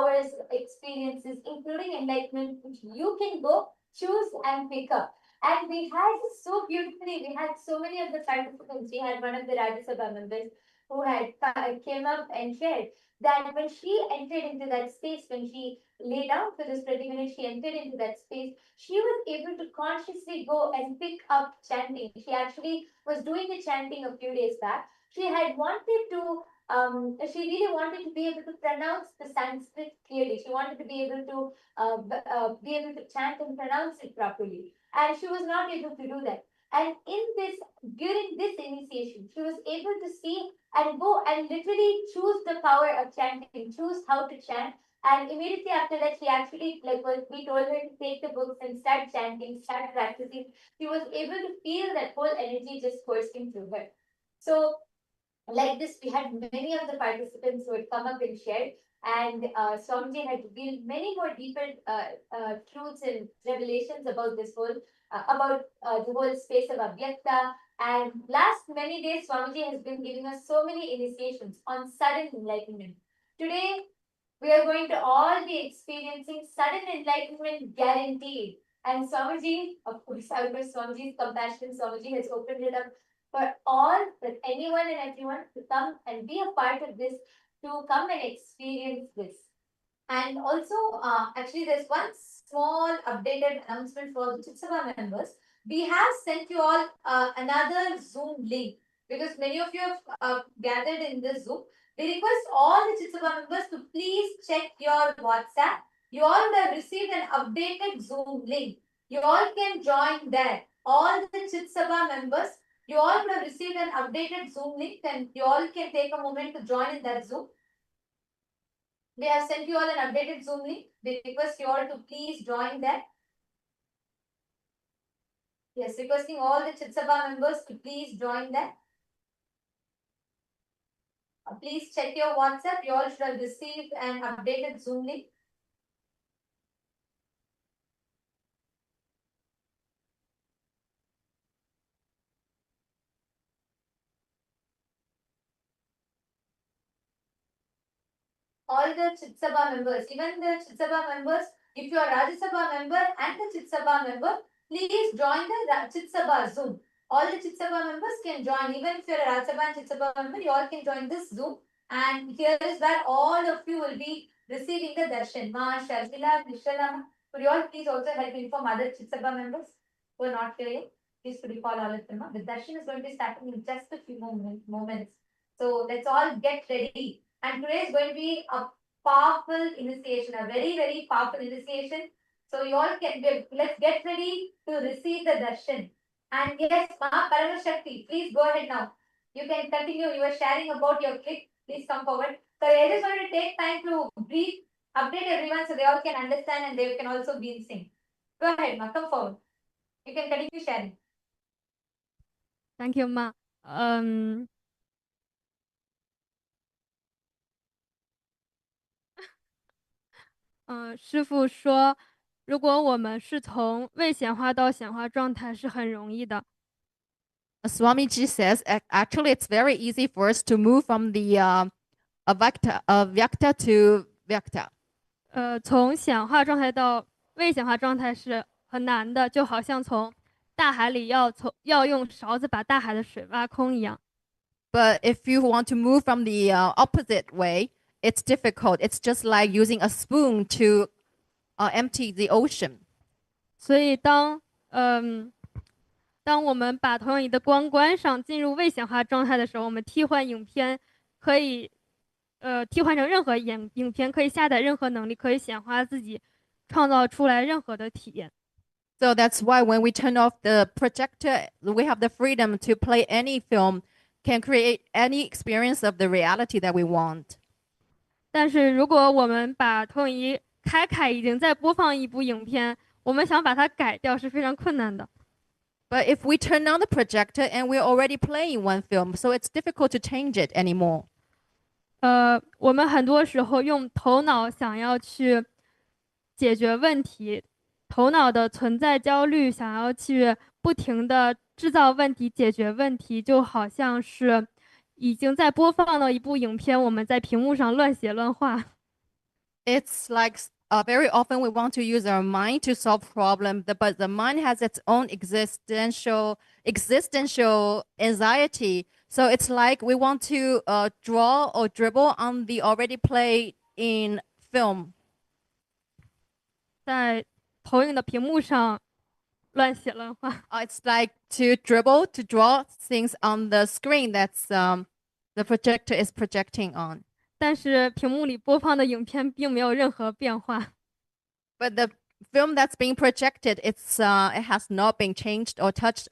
powers, experiences, including enlightenment, which you can go choose and pick up. And we had so beautifully, we had so many of the participants. We had one of the Rajya Sabha members who had came up and shared that when she entered into that space, when she lay down for this 30 minutes, she entered into that space, she was able to consciously go and pick up chanting. She actually was doing the chanting a few days back. She had wanted to she really wanted to be able to pronounce the Sanskrit clearly. She wanted to be able to be able to chant and pronounce it properly. And she was not able to do that. And during this initiation, she was able to see and go and literally choose the power of chanting, choose how to chant. And immediately after that, she actually, like when we told her to take the books and start chanting, start practicing, she was able to feel that whole energy just coursing through her. So like this, we had many of the participants who had come up and shared, and Swamiji had revealed many more deeper truths and revelations about this whole, about the whole space of Abhyakta. And last many days, Swamiji has been giving us so many initiations on sudden enlightenment. Today, we are going to all be experiencing sudden enlightenment guaranteed. And Swamiji, of course, out of Swamiji's compassion, Swamiji has opened it up for all, for anyone and everyone to come and be a part of this, to come and experience this. And also, actually, there's one small updated announcement for the Chitsava members. We have sent you all another Zoom link because many of you have gathered in this Zoom. We request all the Chitsava members to please check your WhatsApp. You all would have received an updated Zoom link. You all can join there. All the Chitsava members, you all would have received an updated Zoom link and you all can take a moment to join in that Zoom. We have sent you all an updated Zoom link. We request you all to please join that. Yes, requesting all the Chitsabha members to please join that. Please check your WhatsApp. You all should have received an updated Zoom link. All the Chitsabha members, even the Chitsabha members, if you are Rajya Sabha member and the Chitsabha member, please join the Chitsabha Zoom. All the Chitsabha members can join. Even if you are a Rajya Sabha and Chitsabha member, you all can join this Zoom. And here is where all of you will be receiving the Darshan. Ma, Sharmila, Nishala, could you all please also help inform other Chitsabha members who are not here yet? Please could you call all of them? The Darshan is going to be starting in just a few moments. So let's all get ready. And today is going to be a powerful initiation, a very, very powerful initiation. So you all can let's get ready to receive the darshan. And yes, Ma Paramashakti, please go ahead now. You can continue. You are sharing about your clip. Please come forward. So I just want to take time to brief, update everyone so they all can understand and they can also be in sync. Go ahead, Ma. Come forward. You can continue sharing. Thank you, Ma. 师父说，如果我们是从未显化到显化状态，是很容易的。Swamiji says, actually, it's very easy for us to move from the Vyakta to Vyakta. 从显化状态到未显化状态是很难的，就好像从大海里要用勺子把大海的水挖空一样。But if you want to move from the opposite way, it's difficult. It's just like using a spoon to empty the ocean. 所以当我们把投影仪的光关上，进入未显化状态的时候，我们替换影片可以替换成任何影片，可以下载任何能力，可以显化自己，创造出来任何的体验。So that's why when we turn off the projector, we have the freedom to play any film, can create any experience of the reality that we want. 但是如果我们把投影仪开，已经在播放一部影片，我们想把它改掉是非常困难的。But if we turn on the projector and we're already playing one film, so it's difficult to change it anymore. 我们很多时候用头脑想要去解决问题，头脑的存在焦虑，想要去不停的制造问题、解决问题，就好像是已经在播放了一部影片，我们在屏幕上乱写乱画。It's like very often we want to use our mind to solve problems, but the mind has its own existential anxiety. So it's like we want to draw or dribble on the already played in film. 在投影的屏幕上乱写乱画。It's like to dribble, to draw things on the screen that's the projector is projecting on. 但是屏幕里播放的影片并没有任何变化。But the film that's being projected, it has not been changed or touched.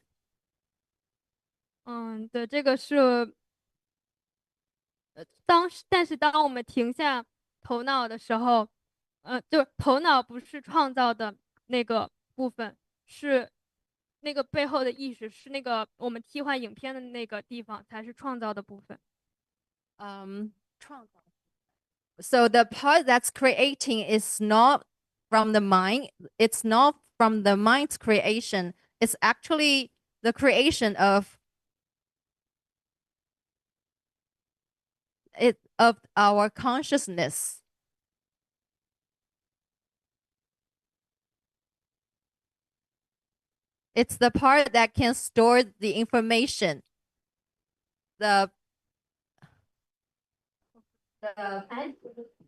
对，这个是，但是当我们停下头脑的时候，就是头脑不是创造的那个部分，是那个背后的意识，是那个我们替换影片的那个地方才是创造的部分。So the part that's creating is not from the mind. It's not from the mind's creation. It's actually the creation of our consciousness. It's the part that can store the information.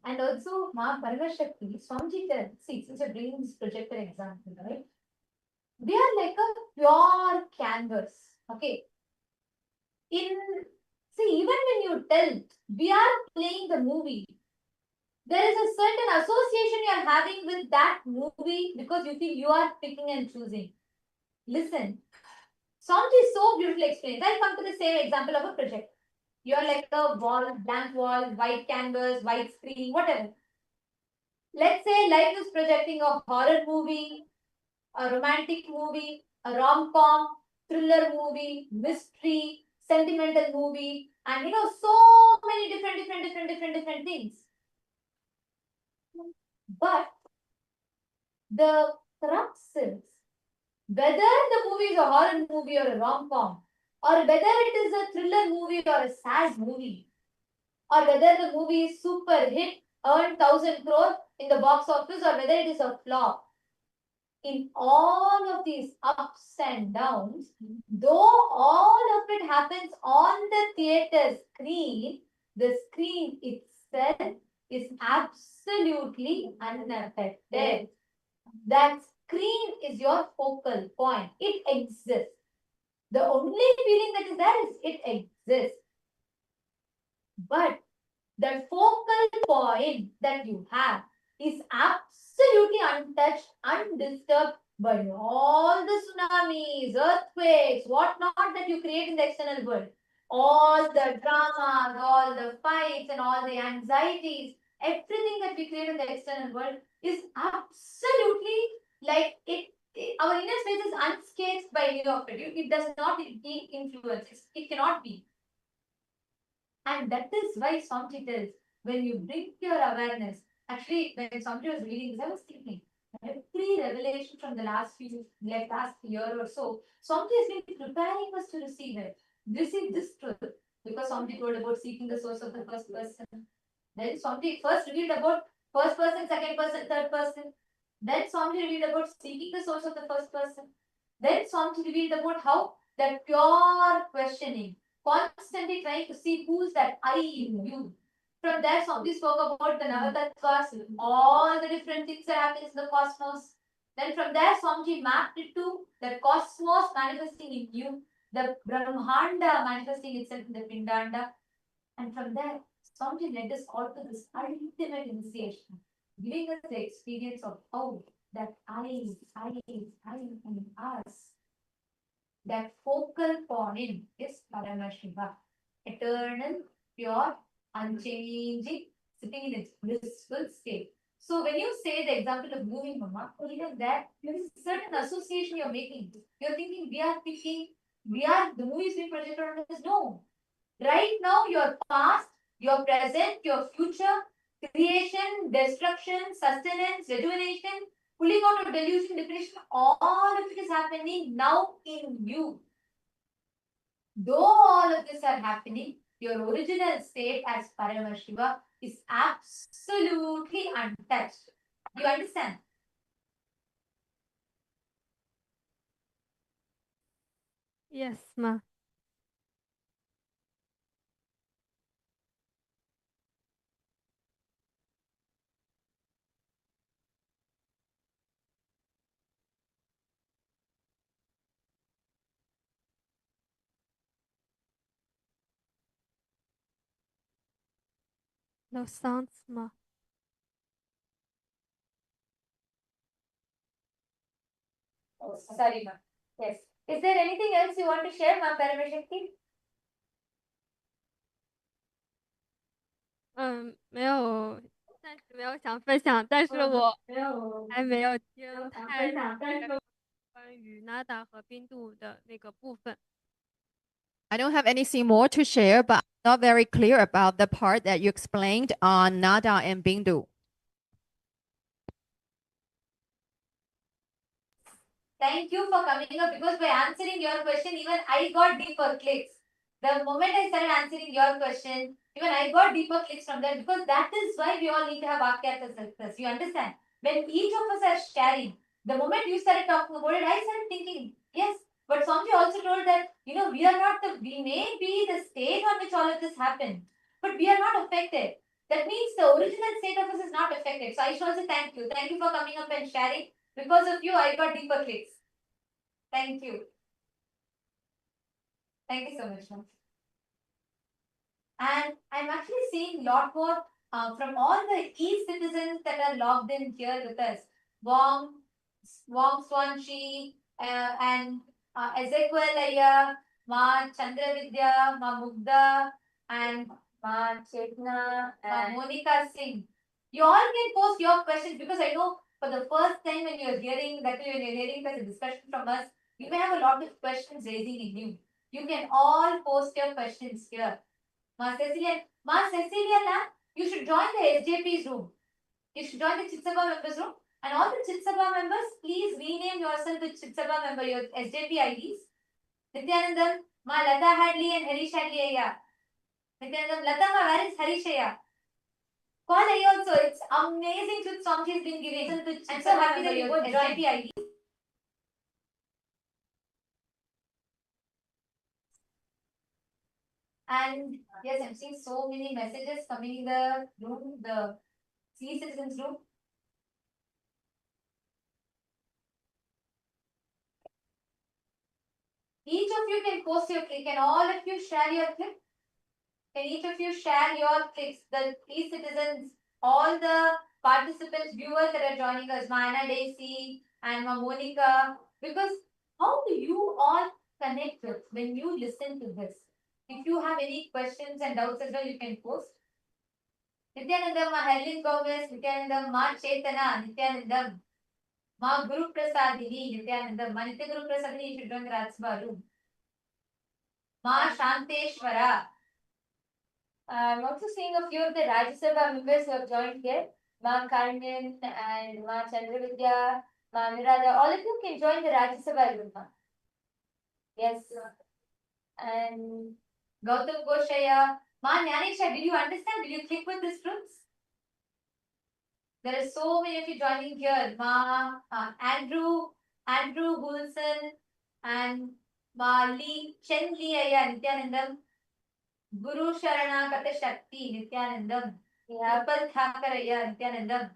And also, Ma Paramashakti, Swamiji said, see, since you're bringing this projector example, right? They are like a pure canvas. Okay. See, even when you tell we are playing the movie, there is a certain association you are having with that movie because you feel you are picking and choosing. Listen, Swamiji so beautifully explains. I'll come to the same example of a project. You're like a wall, blank wall, white canvas, white screen, whatever. Let's say life is projecting a horror movie, a romantic movie, a rom-com, thriller movie, mystery, sentimental movie, and so many different things. But the crux is whether the movie is a horror movie or a rom-com, or whether it is a thriller movie or a sad movie, or whether the movie is super hit, earned 1,000 crore in the box office, or whether it is a flop. In all of these ups and downs, though all of it happens on the theater screen, the screen itself is absolutely unaffected. That screen is your focal point. It exists. The only feeling that is there is it exists. But the focal point that you have is absolutely untouched, undisturbed by all the tsunamis, earthquakes, whatnot that you create in the external world. All the dramas, all the fights, and all the anxieties, everything that we create in the external world is absolutely like it. Our inner space is unscathed by any of it. It does not be influenced. It cannot be. And that is why Swamiji tells, when you bring your awareness, actually, when Swamiji was reading this, I was thinking, every revelation from the last year or so, Swamiji has been preparing us to receive it. Receive this truth. Because Swamiji told about seeking the source of the first person. Then Swamiji first revealed about first person, second person, third person. Then Swamiji revealed about seeking the source of the first person. Then Swamiji revealed about how that pure questioning, constantly trying to see who's that I in you. From there, Swamiji spoke about the Navatattvas, all the different things that happen in the cosmos. Then from there, Swamiji mapped it to the cosmos manifesting in you, the Brahmanda manifesting itself in the Pindanda. And from there, Swamiji led us all to this ultimate initiation, giving us the experience of how that I am us. That focal point is Paramashiva, eternal, pure, unchanging, sitting in its blissful state. So when you say the example of moving, Mama, even that, there is a certain association you're making. You're thinking the movie is being projected on us. No. Right now, your past, your present, your future, creation, destruction, sustenance, rejuvenation, pulling out of delusion, depression, all of it is happening now in you. Though all of this are happening, your original state as Paramashiva is absolutely untouched. You understand? Yes, ma. No sounds, ma. Oh, sorry, ma'am. Yes. Is there anything else you want to share, ma'am, Paramashakti? 没有，暂时没有想分享，但是我还没有听太关于 Nada 和冰度的那个部分。I don't have anything more to share, but I'm not very clear about the part that you explained on Nada and Bindu. Thank you for coming up because by answering your question, even I got deeper clicks. The moment I started answering your question, even I got deeper clicks from that because that is why we all need to have Akyata success. You understand? When each of us are sharing, the moment you started talking about it, I started thinking, yes, but Swamiji also told that, we are not we may be the state on which all of this happened, but we are not affected. That means the original state of us is not affected. So I should also thank you. Thank you for coming up and sharing. Because of you, I got deeper clicks. Thank you. Thank you so much, ma'am. And I'm actually seeing a lot more from all the e-citizens that are logged in here with us. Wong Swanchi, and Ezekiel Aya, Ma Chandravidya, Ma Mugda, and Ma Chetna, Ma Monica Singh. You all can post your questions because I know for the first time when you're hearing the discussion from us, you may have a lot of questions raising in you. You can all post your questions here. Ma Cecilia, you should join the SJP's room. You should join the Chitsaba members room. And all the Chitsaba members, please rename yourself with Chitsaba member, your SJP IDs. Nityanandam, Ma Lata Hadley and Harish Hadley Aya. Nityanandam, Lata Ma, where is Harish Aya? Call Aya also. It's amazing to song he's been giving. I'm so happy that you both joined the IDs. And yes, I'm seeing so many messages coming in the room, the C citizens room. Each of you can post your click. Can all of you share your click? Can each of you share your clicks? The e-citizens, all the participants, viewers that are joining us, Mana Daisy and Monica, because how do you all connect with when you listen to this? If you have any questions and doubts as well, you can post. Nityanandam, Ma Helen Gomez, Nityanandam, Ma Chetana, Nityanandam, Ma Guru Prasadini, Nityanandam, Ma Nitya Guru Prasadini, you should join the Ratsba room. Ma Shanteshwara. I'm also seeing a few of the Rajya Sabha members who have joined here. Ma Karnan and Ma Chandravidya, Ma Nirada. All of you can join the Rajya Sabha room. Yes. And Gautam Goshaya. Ma Nyanesha, did you understand? Did you click with these groups? There are so many of you joining here. Ma Andrew Bulson and Ma Lee Chen Lee Aya Nityanandam. Guru Sharana Kata Shakti Nityanandam. We have Pal Thakaraya Nityanandam.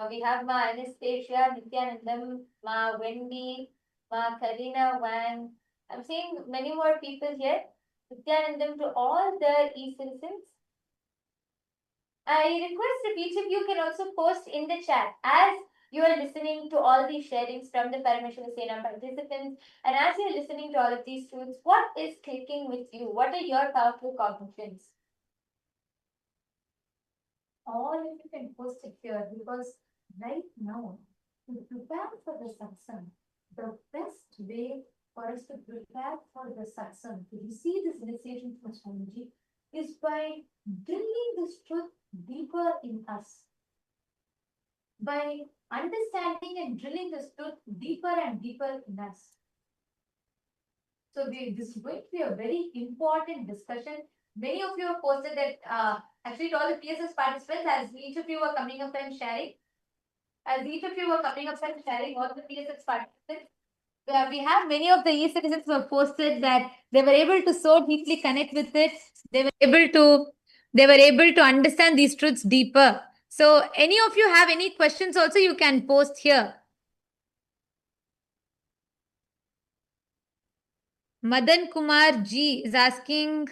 We have Ma Anastasia Nityanandam, Ma Wendy, Ma Karina Wang. I'm seeing many more people here. Nityanandam to all the e-citizens. I request if each of you can also post in the chat as you are listening to all these sharings from the Parameshwara Sena participants, and as you're listening to all of these truths, what is clicking with you? What are your powerful cognitions? All of you can post it here because right now, to prepare for the satsang, the best way for us to prepare for the satsang, to receive this initiation from Swamiji, is by drilling this truth deeper in us. By understanding and drilling this truth deeper and deeper in us. So this is going to be a very important discussion Many of you have posted that actually to all the PSS participants, as each of you were coming up and sharing, all the PSS participants, we have many of the e-citizens who have posted that they were able to so deeply connect with it. They were able to understand these truths deeper. So any of you have any questions also, you can post here. Madan Kumar G is asking,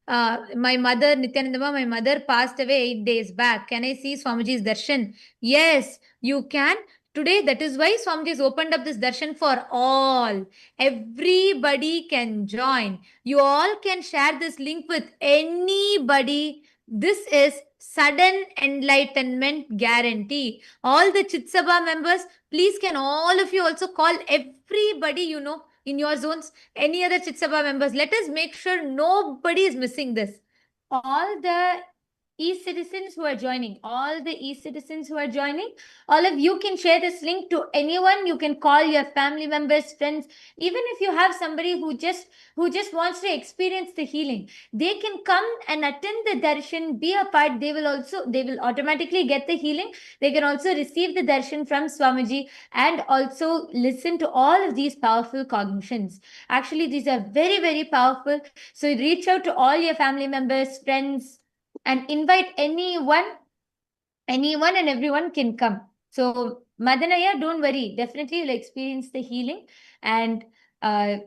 my mother, Nityanandama, my mother passed away 8 days back. Can I see Swamiji's darshan? Yes, you can. Today, that is why Swamiji has opened up this darshan for all. Everybody can join. You all can share this link with anybody. This is sudden enlightenment guarantee. All the Chitsabha members, please can all of you also call everybody you know in your zones, any other Chitsabha members. Let us make sure nobody is missing this. All the e-citizens who are joining, all of you can share this link to anyone. You can call your family members, friends. Even if you have somebody who just wants to experience the healing, they can come and attend the darshan, be a part. They will automatically get the healing. They can also receive the darshan from Swamiji and also listen to all of these powerful cognitions. Actually, these are very, very powerful. So reach out to all your family members, friends, and invite anyone and everyone can come. So Madanaya, don't worry, definitely you'll experience the healing and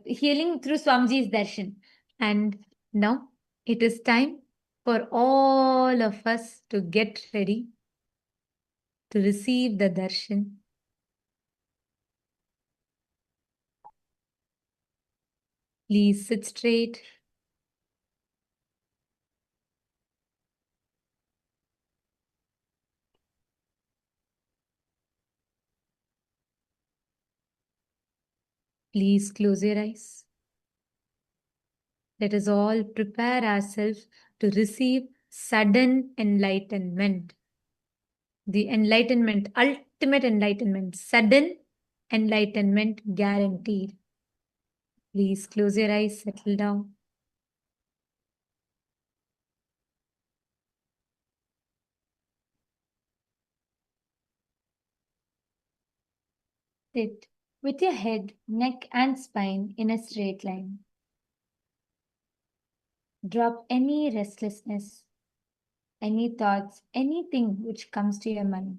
healing through Swamiji's darshan. And now it is time for all of us to get ready to receive the darshan. Please sit straight. Please close your eyes. Let us all prepare ourselves to receive sudden enlightenment. The enlightenment, ultimate enlightenment, sudden enlightenment guaranteed. Please close your eyes, settle down. Sit with your head, neck, and spine in a straight line. Drop any restlessness, any thoughts, anything which comes to your mind.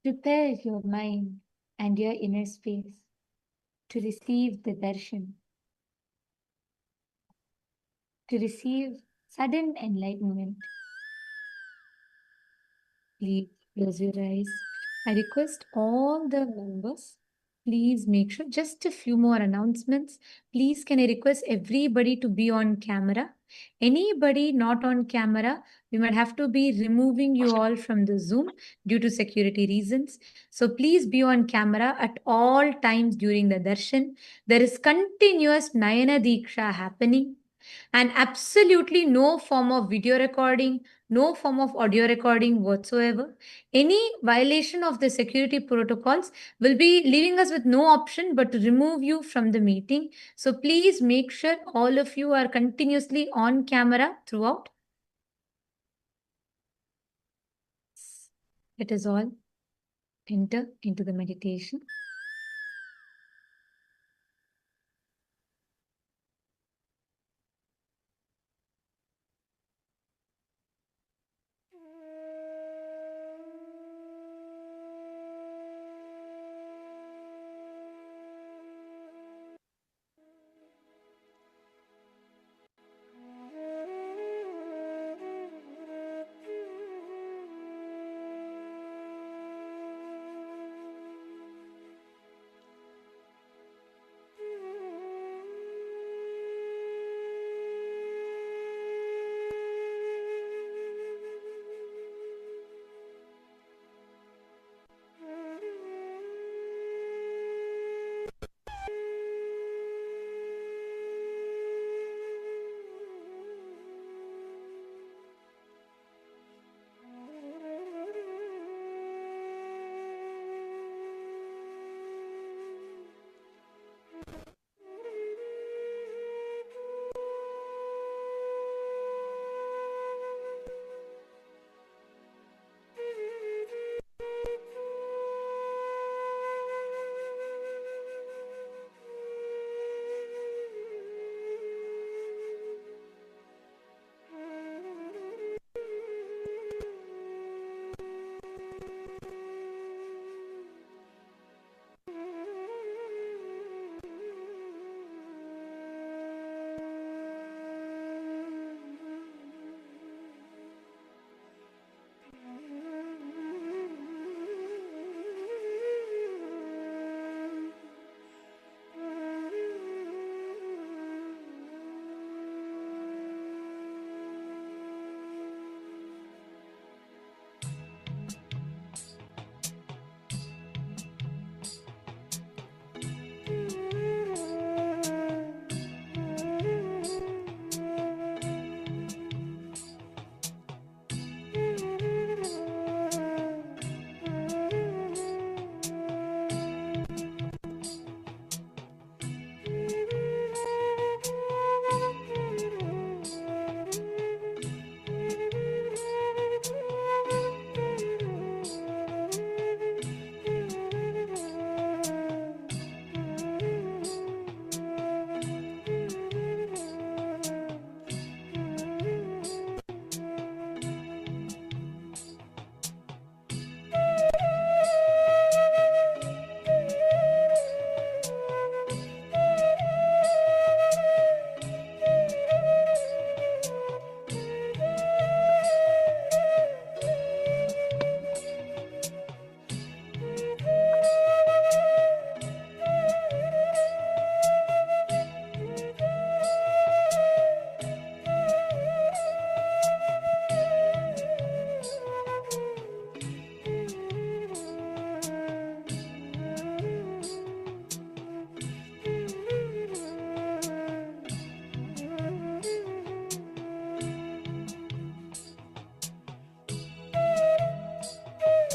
Prepare your mind and your inner space to receive the darshan, to receive sudden enlightenment. Please close your eyes. I request all the members, please make sure, just a few more announcements. Please, can I request everybody to be on camera? Anybody not on camera, we might have to be removing you all from the Zoom due to security reasons. So please be on camera at all times during the darshan. There is continuous Nayana Diksha happening and absolutely no form of video recording, no form of audio recording whatsoever. Any violation of the security protocols will be leaving us with no option but to remove you from the meeting. So please make sure all of you are continuously on camera throughout. Let us all enter into the meditation.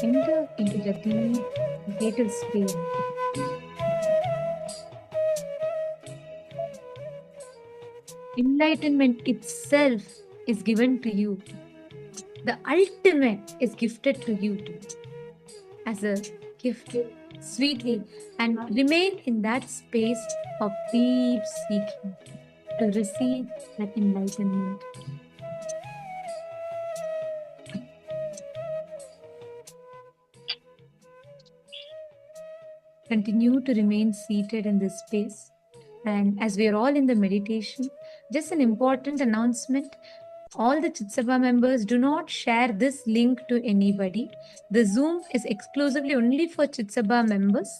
Enter into the deep, vital space. Enlightenment itself is given to you. The ultimate is gifted to you as a gift sweetly, and remain in that space of deep seeking to receive that enlightenment. Continue to remain seated in this space. And as we are all in the meditation, just an important announcement. All the Chitsabha members, do not share this link to anybody. The Zoom is exclusively only for Chitsabha members.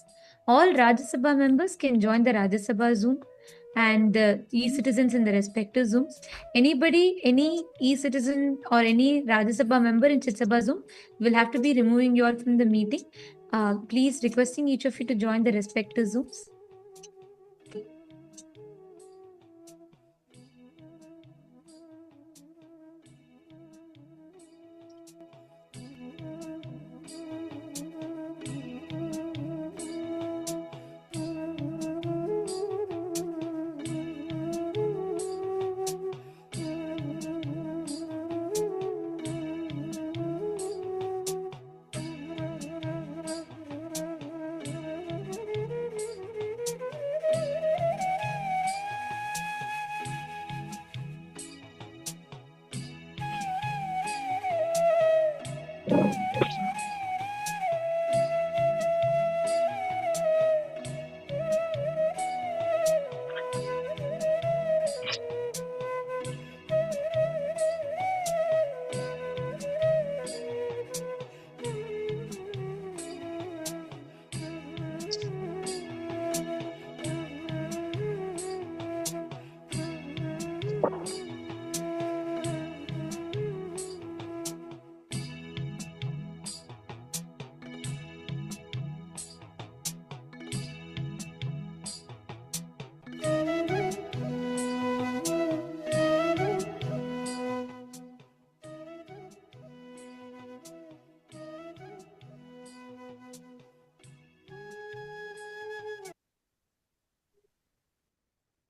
All Rajya Sabha members can join the Rajya Sabha Zoom, and e-citizens in the respective Zooms. Anybody, any e-citizen or any Rajya Sabha member in Chitsabha Zoom will have to be removing you all from the meeting. Please requesting each of you to join the respective Zooms.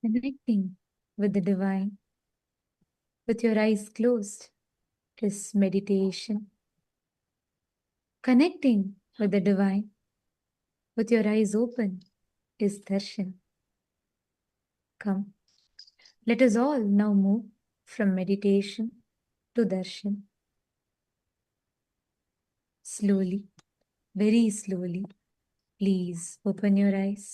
Connecting with the divine with your eyes closed is meditation. Connecting with the divine with your eyes open is darshan. Come, let us all now move from meditation to darshan. Slowly, very slowly, please open your eyes.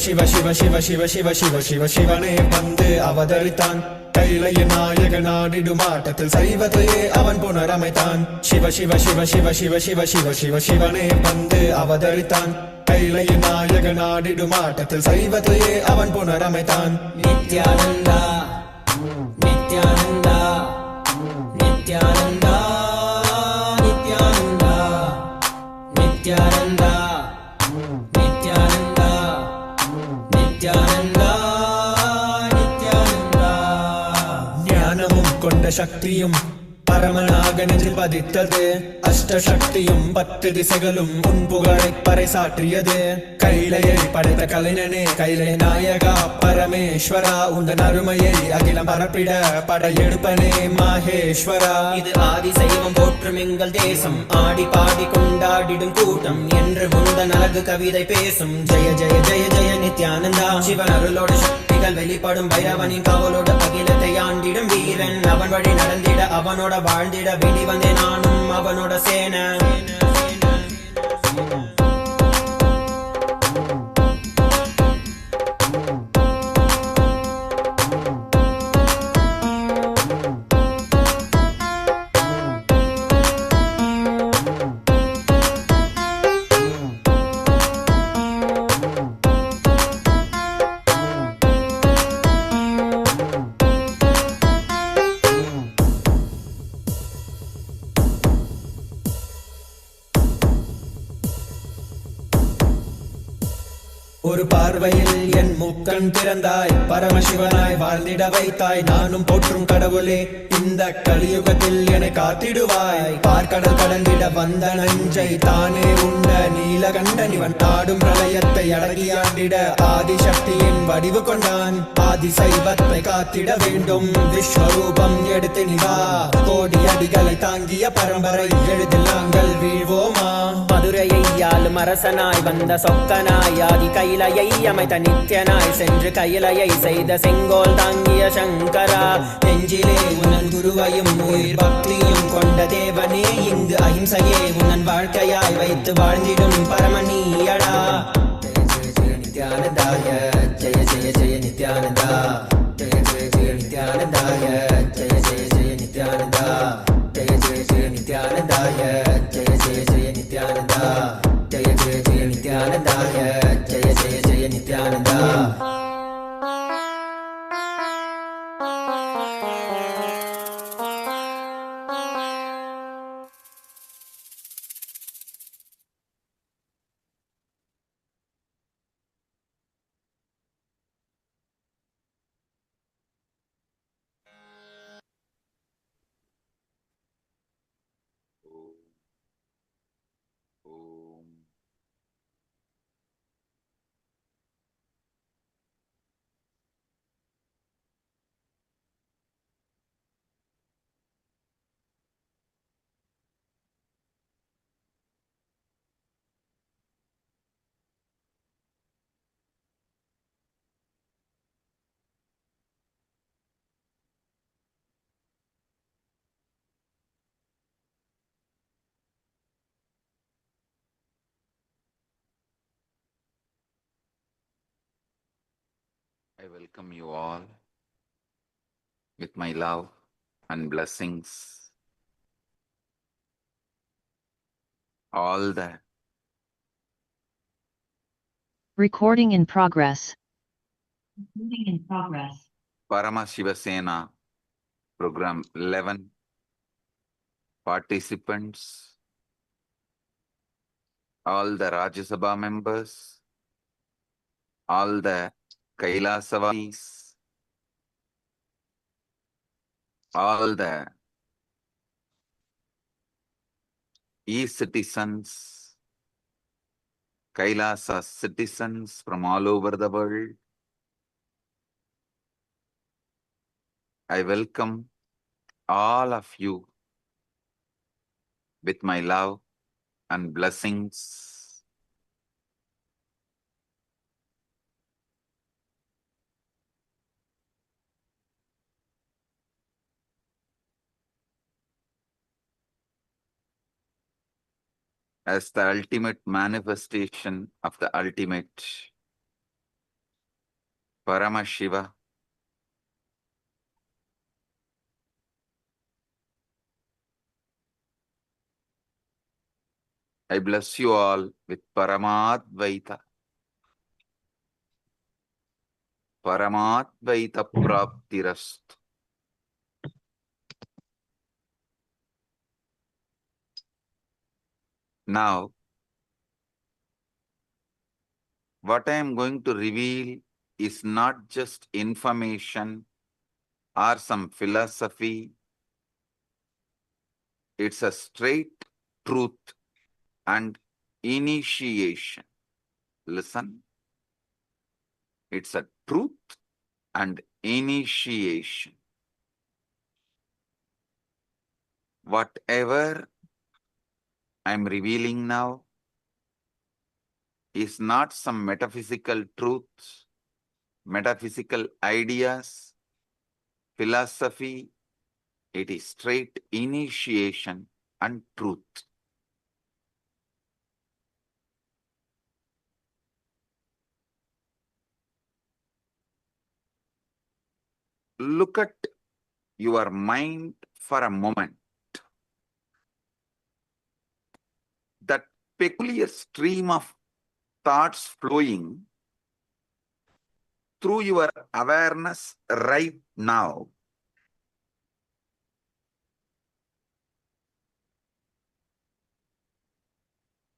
Shiva Shiva Shiva Shiva Shiva Shiva Shiva சிவனே வந்து அவதரித்தான் கைலைய நாயக நாடிடுமாட்டத்தில் சைவத்தையே அவன் புனரமைத்தான் சிவ சிவ சிவ சிவ சிவ சிவ சிவ சிவ சிவனே வந்து அவதரித்தான் கைலைய நாயக நாடிடுமாட்டத்தில் சைவத்தையே அவன் புனரமைத்தான் நித்யானந்தா நித்யானந்தா நித்யானந்தா நித்யானந்தா நித்யானந்தா நித்யானந்தா நித்யானந்தா நித்யானந்தா ஞானமும் கொண்ட சக்தியும் பரமனாக நெஞ்சில் பதித்தது அஷ்டசக்தியும் 10 திசைகளும் உன் புகழை பறைசாற்றியது கைலையை படைத்த கலைஞனே கைலை நாயகா பரமேஸ்வரா உந்தன் அருமையை அகிலம் பரப்பிட படையெடுப்பனே மாஹேஸ்வரா இது ஆதி சைவம் போற்றும் எங்கள் தேசம் ஆடி பாடி கொண்டாடிடும் கூட்டம் என்று முந்தன் அழகு கவிதை பேசும் ஜெய ஜெய ஜெய ஜெய நித்யானந்தா சிவன் அருளோட சக்திகள் வெளிப்படும் பைரவனின் காவலோட அகிலத்தை ஆண்டிடும் வீரன் அவன் வழி நடந்திட அவனோட வாழ்ந்திட வெளி வந்தே நானும் அவனோட சேன பார்வையில் என் முக்கண் திறந்தாய் பரமசிவனாய் வாழ்ந்திட வைத்தாய் நானும் போற்றும் கடவுளே இந்த கலியுகத்தில் என்னை காத்திடுவாய் பார்க்கடல் கடந்திட வந்த நஞ்சை தானே உண்ட நீலகண்டன் இவன் ஆடும் பிரளயத்தை அடக்கியாண்டிட ஆதிசக்தியின் வடிவு கொண்டான் ஆதி சைவத்தை காத்திட வேண்டும் விஸ்வரூபம் எடுத்து நிவா கோடி அடிகளை தாங்கிய பரம்பரை எழுதில் நாங்கள் வீழ்வோமா மதுரையை ஆளும் அரசனாய் வந்த சொக்கனாய் ஆதி கைலையை அமைத்த நித்யனாய் சென்று கையிலையை செய்த செங்கோல் தாங்கிய சங்கரா நெஞ்சிலே உனன் குருவையும் உயிர் பக்தியும் கொண்ட தேவனே இங்கு அஹிம்சையே உனன் வாழ்க்கையாய் வைத்து வாழ்ந்திடும் பரமணியடா நித்யானந்தாய Jaya Jaya Jaya Nithyananda Jaya Jaya Jaya நித்யானந்தாய Jaya Jaya Jaya Nithyananda Jaya Jaya Jaya நித்யானந்தாய Jaya Jaya Jaya Nithyananda Jaya Jaya Jaya நித்யானந்தாய Jaya Jaya Jaya Nithyananda I welcome you all with my love and blessings. All the Recording in progress. Parama Shivasena Program 11 participants, all the Rajya Sabha members, all the Kailasavamis, all the e-citizens, Kailasa citizens from all over the world. I welcome all of you with my love and blessings. As the ultimate manifestation of the ultimate Paramashiva, I bless you all with Paramadvaita. Paramadvaita Praptirastu. Now, what I am going to reveal is not just information or some philosophy. It's a straight truth and initiation. Listen. It's a truth and initiation. Whatever I'm revealing now is not some metaphysical truths, metaphysical ideas, philosophy. It is straight initiation and truth. Look at your mind for a moment. That peculiar stream of thoughts flowing through your awareness right now.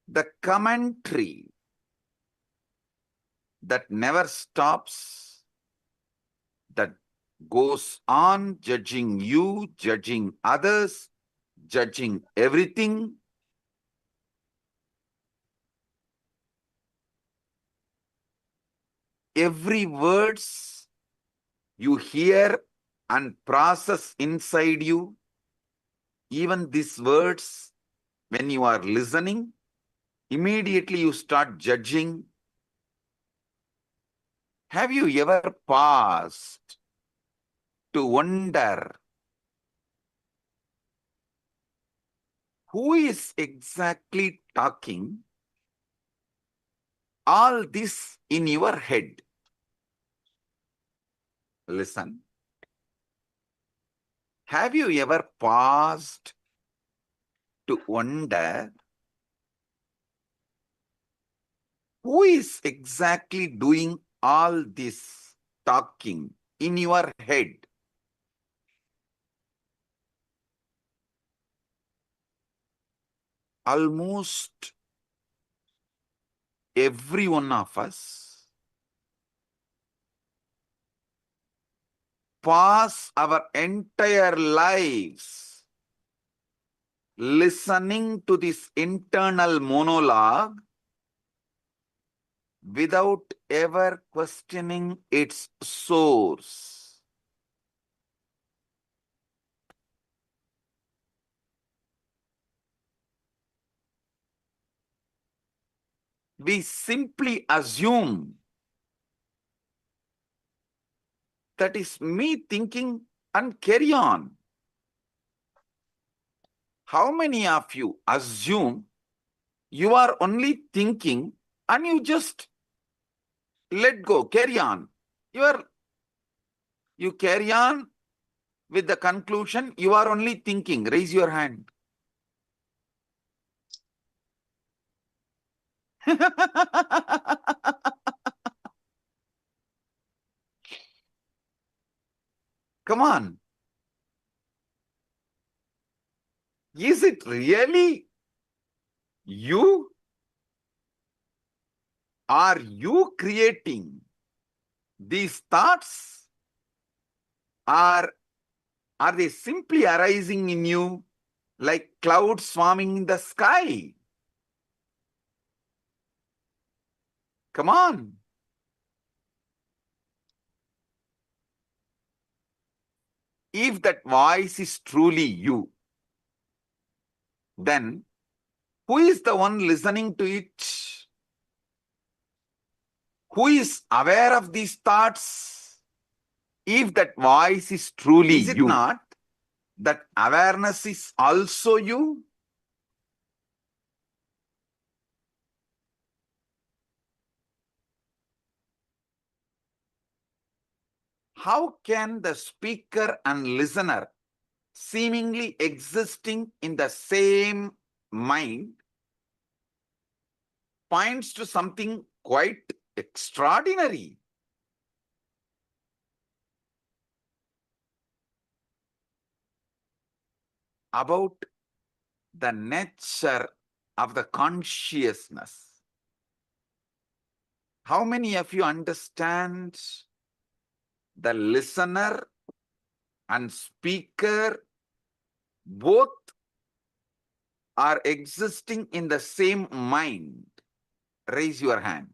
The commentary that never stops, that goes on judging you, judging others, judging everything. Every words you hear and process inside you, even these words, when you are listening, immediately you start judging. Have you ever paused to wonder who is exactly talking all this in your head? Listen. Have you ever paused to wonder who is exactly doing all this talking in your head? Almost every one of us pass our entire lives listening to this internal monologue without ever questioning its source. We simply assume that is me thinking and carry on. How many of you assume you are only thinking and you just let go, carry on? You carry on with the conclusion you are only thinking. Raise your hand. Come on. Is it really you? Are you creating these thoughts? Or are they simply arising in you like clouds swarming in the sky? Come on. If that voice is truly you, then who is the one listening to it? Who is aware of these thoughts? If that voice is truly Is it you, not that awareness is also you? How can the speaker and listener seemingly existing in the same mind points to something quite extraordinary? About the nature of the consciousness. How many of you understand the listener and speaker both are existing in the same mind? Raise your hand.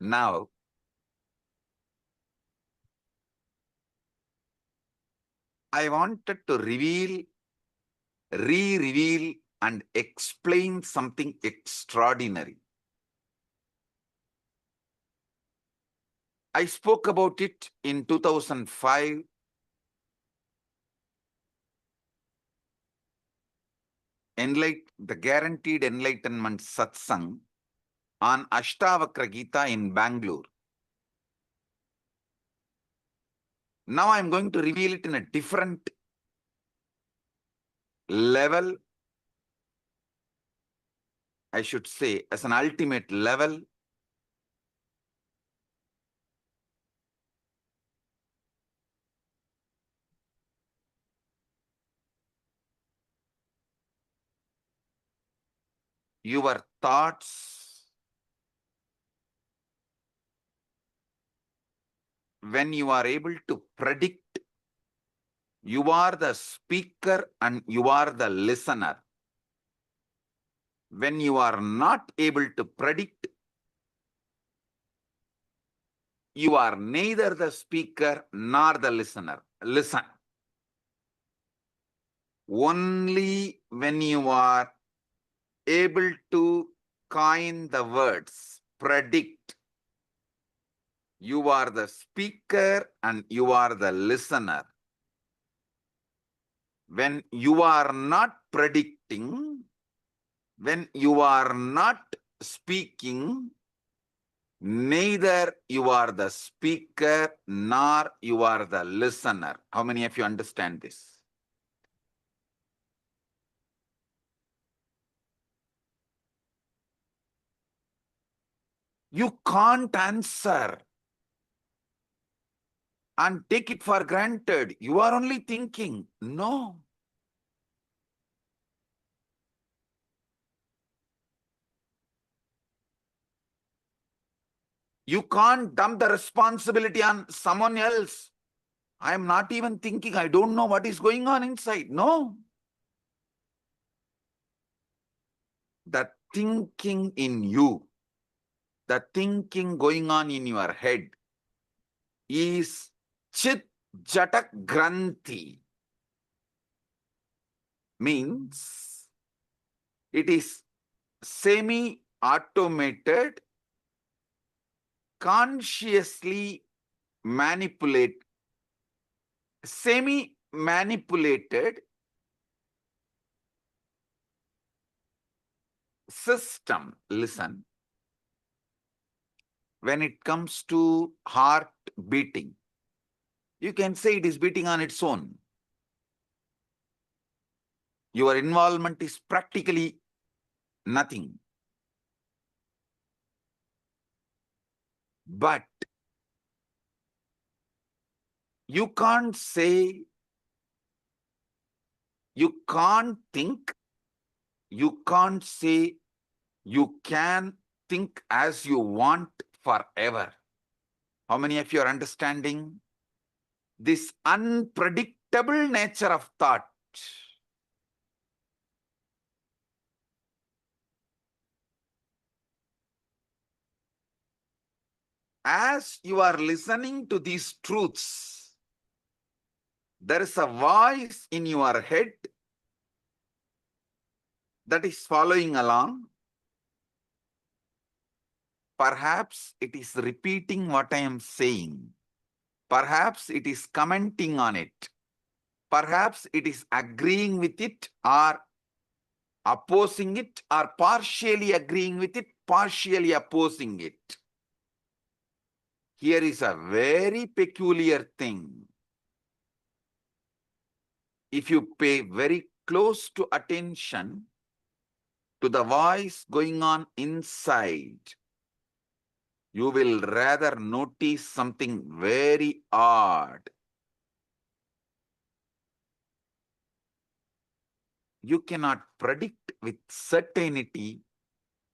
Now, I wanted to re-reveal and explain something extraordinary. I spoke about it in 2005. The Guaranteed Enlightenment Satsang on Ashtavakra Gita in Bangalore. Now I'm going to reveal it in a different level, I should say, as an ultimate level. your thoughts, when you are able to predict, you are the speaker and you are the listener. When you are not able to predict, you are neither the speaker nor the listener. Listen. Only when you are able to coin the words, predict, you are the speaker and you are the listener. When you are not predicting, when you are not speaking, neither you are the speaker nor you are the listener. How many of you understand this? You can't answer and take it for granted. You are only thinking. No. You can't dump the responsibility on someone else. I am not even thinking. I don't know what is going on inside. No. The thinking in you, the thinking going on in your head is Chit Jatak Granthi. Means it is semi-automated, consciously semi-manipulated system. Listen. When it comes to heart beating, you can say it is beating on its own. Your involvement is practically nothing. But you can't say, you can't think, you can't say you can think as you want forever. How many of you are understanding this unpredictable nature of thought? As you are listening to these truths, there is a voice in your head that is following along. Perhaps it is repeating what I am saying. Perhaps it is commenting on it. Perhaps it is agreeing with it or opposing it, or partially agreeing with it, partially opposing it. Here is a very peculiar thing. If you pay very close to attention to the voice going on inside, you will rather notice something very odd. You cannot predict with certainty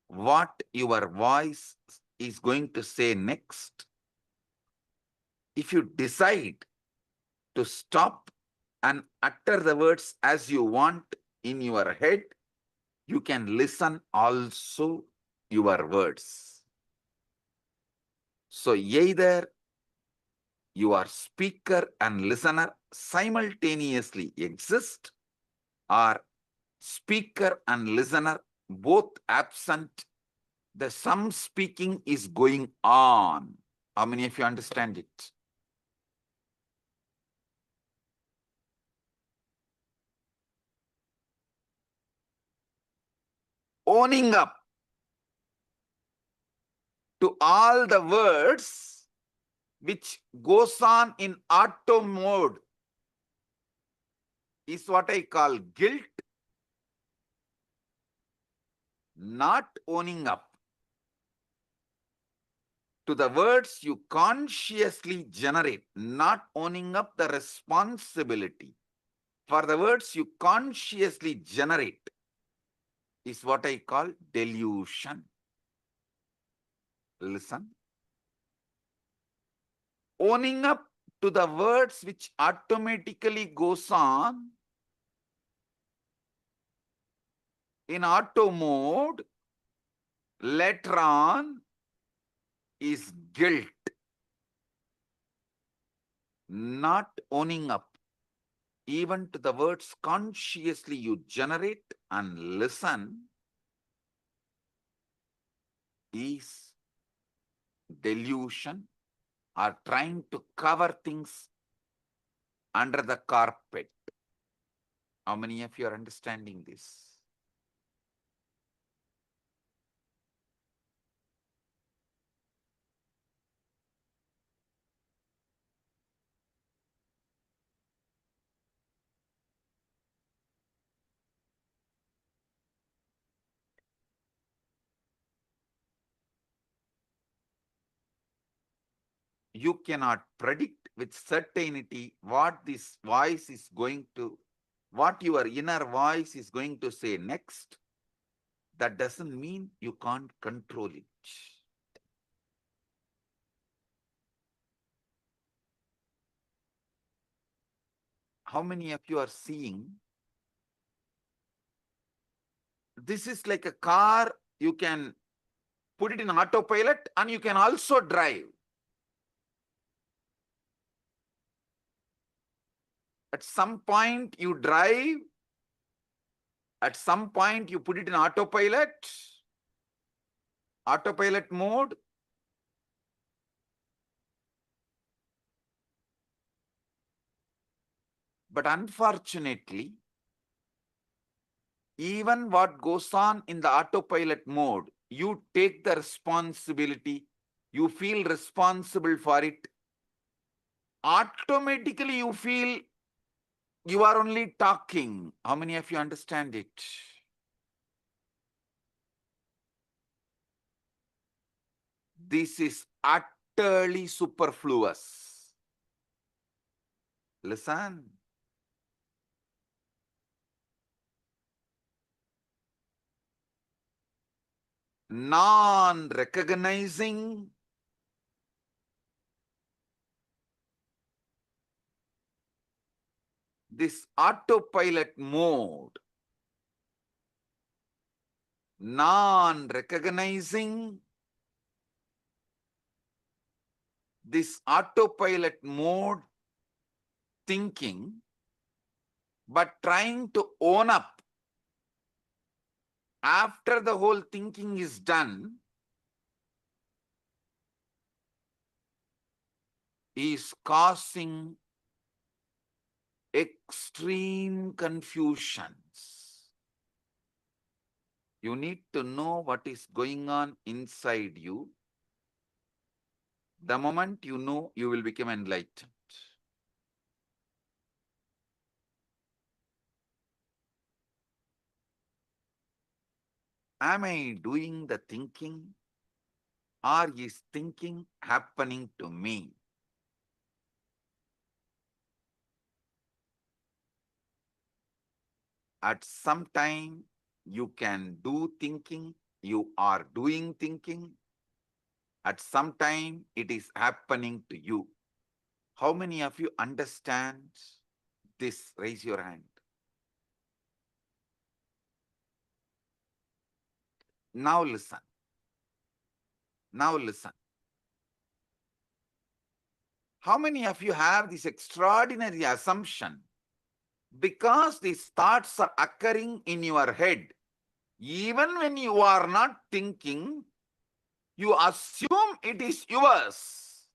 what your voice is going to say next. If you decide to stop and utter the words as you want in your head, you can listen also your words. So either your speaker and listener simultaneously exist, or speaker and listener both absent, the some speaking is going on. How many of you understand it? Owning up to all the words which goes on in auto mode is what I call guilt. Not owning up to the words you consciously generate, not owning up the responsibility for the words you consciously generate, is what I call delusion. Listen. Owning up to the words which automatically goes on in auto mode later on is guilt. Not owning up even to the words consciously you generate and listen is delusion, or trying to cover things under the carpet. How many of you are understanding this? You cannot predict with certainty what this voice is going to, what your inner voice is going to say next. That doesn't mean you can't control it. How many of you are seeing? This is like a car, you can put it in autopilot and you can also drive. At some point you drive, at some point you put it in autopilot mode. But unfortunately, even what goes on in the autopilot mode, you take the responsibility, you feel responsible for it. Automatically you feel you are only talking. How many of you understand it? This is utterly superfluous. Listen. Non-recognizing this autopilot mode, non-recognizing this autopilot mode thinking, but trying to own up after the whole thinking is done, is causing extreme confusions. You need to know what is going on inside you. The moment you know, you will become enlightened. Am I doing the thinking, or is thinking happening to me? At some time, you can do thinking, you are doing thinking. At some time, it is happening to you. How many of you understand this? Raise your hand. Now listen. Now listen. How many of you have this extraordinary assumption? Because these thoughts are occurring in your head, even when you are not thinking, you assume it is yours.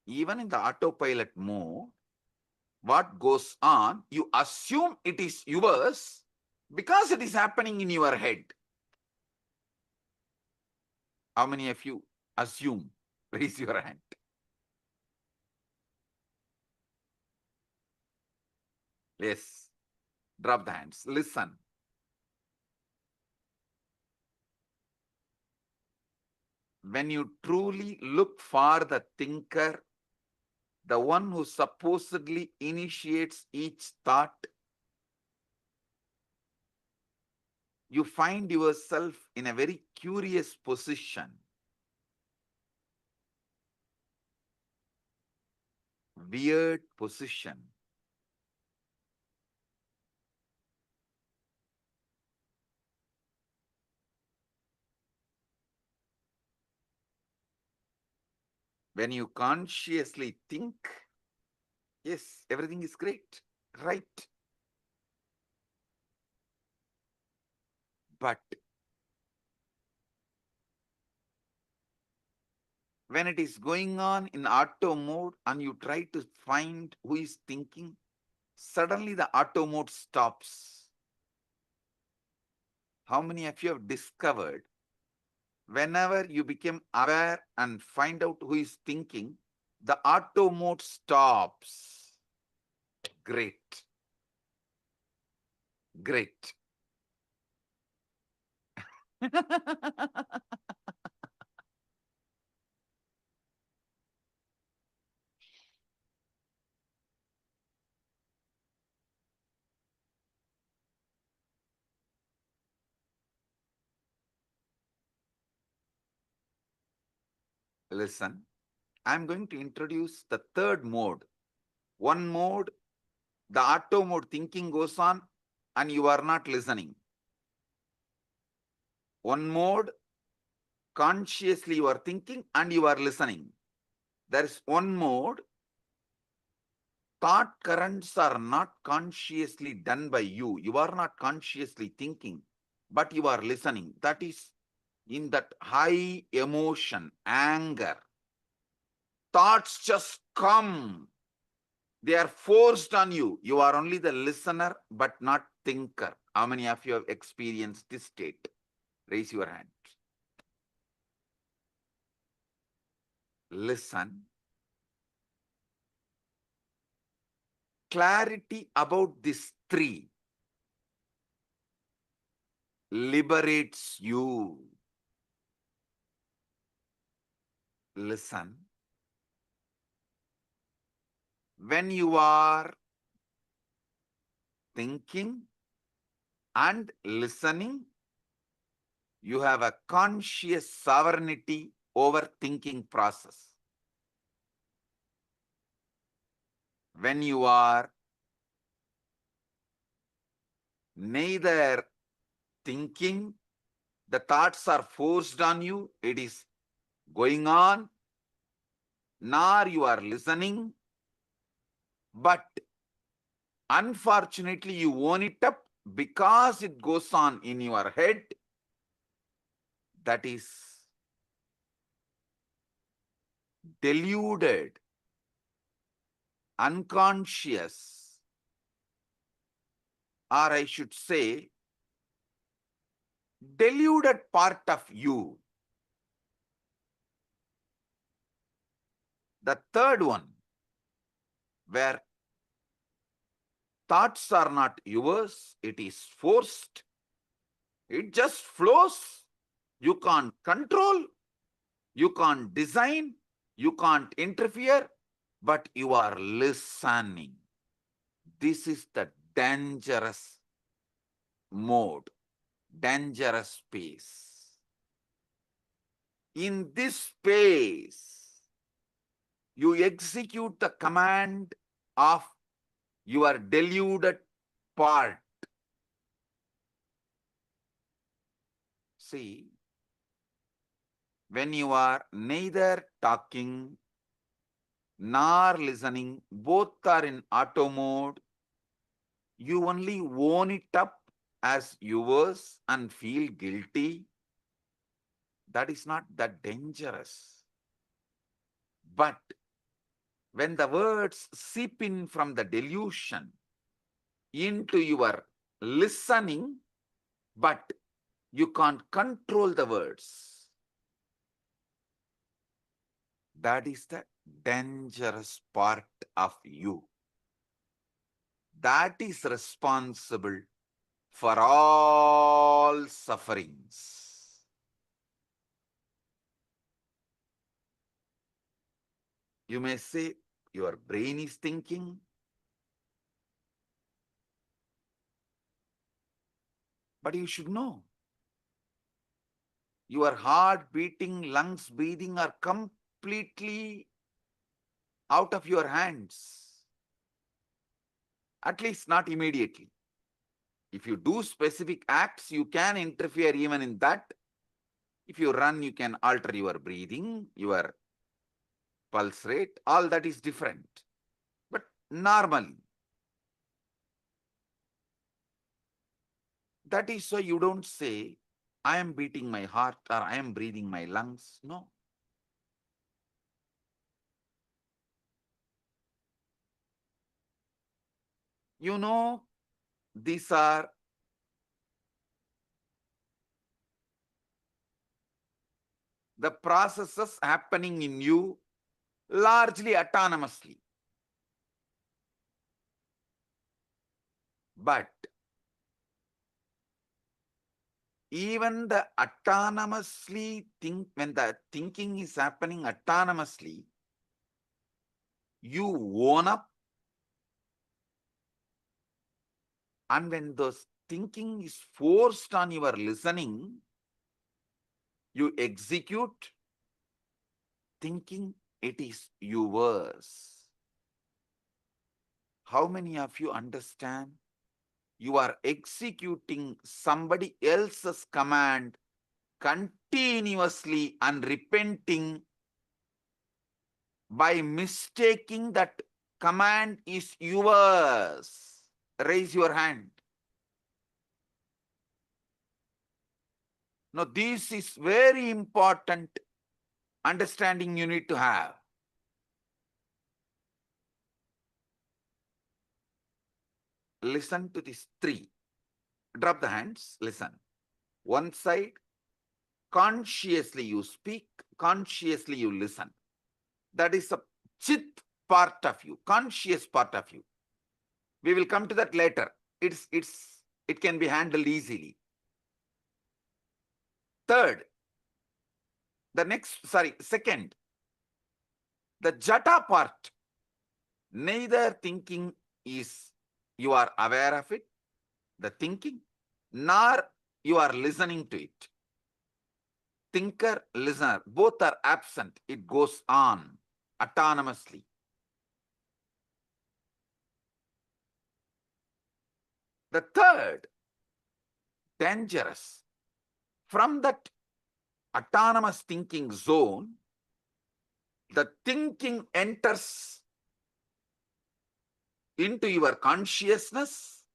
Even in the autopilot mode, what goes on, you assume it is yours because it is happening in your head. How many of you assume? Raise your hand. Yes. Drop the hands. Listen. When you truly look for the thinker, the one who supposedly initiates each thought, you find yourself in a very curious position. Weird position. When you consciously think, yes, everything is great, right? But when it is going on in auto mode and you try to find who is thinking, suddenly the auto mode stops. How many of you have discovered whenever you become aware and find out who is thinking, the auto mode stops? Great. Great. Listen, I'm going to introduce the third mode. One mode, the auto mode thinking goes on and you are not listening. One mode, consciously you are thinking and you are listening. There is one mode, thought currents are not consciously done by you. You are not consciously thinking, but you are listening. That is in that high emotion, anger. Thoughts just come. They are forced on you. You are only the listener, but not thinker. How many of you have experienced this state? Raise your hand. Listen. Clarity about these three liberates you. Listen. When you are thinking and listening, you have a conscious sovereignty over thinking process. When you are neither thinking, the thoughts are forced on you, it is going on, nor you are listening, but unfortunately you own it up because it goes on in your head. That is deluded, unconscious, or I should say, deluded part of you. The third one, where thoughts are not yours, it is forced, it just flows. You can't control, you can't design, you can't interfere, but you are listening. This is the dangerous mode, dangerous space. In this space, you execute the command of your deluded part. See, when you are neither talking nor listening, both are in auto mode, you only own it up as yours and feel guilty. That is not that dangerous. But when the words seep in from the delusion into your listening, but you can't control the words, that is the dangerous part of you. That is responsible for all sufferings. You may say, your brain is thinking. But you should know. Your heart beating, lungs breathing are completely out of your hands. At least not immediately. If you do specific acts, you can interfere even in that. If you run, you can alter your breathing, your pulse rate, all that is different. But normally, that is why you don't say, I am beating my heart or I am breathing my lungs. No. You know, these are the processes happening in you largely autonomously. But even the autonomously when the thinking is happening autonomously, you own up, and when those thinking is forced on your listening, you execute thinking it is yours. How many of you understand? You are executing somebody else's command continuously and repenting by mistaking that command is yours. Raise your hand. Now, this is very important understanding you need to have. Listen to these three. Drop the hands, listen. One side, consciously you speak, consciously you listen. That is a chit part of you, conscious part of you. We will come to that later. It can be handled easily. Second, the jata part. Neither thinking is you are aware of it, the thinking, nor you are listening to it. Thinker, listener, both are absent. It goes on autonomously. The third, dangerous. From that autonomous thinking zone, the thinking enters into your consciousness.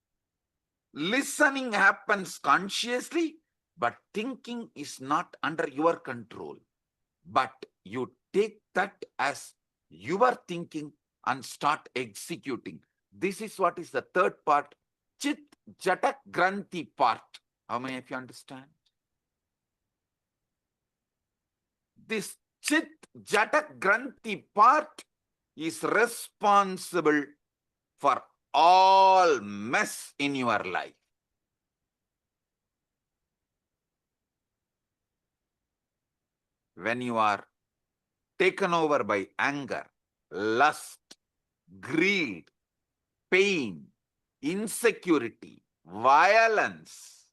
Listening happens consciously, but thinking is not under your control. But you take that as your thinking and start executing. This is what is the third part, Chit Jata Granthi part. How many of you understand? This Chit Jata Granthi part is responsible for all mess in your life. When you are taken over by anger, lust, greed, pain, insecurity, violence,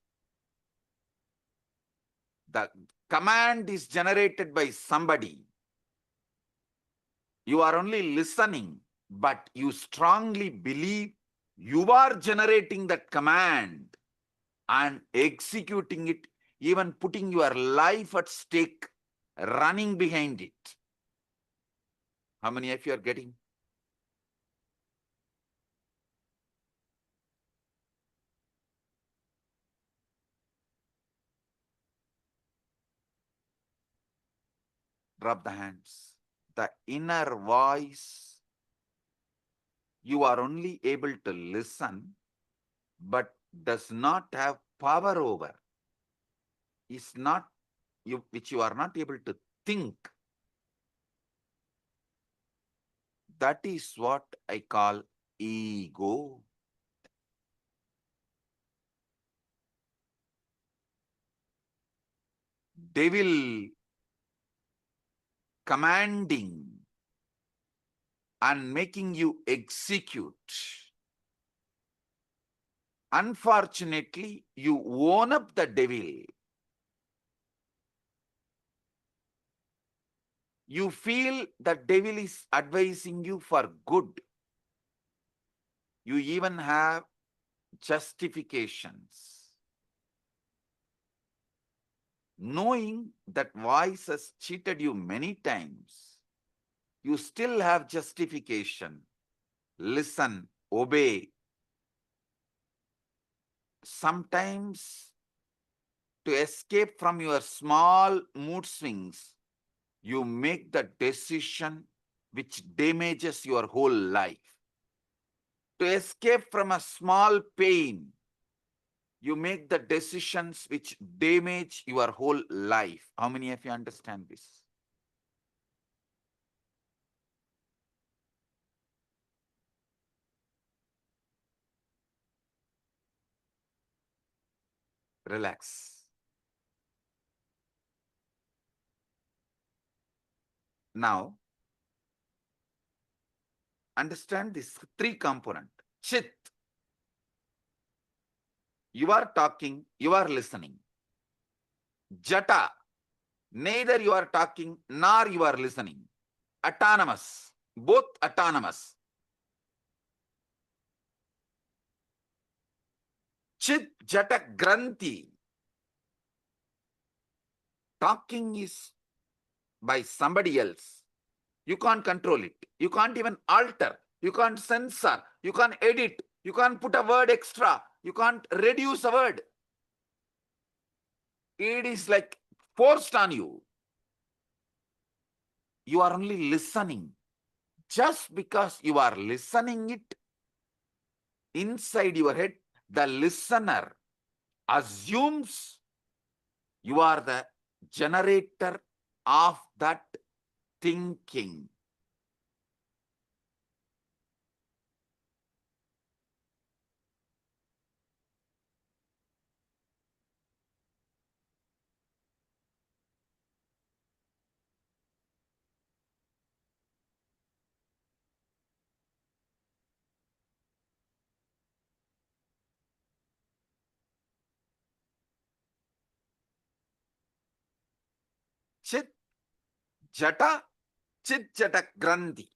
the command is generated by somebody. You are only listening, but you strongly believe you are generating that command and executing it, even putting your life at stake, running behind it. How many of you are getting? Drop the hands. The inner voice, you are only able to listen, but does not have power over. Is not you, which you are not able to think. That is what I call ego. Devil commanding and making you execute. Unfortunately, you own up the devil. You feel the devil is advising you for good. You even have justifications. Knowing that voice has cheated you many times, you still have justification. Listen, obey. Sometimes, to escape from your small mood swings, you make the decision which damages your whole life. To escape from a small pain, you make the decisions which damage your whole life. How many of you understand this? Relax. Now, understand this three component. Chit. You are talking, you are listening. Jata. Neither you are talking nor you are listening. Autonomous. Both autonomous. Chit Jata Granthi. Talking is by somebody else. You can't control it. You can't even alter. You can't censor. You can't edit. You can't put a word extra. You can't reduce a word. It is like forced on you. You are only listening. Just because you are listening it inside your head, the listener assumes you are the generator of that thinking. Chit Jata, Chit Jata Granthi.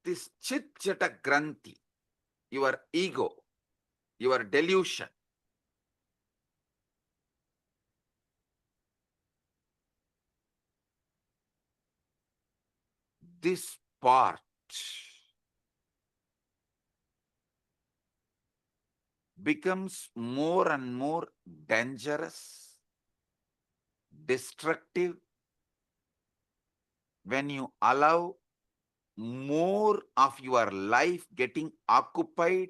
This Chit Jata Granthi, your ego, your delusion, this part becomes more and more dangerous, destructive, when you allow more of your life getting occupied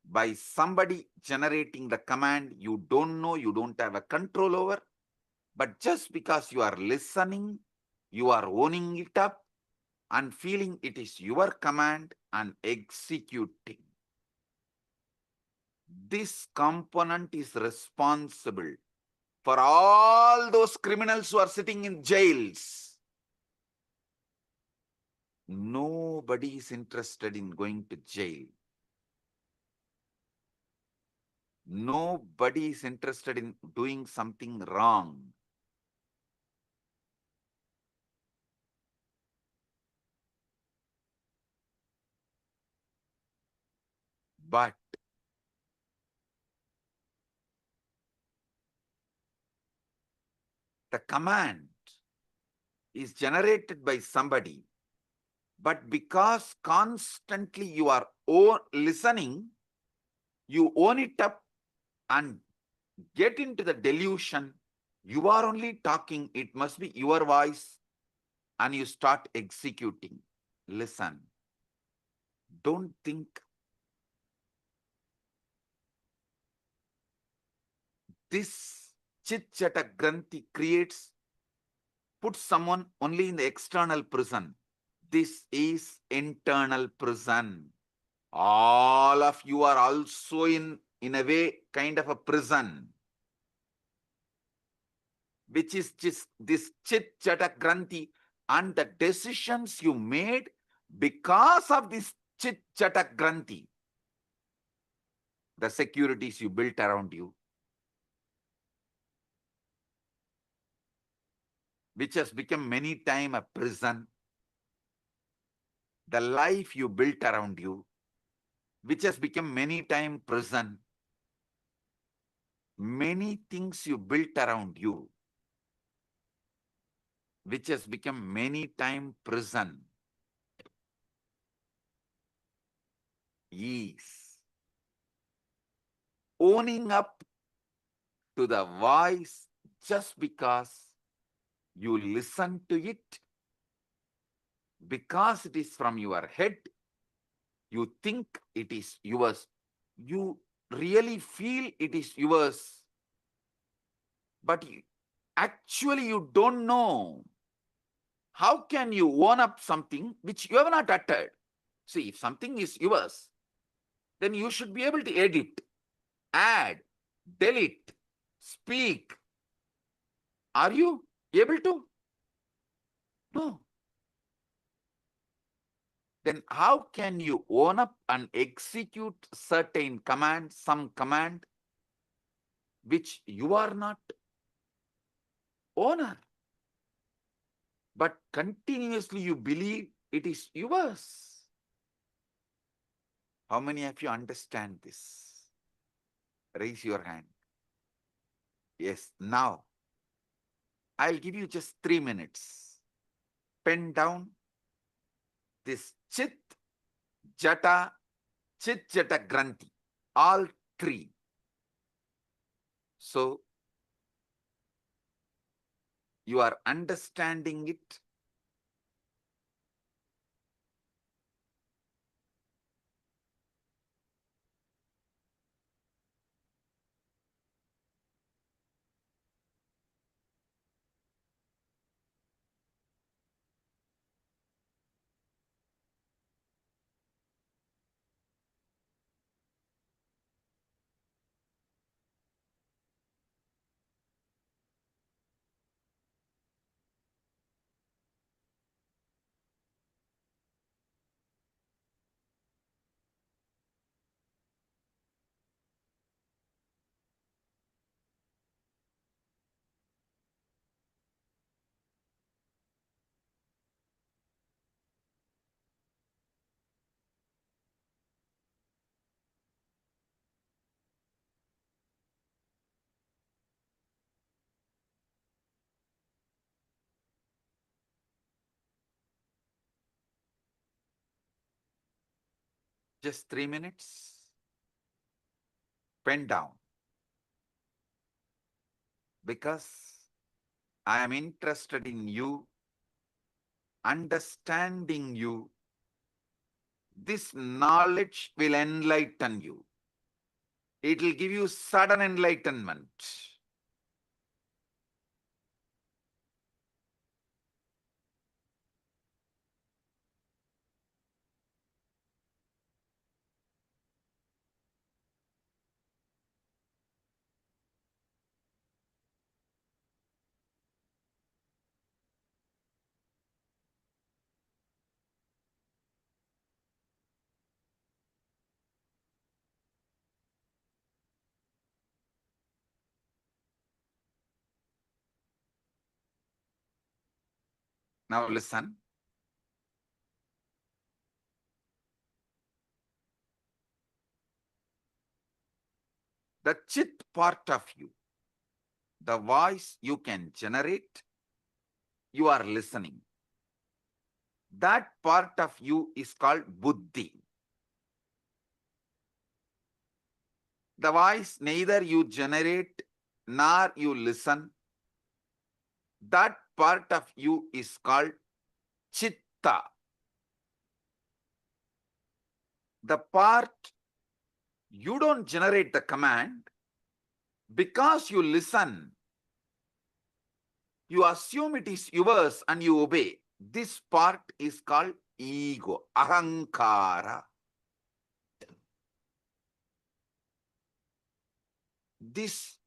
by somebody generating the command you don't know, you don't have a control over. But just because you are listening, you are owning it up and feeling it is your command and executing. This component is responsible for all those criminals who are sitting in jails. Nobody is interested in going to jail. Nobody is interested in doing something wrong. But the command is generated by somebody, but because constantly you are listening, you own it up and get into the delusion. You are only talking, it must be your voice, and you start executing. Listen. Don't think. This Chit Jata Granthi creates put someone only in the external prison. This is internal prison. All of you are also in a way, kind of a prison, which is just this chit jata granthi, and the decisions you made because of this chit jata granthi, the securities you built around you, which has become many times a prison, the life you built around you, which has become many times prison, many things you built around you, which has become many times prison, is owning up to the voice just because you listen to it, because it is from your head, you think it is yours, you really feel it is yours, but actually you don't know. How can you own up something which you have not uttered? See, if something is yours, then you should be able to edit, add, delete, speak. Are you able to? No. Then how can you own up and execute certain command, some command, which you are not owner, but continuously you believe it is yours? How many of you understand this? Raise your hand. Yes, now I'll give you just 3 minutes. Pen down this chit, jata, granthi, all three. So you are understanding it. Just 3 minutes. Pen down. Because I am interested in you, understanding you. This knowledge will enlighten you. It will give you sudden enlightenment. Now listen. The chit part of you, the voice you can generate, you are listening. That part of you is called buddhi. The voice neither you generate nor you listen. That part of you is called chitta. The part you don't generate the command because you listen. You assume it is yours and you obey. This part is called ego, ahankara. This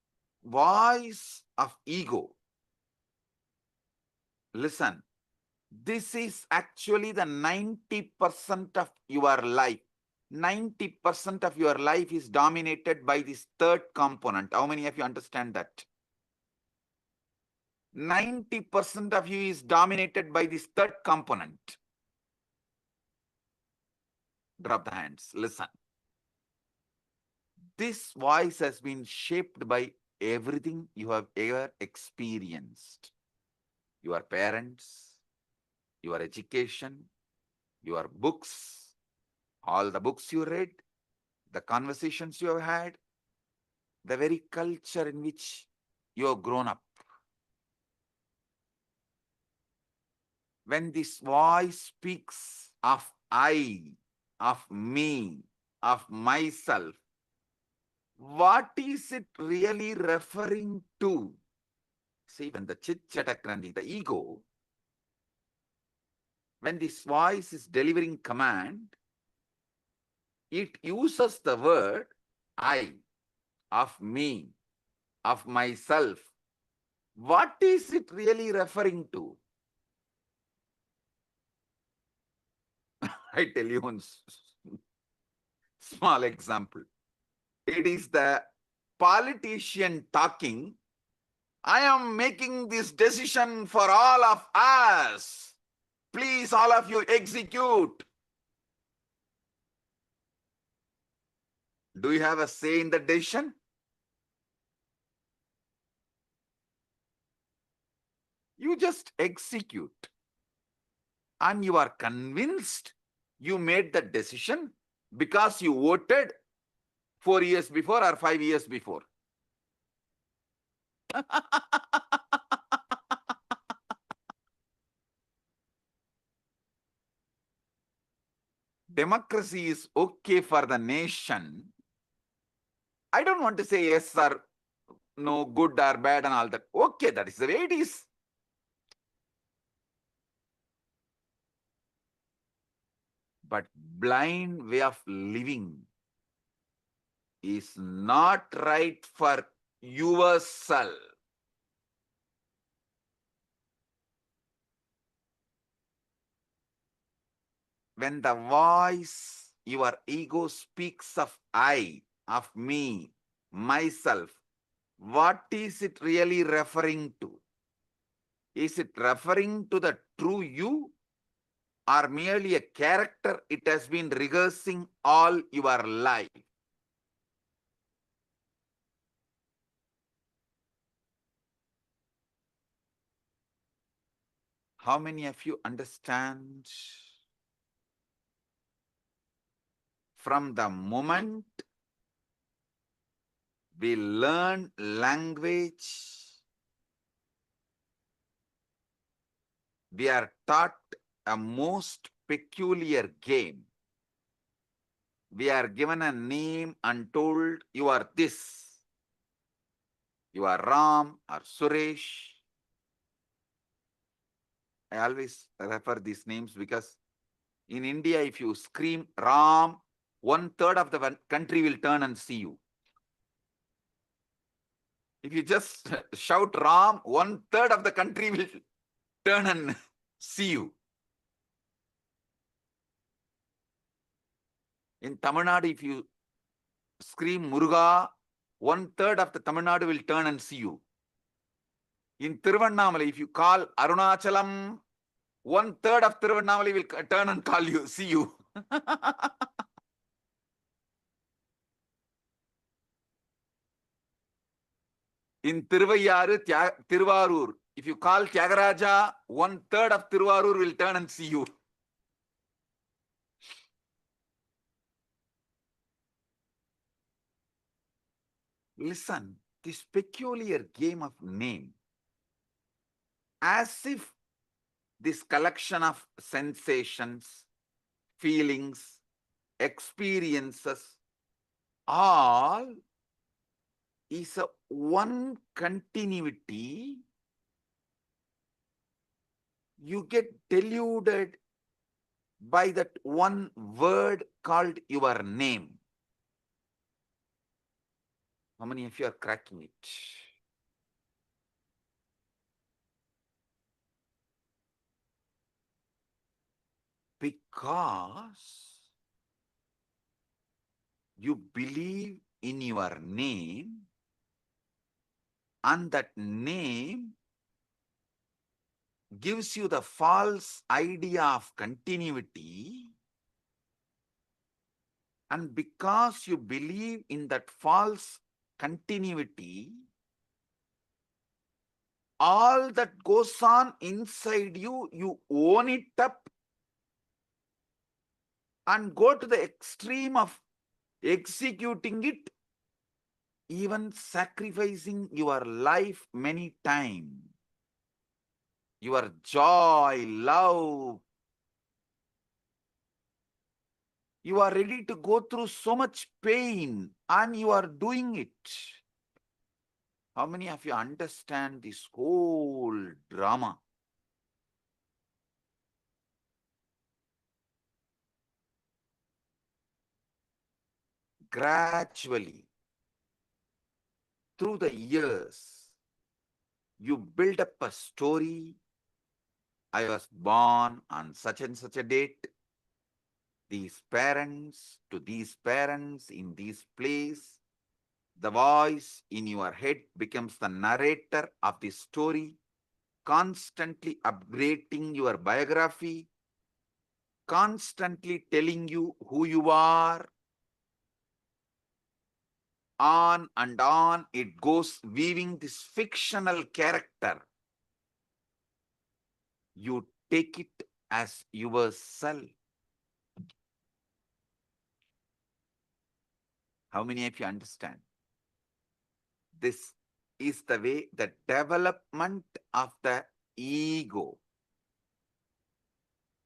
voice of ego, listen, this is actually the 90% of your life. 90% of your life is dominated by this third component. How many of you understand that? 90% of you is dominated by this third component. Drop the hands. Listen. This voice has been shaped by everything you have ever experienced. Your parents, your education, your books, all the books you read, the conversations you have had, the very culture in which you have grown up. When this voice speaks of I, of me, of myself, what is it really referring to? See, when the chit-chatakrandi, the ego, when this voice is delivering command, it uses the word I, of me, of myself. What is it really referring to? I tell you one small example. It is the politician talking, I am making this decision for all of us. Please, all of you, execute. Do you have a say in the decision? You just execute. And you are convinced you made the decision because you voted 4 years before or 5 years before. Democracy is okay for the nation. I don't want to say yes or no, good or bad and all that. Okay, that is the way it is. But blind way of living is not right for yourself. When the voice, your ego speaks of I, of me, myself, what is it really referring to? Is it referring to the true you or merely a character it has been rehearsing all your life? How many of you understand? From the moment we learn language, we are taught a most peculiar game. We are given a name and told, you are this. You are Ram or Suresh. I always refer these names because in India, if you scream Ram, 1/3 of the country will turn and see you. If you just shout Ram, 1/3 of the country will turn and see you. In Tamil Nadu, if you scream Muruga, 1/3 of the Tamil Nadu will turn and see you. In Tiruvannamalai, if you call Arunachalam, 1/3 of Tiruvannamalai will turn and call you, see you. In Tiruvarur, if you call Tyagaraja, 1/3 of Tiruvarur will turn and see you. Listen, this peculiar game of name, as if this collection of sensations, feelings, experiences, all is a one continuity you get deluded by that one word called your name. How many of you are cracking it? Because you believe in your name, and that name gives you the false idea of continuity, and because you believe in that false continuity, all that goes on inside you, you own it up and go to the extreme of executing it, even sacrificing your life many times. Your joy, love, you are ready to go through so much pain and you are doing it. How many of you understand this whole drama? Gradually, through the years, you build up a story. I was born on such and such a date. These parents to these parents in this place. The voice in your head becomes the narrator of the story, constantly upgrading your biography, constantly telling you who you are. On and on it goes, weaving this fictional character. You take it as yourself. How many of you understand? This is the way the development of the ego,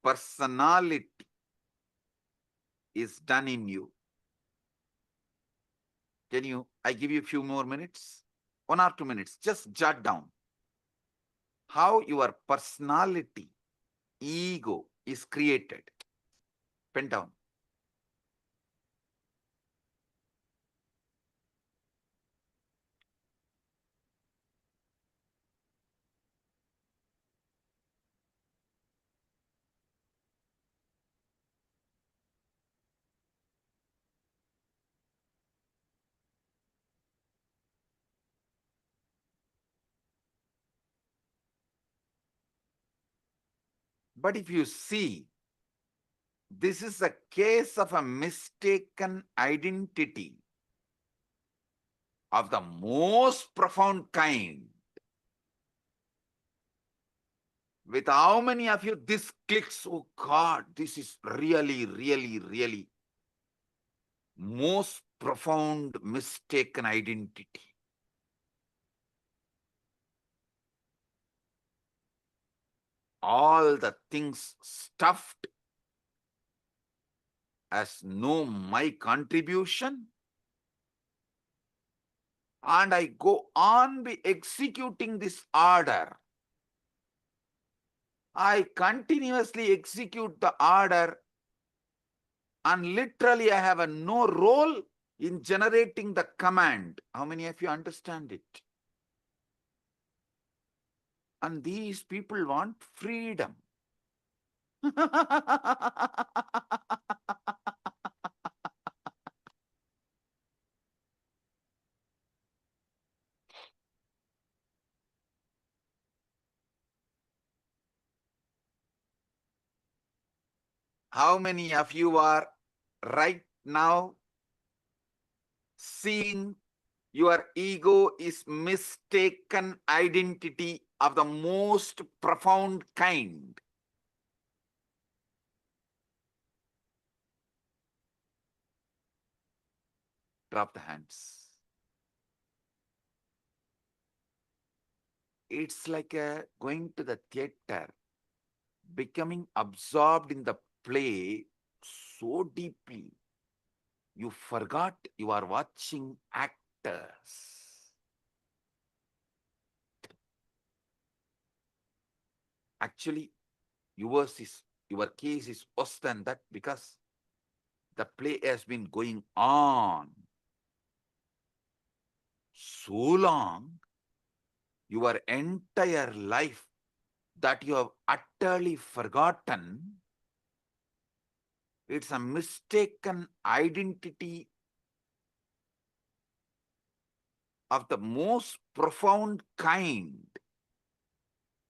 personality is done in you. I give you a few more minutes, 1 or 2 minutes, just jot down how your personality, ego is created. Pen down. But if you see, this is a case of a mistaken identity of the most profound kind. With how many of you this clicks? Oh God, this is really, really, really most profound mistaken identity. All the things stuffed as no my contribution, and I go on be executing this order. I continuously execute the order, and literally I have no role in generating the command. How many of you understand it? And these people want freedom. How many of you are right now seeing your ego is mistaken identity of the most profound kind? Drop the hands. It's like going to the theater, becoming absorbed in the play so deeply, you forgot you are watching actors. Actually, your case is worse than that because the play has been going on so long, your entire life, that you have utterly forgotten. It's a mistaken identity of the most profound kind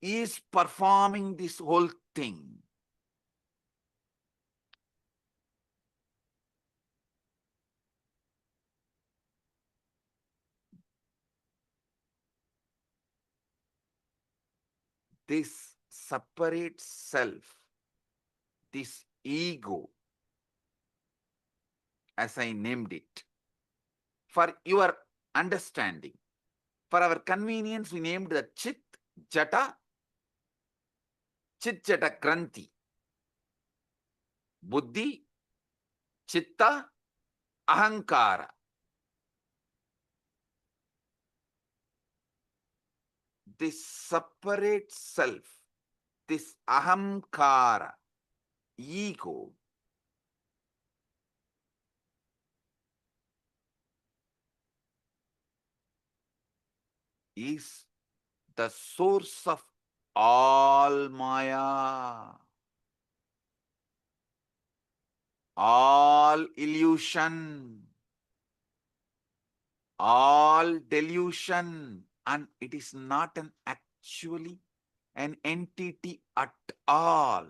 is performing this whole thing. This separate self, this ego, as I named it, for your understanding, for our convenience, we named the Chit Jata Granthi, Buddhi, Chitta, Ahankara. This separate self, this Ahamkara, ego, is the source of all Maya, all illusion, all delusion, and it is not actually an entity at all.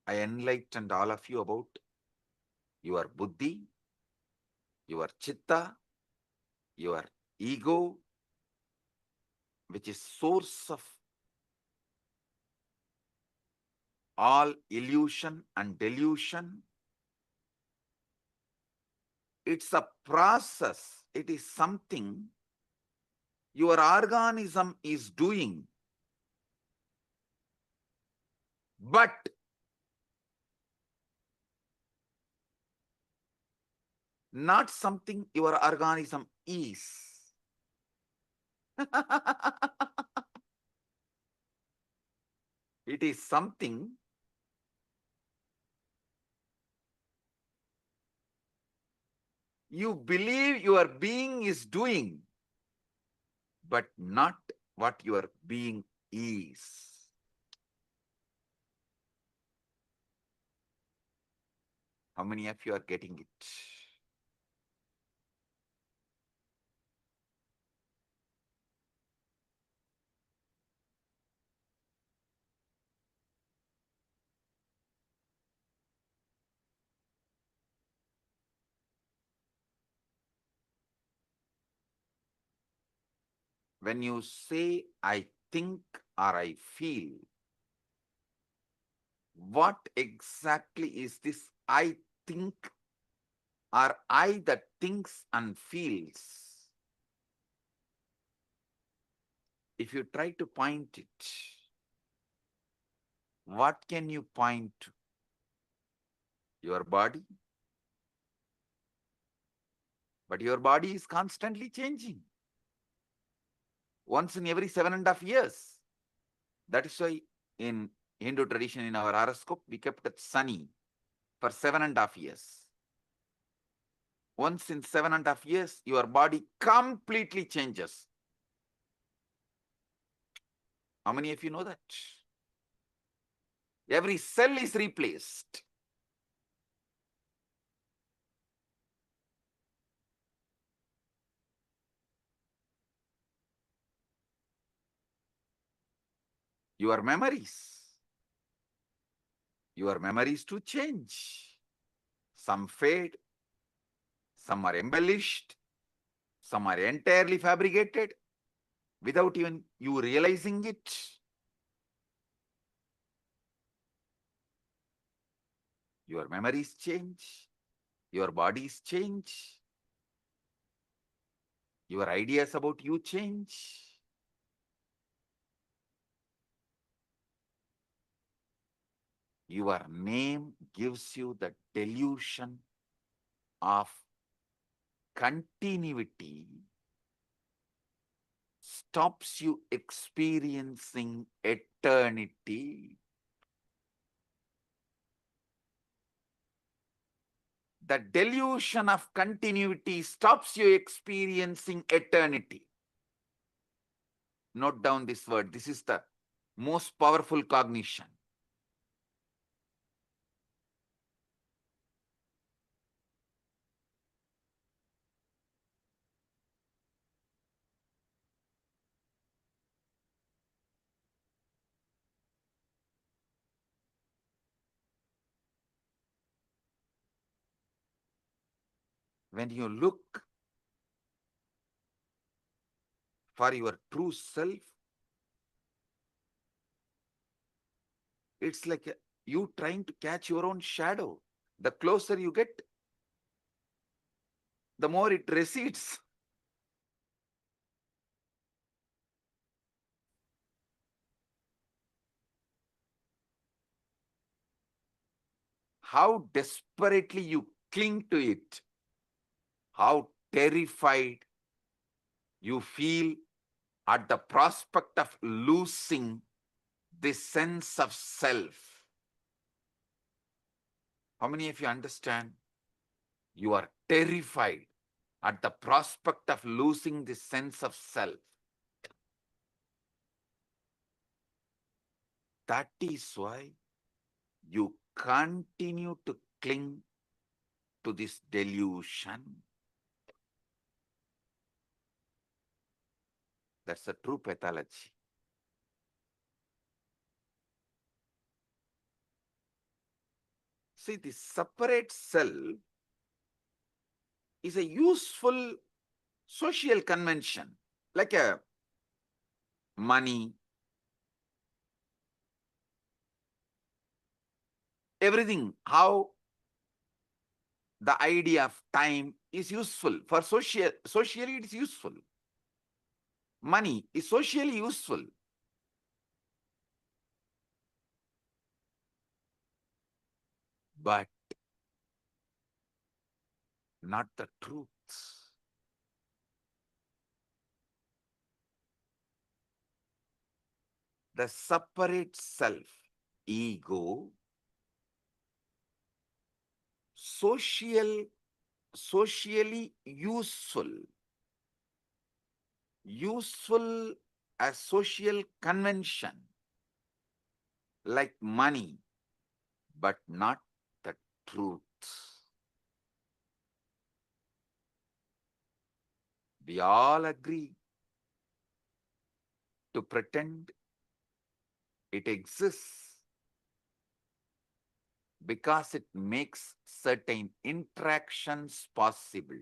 I enlightened all of you about your buddhi, your chitta, your ego, which is source of all illusion and delusion. It's a process. It is something your organism is doing. But not something your organism is. It is something you believe your being is doing, but not what your being is. How many of you are getting it? When you say, I think or I feel, what exactly is this I think or I that thinks and feels? If you try to point it, what can you point to? Your body? But your body is constantly changing. Once in every 7.5 years. That is why in Hindu tradition, in our horoscope, we kept it sunny for 7.5 years. Once in 7.5 years, your body completely changes. How many of you know that? Every cell is replaced. Your memories to change. Some fade, some are embellished, some are entirely fabricated without even you realizing it. Your memories change, your bodies change, your ideas about you change. Your name gives you the delusion of continuity stops you experiencing eternity. The delusion of continuity stops you experiencing eternity. Note down this word. This is the most powerful cognition. When you look for your true self, it's like you trying to catch your own shadow. The closer you get, the more it recedes. How desperately you cling to it, how terrified you feel at the prospect of losing this sense of self. How many of you understand? You are terrified at the prospect of losing this sense of self. That is why you continue to cling to this delusion. That's the true pathology. See, the separate self is a useful social convention, like a money, everything, how the idea of time is useful. For socially it is useful. Money is socially useful. But not the truth. The separate self, ego, socially useful as social convention, like money, but not the truth. We all agree to pretend it exists because it makes certain interactions possible.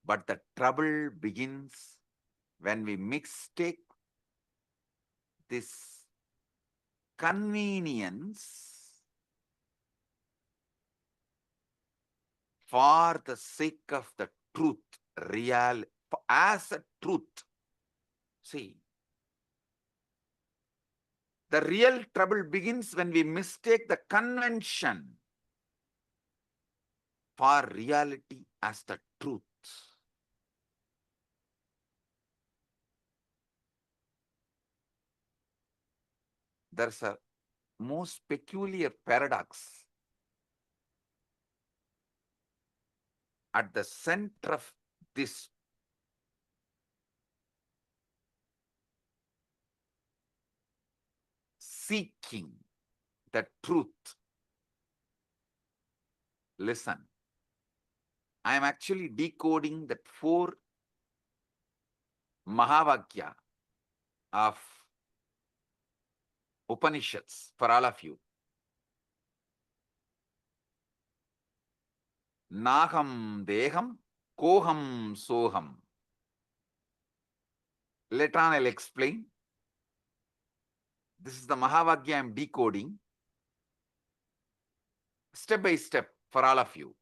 But the trouble begins when we mistake this convenience for the sake of the truth, as a truth. See, the real trouble begins when we mistake the convention for reality as the truth. There's a most peculiar paradox at the center of this seeking the truth. Listen, I am actually decoding that 4 Mahavakya of Upanishads for all of you. Naham deham, koham soham. Later on I'll explain. This is the Mahavakya I am decoding step by step for all of you.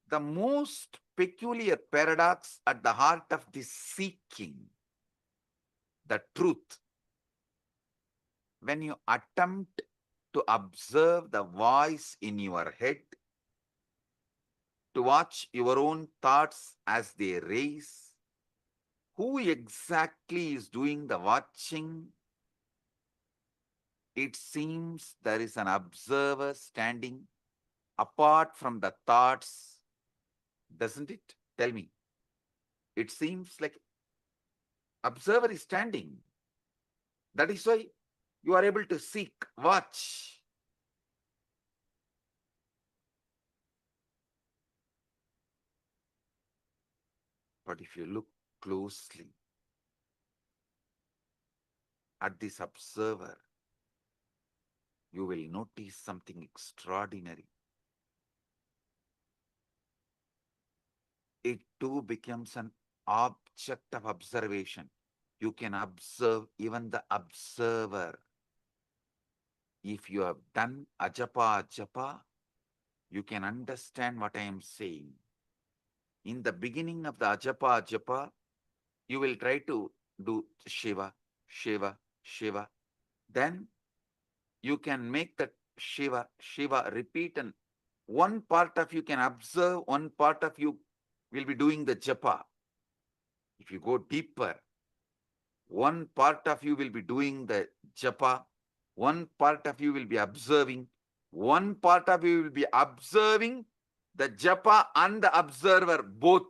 The most peculiar paradox at the heart of this seeking the truth, when you attempt to observe the voice in your head, to watch your own thoughts as they raise. Who exactly is doing the watching? It seems there is an observer standing apart from the thoughts, doesn't it? Tell me. It seems like observer is standing. That is why you are able to seek, watch. But if you look closely at this observer, you will notice something extraordinary. It too becomes an object of observation. You can observe even the observer. If you have done ajapa, you can understand what I am saying. In the beginning of the ajapa, you will try to do Shiva, Shiva, Shiva. Then you can make that Shiva, Shiva repeat, and one part of you can observe, one part of you will be doing the japa. If you go deeper, one part of you will be doing the japa, one part of you will be observing, one part of you will be observing the japa and the observer both.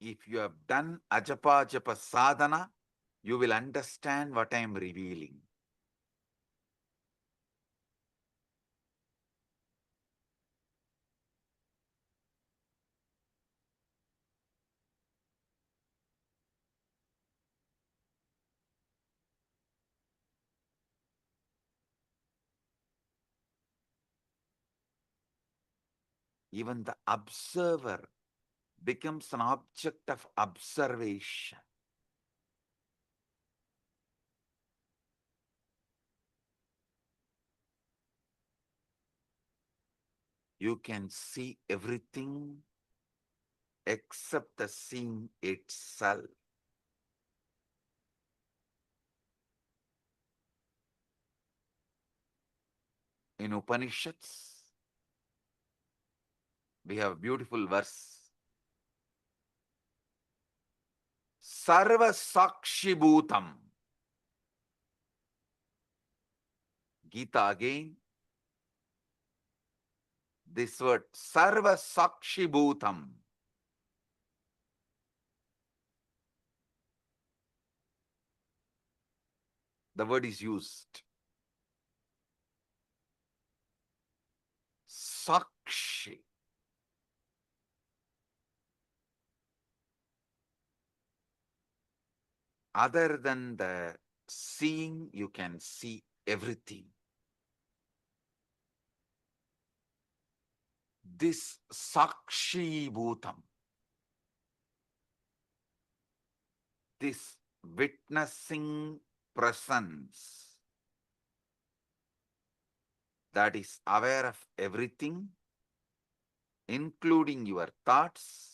If you have done ajapa japa sadhana, you will understand what I am revealing. Even the observer becomes an object of observation. You can see everything except the seeing itself. In Upanishads, we have a beautiful verse. Sarva Sakshi Bhutam. Gita again. This word, Sarva Sakshi Bhutam. The word is used. Sakshi. Other than the seeing, you can see everything. This Sakshi Bhutam, this witnessing presence that is aware of everything, including your thoughts,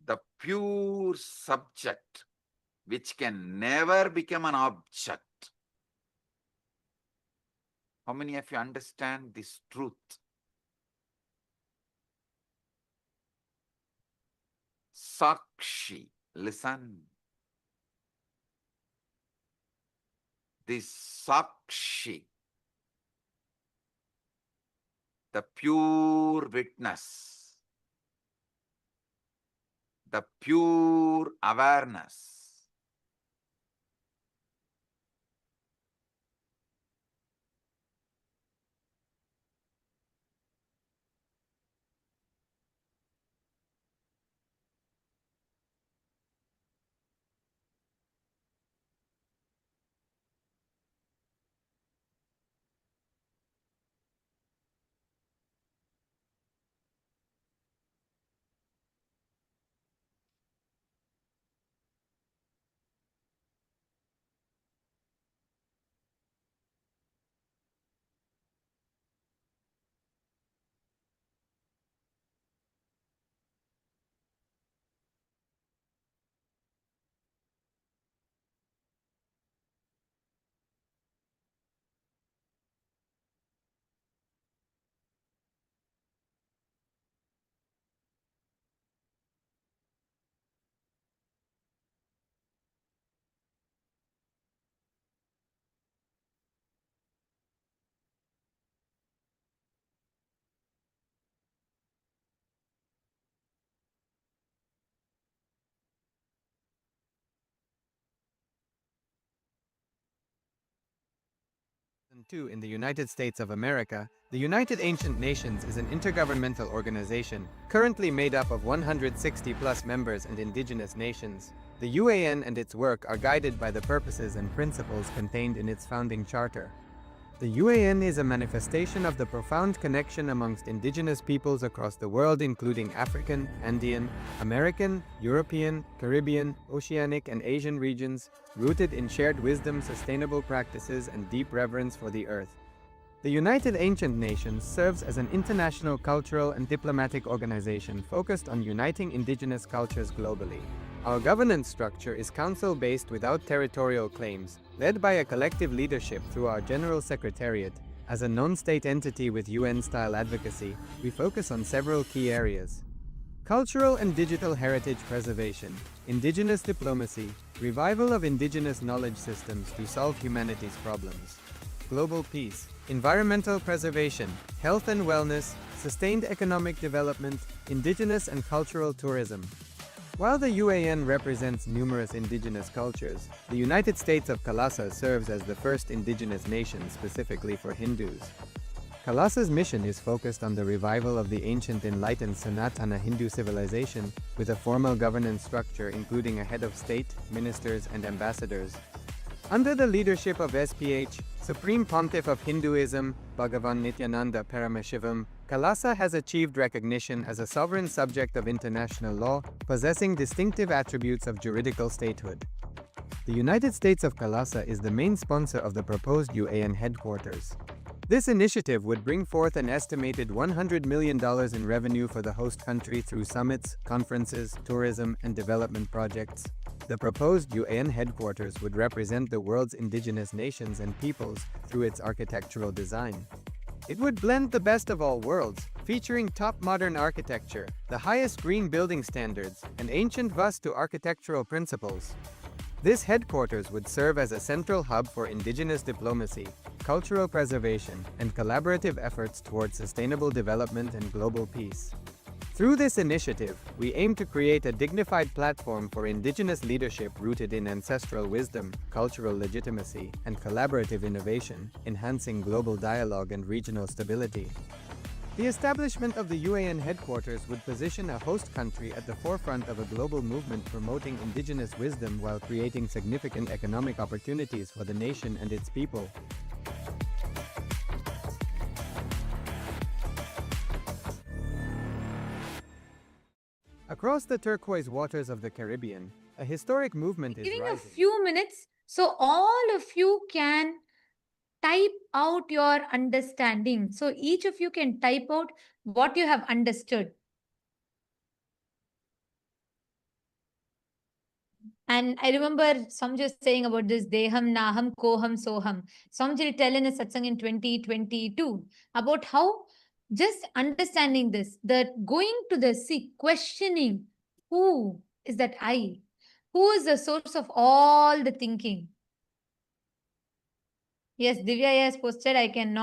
the pure subject, which can never become an object. How many of you understand this truth? Sakshi, listen. This Sakshi, the pure witness, the pure awareness, II in the United States of America, the United Ancient Nations is an intergovernmental organization currently made up of 160 plus members and indigenous nations. The UAN and its work are guided by the purposes and principles contained in its founding charter. The UAN is a manifestation of the profound connection amongst indigenous peoples across the world, including African, Andean, American, European, Caribbean, Oceanic, and Asian regions, rooted in shared wisdom, sustainable practices, and deep reverence for the earth. The United Ancient Nations serves as an international cultural and diplomatic organization focused on uniting indigenous cultures globally. Our governance structure is council-based without territorial claims, led by a collective leadership through our General Secretariat. As a non-state entity with UN-style advocacy, we focus on several key areas: cultural and digital heritage preservation, indigenous diplomacy, revival of indigenous knowledge systems to solve humanity's problems, global peace, environmental preservation, health and wellness, sustained economic development, indigenous and cultural tourism. While the UAN represents numerous indigenous cultures, the United States of Kalasa serves as the first indigenous nation specifically for Hindus. Kalasa's mission is focused on the revival of the ancient enlightened Sanatana Hindu civilization with a formal governance structure including a head of state, ministers, and ambassadors. Under the leadership of SPH, Supreme Pontiff of Hinduism, Bhagavan Nityananda Paramashivam, Kalasa has achieved recognition as a sovereign subject of international law, possessing distinctive attributes of juridical statehood. The United States of Kalasa is the main sponsor of the proposed UAN headquarters. This initiative would bring forth an estimated $100 million in revenue for the host country through summits, conferences, tourism, and development projects. The proposed UAN headquarters would represent the world's indigenous nations and peoples through its architectural design. It would blend the best of all worlds, featuring top modern architecture, the highest green building standards, and ancient Vastu architectural principles. This headquarters would serve as a central hub for indigenous diplomacy, cultural preservation, and collaborative efforts towards sustainable development and global peace. Through this initiative, we aim to create a dignified platform for indigenous leadership rooted in ancestral wisdom, cultural legitimacy, and collaborative innovation, enhancing global dialogue and regional stability. The establishment of the UAN headquarters would position a host country at the forefront of a global movement promoting indigenous wisdom while creating significant economic opportunities for the nation and its people. Across the turquoise waters of the Caribbean, a historic movement is Giving rising. a few minutes so all of you can type out your understanding. So each of you can type out what you have understood. And I remember Samjay saying about this Deham, Naham, Koham, Soham. Samjay tell in a satsang in 2022 about how just understanding this, that going to the sea, questioning who is that I? Who is the source of all the thinking? Yes, Divya has posted, I can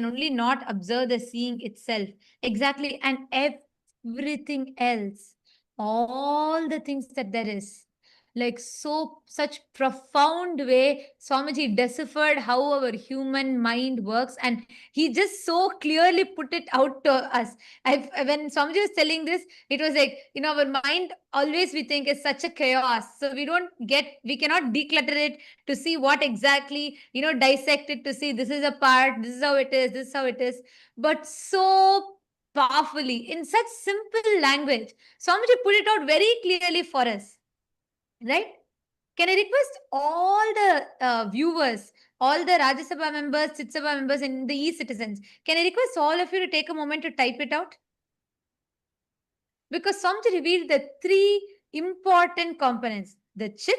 only not observe the seeing itself. Exactly. And everything else, all the things that there is. Like such profound way, Swamiji deciphered how our human mind works, and he just so clearly put it out to us. When Swamiji was telling this, it was like, our mind always we think is such a chaos. So we cannot declutter it to see what exactly, dissect it to see this is a part, this is how it is, this is how it is. But so powerfully, in such simple language, Swamiji put it out very clearly for us. Right? Can I request all the viewers, all the Rajya Sabha members, Chit Sabha members, and the e-citizens, can I request all of you to take a moment to type it out? Because Swamiji revealed the three important components: the Chit,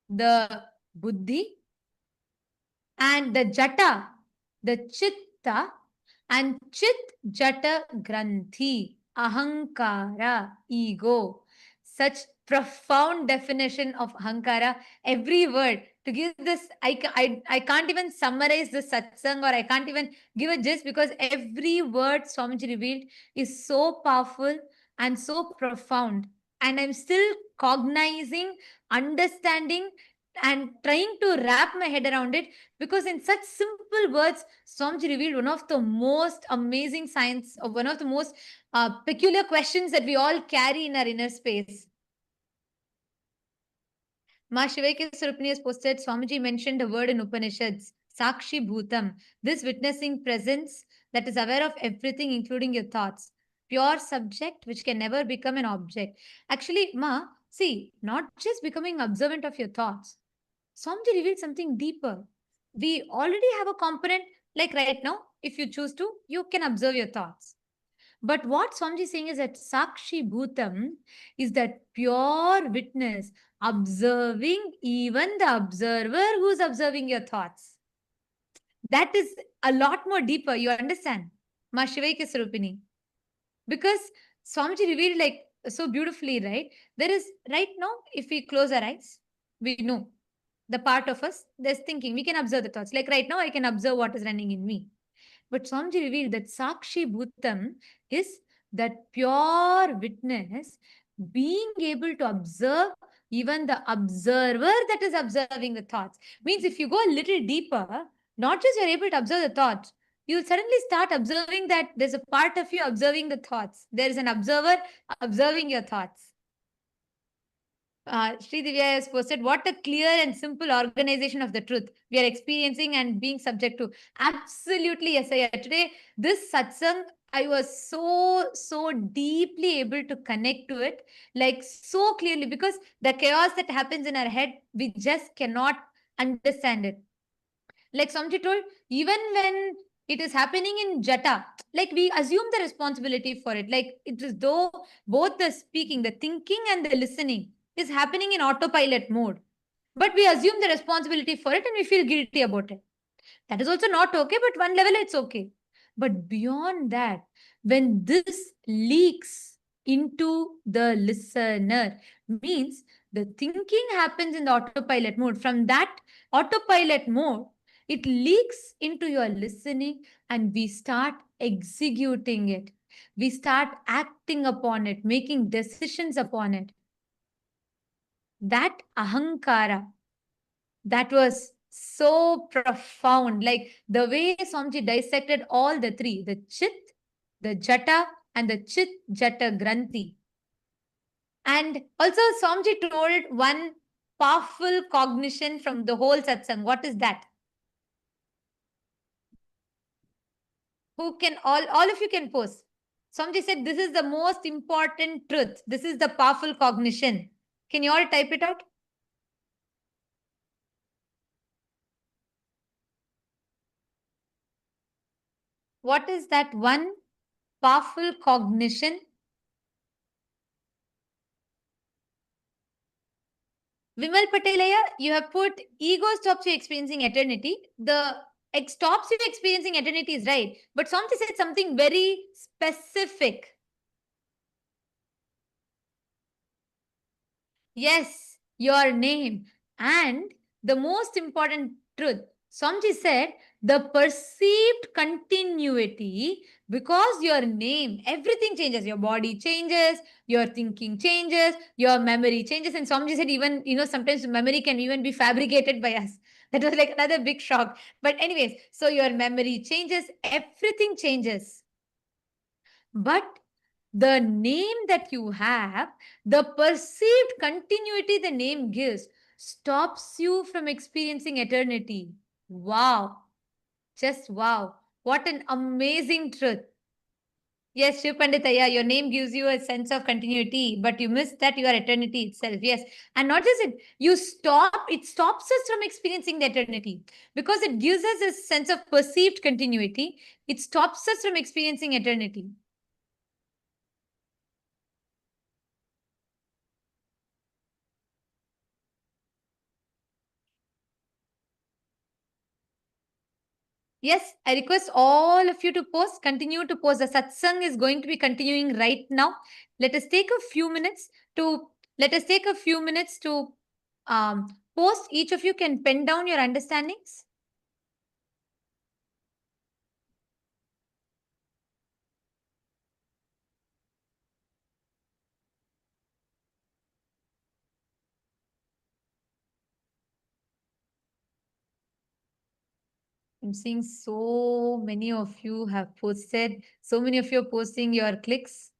the Buddhi, and the Jata, the Chitta, and Chit Jata Granthi, Ahankara, ego. Such profound definition of Ahankara, every word. To give this, I can't even summarize the satsang, or I can't even give a gist, because every word Swamiji revealed is so powerful and so profound. And I'm still cognizing, understanding, and trying to wrap my head around it, because in such simple words, Swamiji revealed one of the most amazing science, or one of the most peculiar questions that we all carry in our inner space. Ma Shivaike Surupani has posted, Swamiji mentioned a word in Upanishads, Sakshi Bhutam, this witnessing presence that is aware of everything, including your thoughts. Pure subject which can never become an object. Actually, Ma, see, not just becoming observant of your thoughts. Swamiji revealed something deeper. We already have a component, like right now, if you choose to, you can observe your thoughts. But what Swamiji is saying is that Sakshi Bhutam is that pure witness, observing even the observer who's observing your thoughts. That is a lot more deeper, you understand? Ma Shivaike Sarupini. Because Swamiji revealed like so beautifully, right? There is right now, if we close our eyes, we know the part of us that's thinking. We can observe the thoughts. Like right now, I can observe what is running in me. But Swamiji revealed that Sakshi Bhutam is that pure witness being able to observe even the observer that is observing the thoughts. Means if you go a little deeper, not just you're able to observe the thoughts, you'll suddenly start observing that there's a part of you observing the thoughts. There is an observer observing your thoughts. Sri Divya has posted, what a clear and simple organization of the truth we are experiencing and being subject to. Absolutely, yes. Today, this satsang, I was so deeply able to connect to it, like so clearly, because the chaos that happens in our head, we just cannot understand it. Like Samji told, even when it is happening in Jata, like we assume the responsibility for it. Like it is though both the speaking, the thinking and the listening is happening in autopilot mode. But we assume the responsibility for it and we feel guilty about it. That is also not okay, but one level it's okay. But beyond that, when this leaks into the listener, means the thinking happens in the autopilot mode. From that autopilot mode, it leaks into your listening and we start executing it. We start acting upon it, making decisions upon it. That ahankara, that was so profound. Like the way Swamiji dissected all the three, the Chit, the Jata, and the Chit Jata Granthi. And also Swamiji told one powerful cognition from the whole satsang. What is that? Who can, all of you can post. Swamiji said, this is the most important truth. This is the powerful cognition. Can you all type it out? What is that one powerful cognition? Vimal Patelaya, you have put ego stops you experiencing eternity. The stops you experiencing eternity is right. But Swamiji said something very specific. Yes, your name. And the most important truth, Swamiji said, the perceived continuity, because your name, everything changes. Your body changes, your thinking changes, your memory changes. And Swamiji said even, sometimes memory can even be fabricated by us. That was like another big shock. But anyways, so your memory changes, everything changes. But the name that you have, the perceived continuity the name gives, stops you from experiencing eternity. Wow. Just wow. What an amazing truth. Yes, Shiv Panditaya, your name gives you a sense of continuity, but you miss that you are eternity itself. Yes. And not just it, it stops us from experiencing the eternity because it gives us a sense of perceived continuity. It stops us from experiencing eternity. Yes, I request all of you to post, continue to post. The satsang is going to be continuing right now. Let us take a few minutes to post. Each of you can pen down your understandings. I'm seeing so many of you have posted, so many of you are posting your clicks.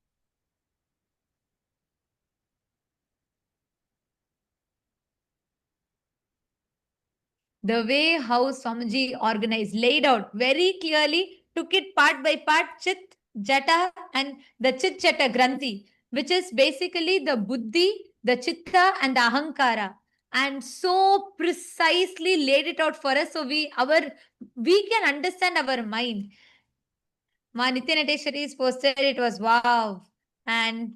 The way how Swamiji organized, laid out very clearly, took it part by part, Chit, Jata, and the Chit Jata Granthi, which is basically the Buddhi, the Chitta, and the Ahankara. And so precisely laid it out for us so we can understand our mind. Ma Nitya Nateshwari is posted, it was wow. And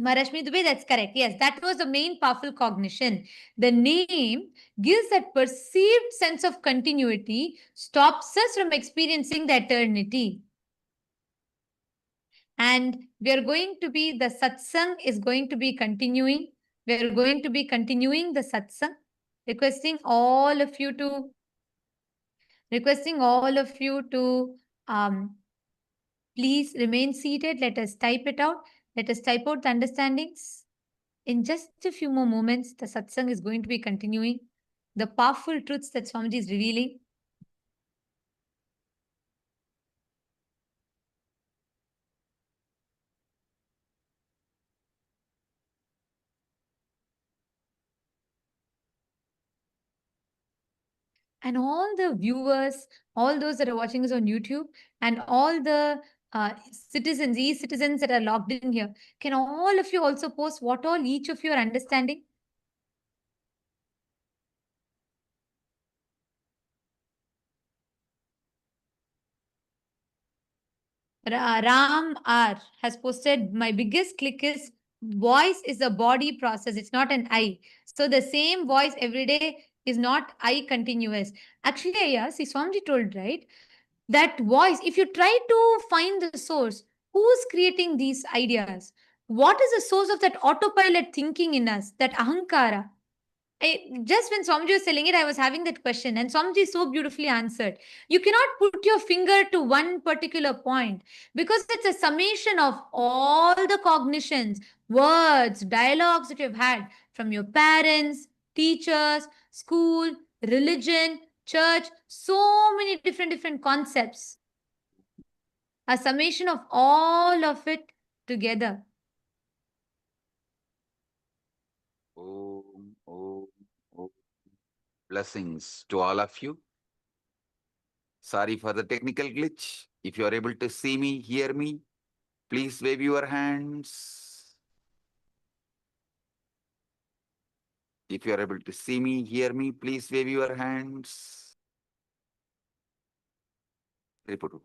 Marashmi Dubey, that's correct. Yes, that was the main powerful cognition. The name gives that perceived sense of continuity, stops us from experiencing the eternity. And we are going to be, the satsang is going to be continuing. We are going to be continuing the satsang, requesting all of you to, please remain seated. Let us type it out. Let us type out the understandings. In just a few more moments, the satsang is going to be continuing. The powerful truths that Swamiji is revealing. And all the viewers, all those that are watching us on YouTube, and all the citizens, e-citizens that are logged in here, can all of you also post what all each of you are understanding? Ram R has posted, my biggest click is voice is a body process. It's not an I. So the same voice every day is not I continuous. Actually, yeah, see, Swamiji told, right? That voice, if you try to find the source, who's creating these ideas? What is the source of that autopilot thinking in us, that ahankara? Just when Swamiji was telling it, I was having that question, and Swamiji so beautifully answered. You cannot put your finger to one particular point because it's a summation of all the cognitions, words, dialogues that you've had from your parents, teachers, school, religion, church, so many different concepts. A summation of all of it together. Om, om, om. Blessings to all of you. Sorry for the technical glitch. If you are able to see me, hear me, please wave your hands. If you are able to see me, hear me, please wave your hands. Report.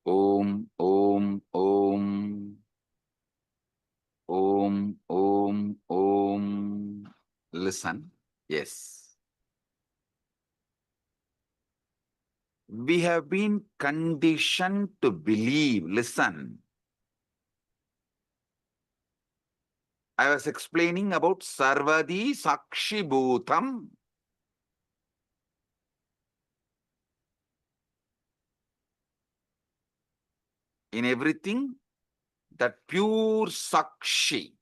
Om, om, om. Om, om, om. Listen. Yes. We have been conditioned to believe. Listen. I was explaining about Sarvadi Sakshi Bhutam. In everything, that pure Sakshi.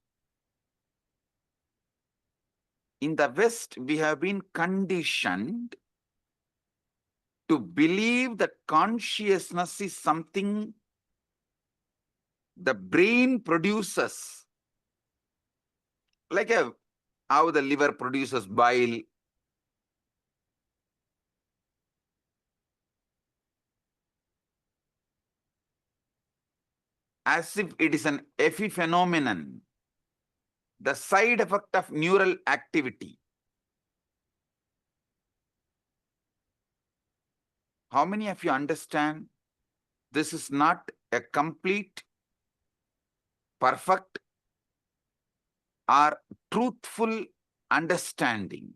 In the West, we have been conditioned to believe that consciousness is something the brain produces. Like how the liver produces bile. As if it is an epiphenomenon, the side effect of neural activity. How many of you understand this is not a complete, perfect, or truthful understanding?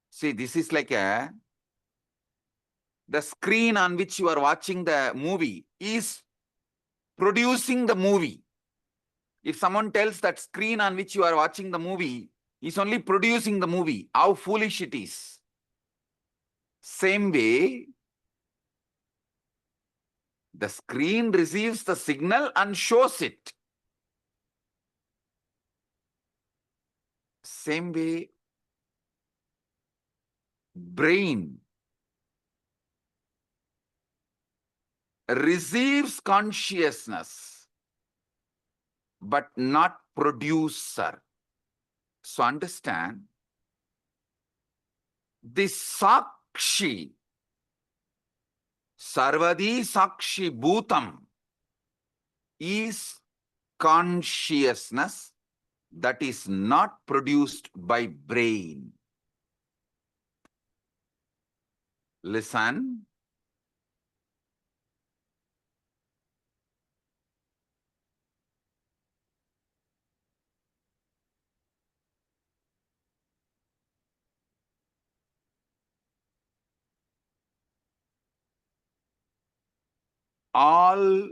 See, this is like the screen on which you are watching the movie is producing the movie. If someone tells that screen on which you are watching the movie is only producing the movie, how foolish it is. Same way, the screen receives the signal and shows it. same way, brain receives consciousness, but not producer. So understand, this Sakshi, Sarvadi Sakshi Bhutam, is consciousness that is not produced by brain. Listen. All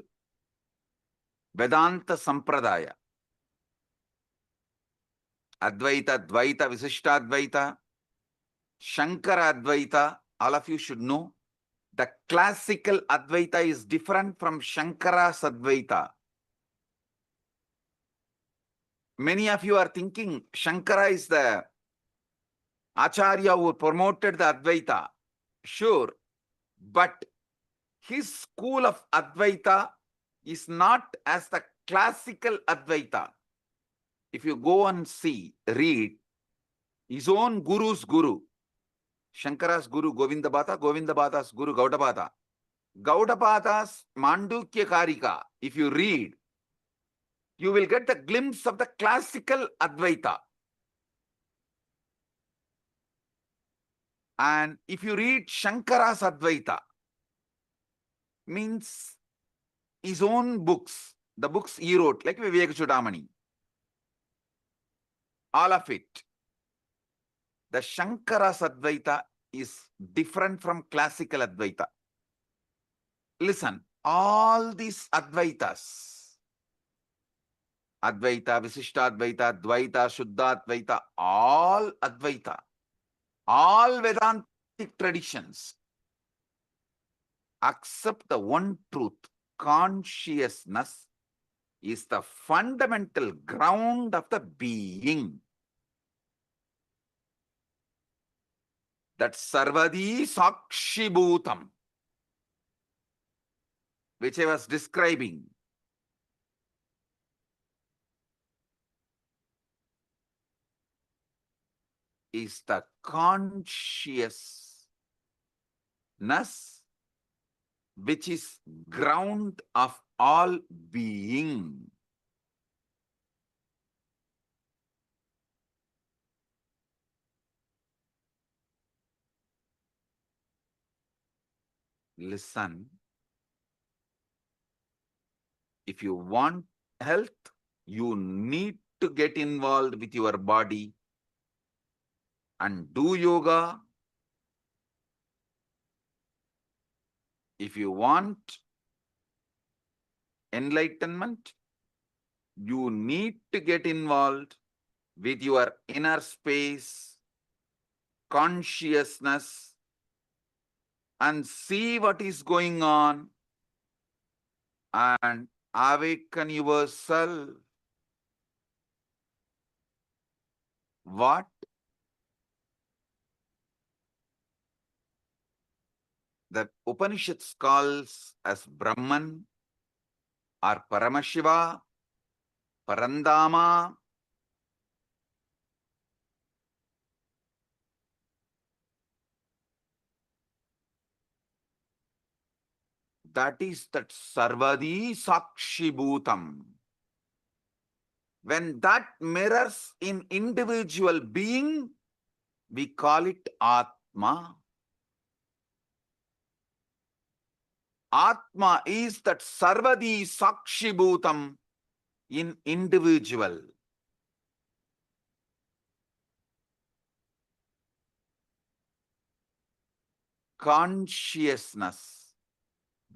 Vedanta Sampradaya, Advaita, Dvaita, Visishtadvaita, Shankara Advaita, all of you should know, the classical Advaita is different from Shankara's Advaita. Many of you are thinking Shankara is the Acharya who promoted the Advaita. Sure, but his school of Advaita is not as the classical Advaita. If you go and see, read, his own guru's guru, Shankara's guru Govindabhata, Govindabhata's guru Gaudabhata. Gaudabhata's Mandukya Karika, if you read, you will get the glimpse of the classical Advaita. And if you read Shankara's Advaita, means his own books, the books he wrote, like Viveka Chudamani, all of it. The Shankara's Advaita is different from classical Advaita. Listen, all these Advaitas, Advaita, Visishtadvaita, Dvaita, Shuddhadvaita, all Advaita, all Vedantic traditions accept the one truth. Consciousness is the fundamental ground of the being. That Sarvadi Sakshi Bhutam, which I was describing, is the consciousness which is ground of all being. Listen, if you want health, you need to get involved with your body and do yoga. If you want enlightenment, you need to get involved with your inner space, consciousness, and see what is going on and awaken yourself. What? The Upanishads calls as Brahman or Paramashiva, Parandama. That is that Sarvadi Sakshi Bhutam. When that mirrors in individual being, we call it Atma. Atma is that Sarvadi Sakshi Bhutam in individual. Consciousness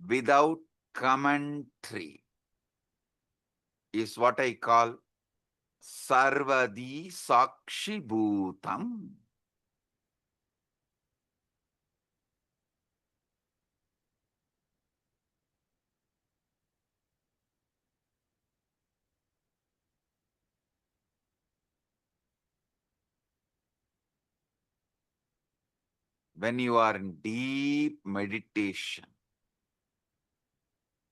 without commentary is what I call Sarvadi Sakshi Bhutam. when you are in deep meditation,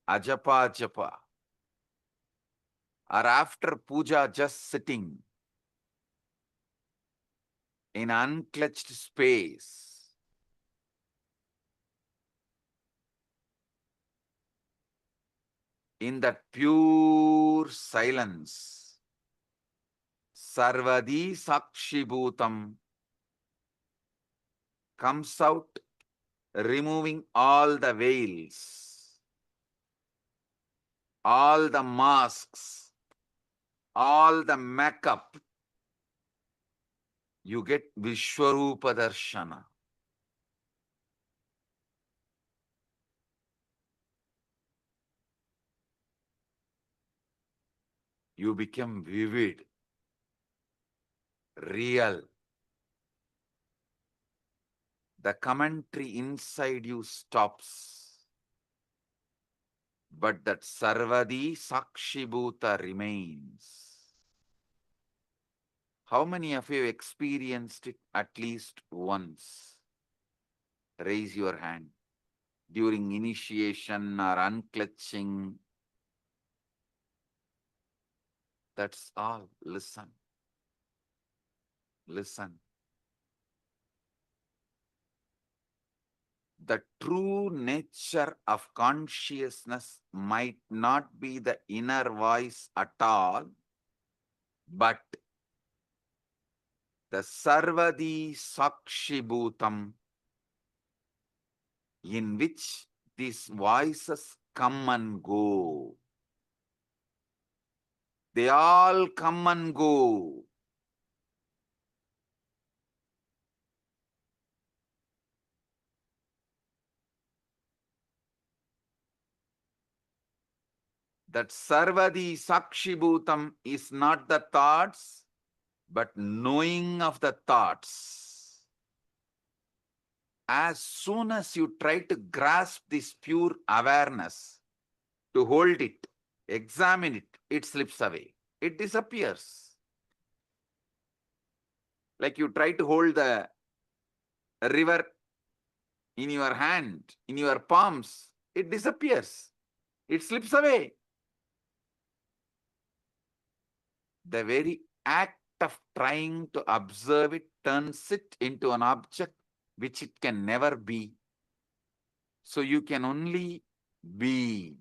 ajapa japa, or after puja just sitting in unclutched space, in that pure silence, sarvadi sakshibhutam comes out, removing all the veils, all the masks, all the makeup. You get Vishwarupa Darshana. You become vivid, real. The commentary inside you stops. But that Sarvadi Sakshibhuta remains. How many of you experienced it at least once? Raise your hand. During initiation or unclutching. That's all. Listen. Listen. The true nature of consciousness might not be the inner voice at all, but the Sarvadi Sakshibhutam, in which these voices come and go. They all come and go. That Sarvadi Sakshibhutam is not the thoughts, but knowing of the thoughts. As soon as you try to grasp this pure awareness, to hold it, examine it, it slips away. It disappears. Like you try to hold the river in your hand, in your palms, it disappears. It slips away. The very act of trying to observe it turns it into an object which it can never be. So you can only be.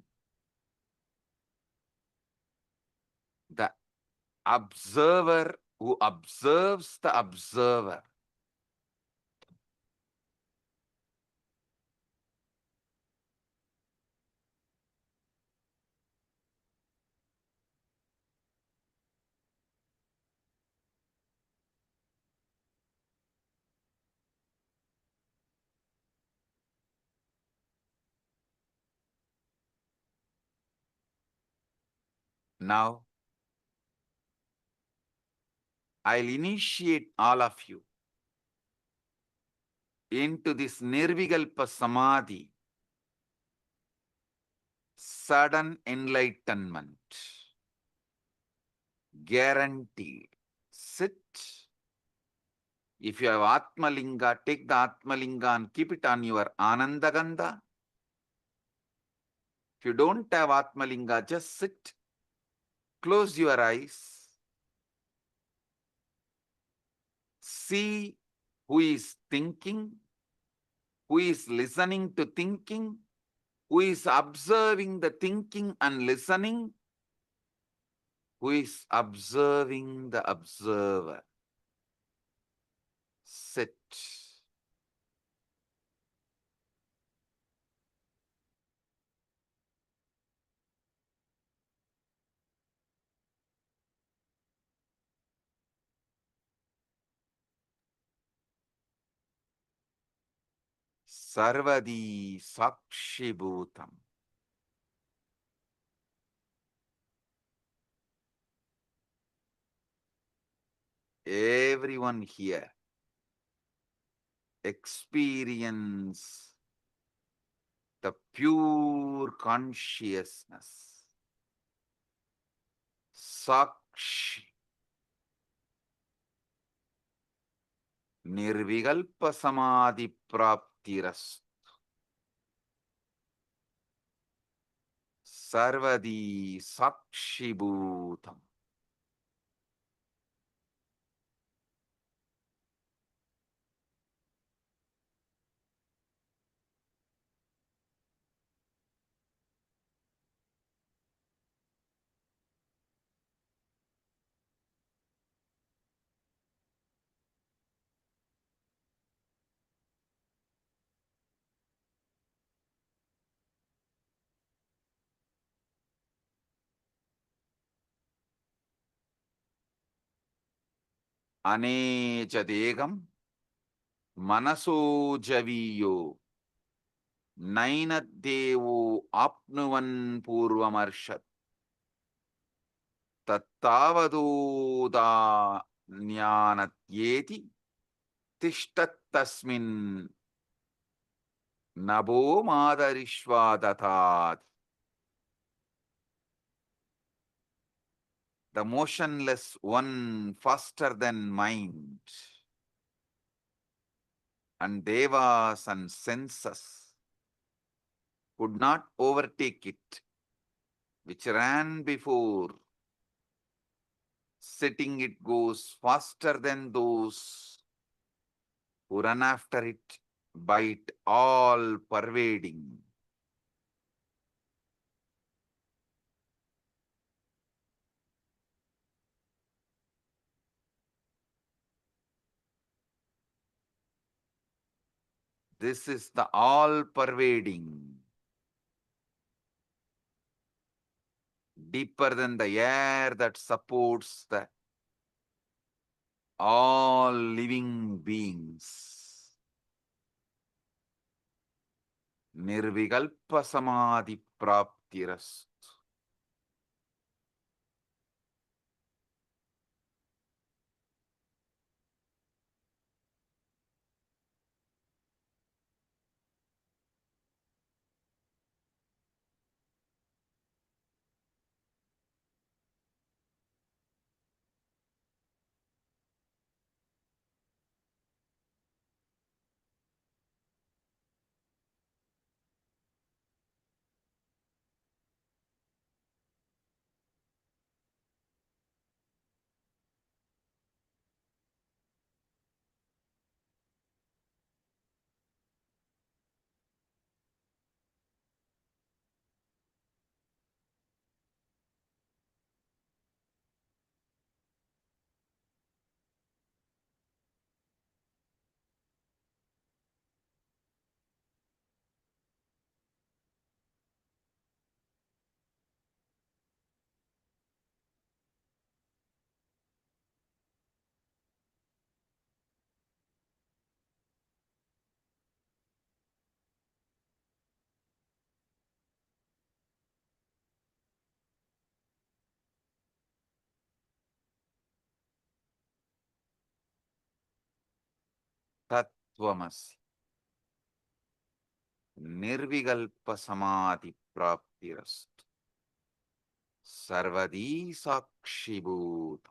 The observer who observes the observer. Now, I'll initiate all of you into this Nirvikalpa Samadhi, sudden enlightenment, guaranteed. Sit. If you have Atmalinga, take the Atmalinga and keep it on your Anandagandha. If you don't have Atmalinga, just sit. Close your eyes. See who is thinking, who is listening to thinking, who is observing the thinking and listening, who is observing the observer. Sit. Sarvadi Sakshibhutam. Everyone here experience the pure consciousness. Sakshi. Nirvikalpa samadhi praptiras. Sarvadi sakshibhutam. Anecha degam manaso javiyo nainaddevo apnuvan purvamarshat tattavadoda jnanatyeti tishtattasmin nabo madarishvadatat. The motionless one faster than mind, and devas and senses could not overtake it, which ran before. Sitting it goes faster than those who run after it, by it all pervading. This is the all pervading, deeper than the air that supports the all living beings. Nirvikalpa samadhi praptiras. Tattvamasi. Nirvikalpa samadhi praptiras. Sarvadi sakshibhuta.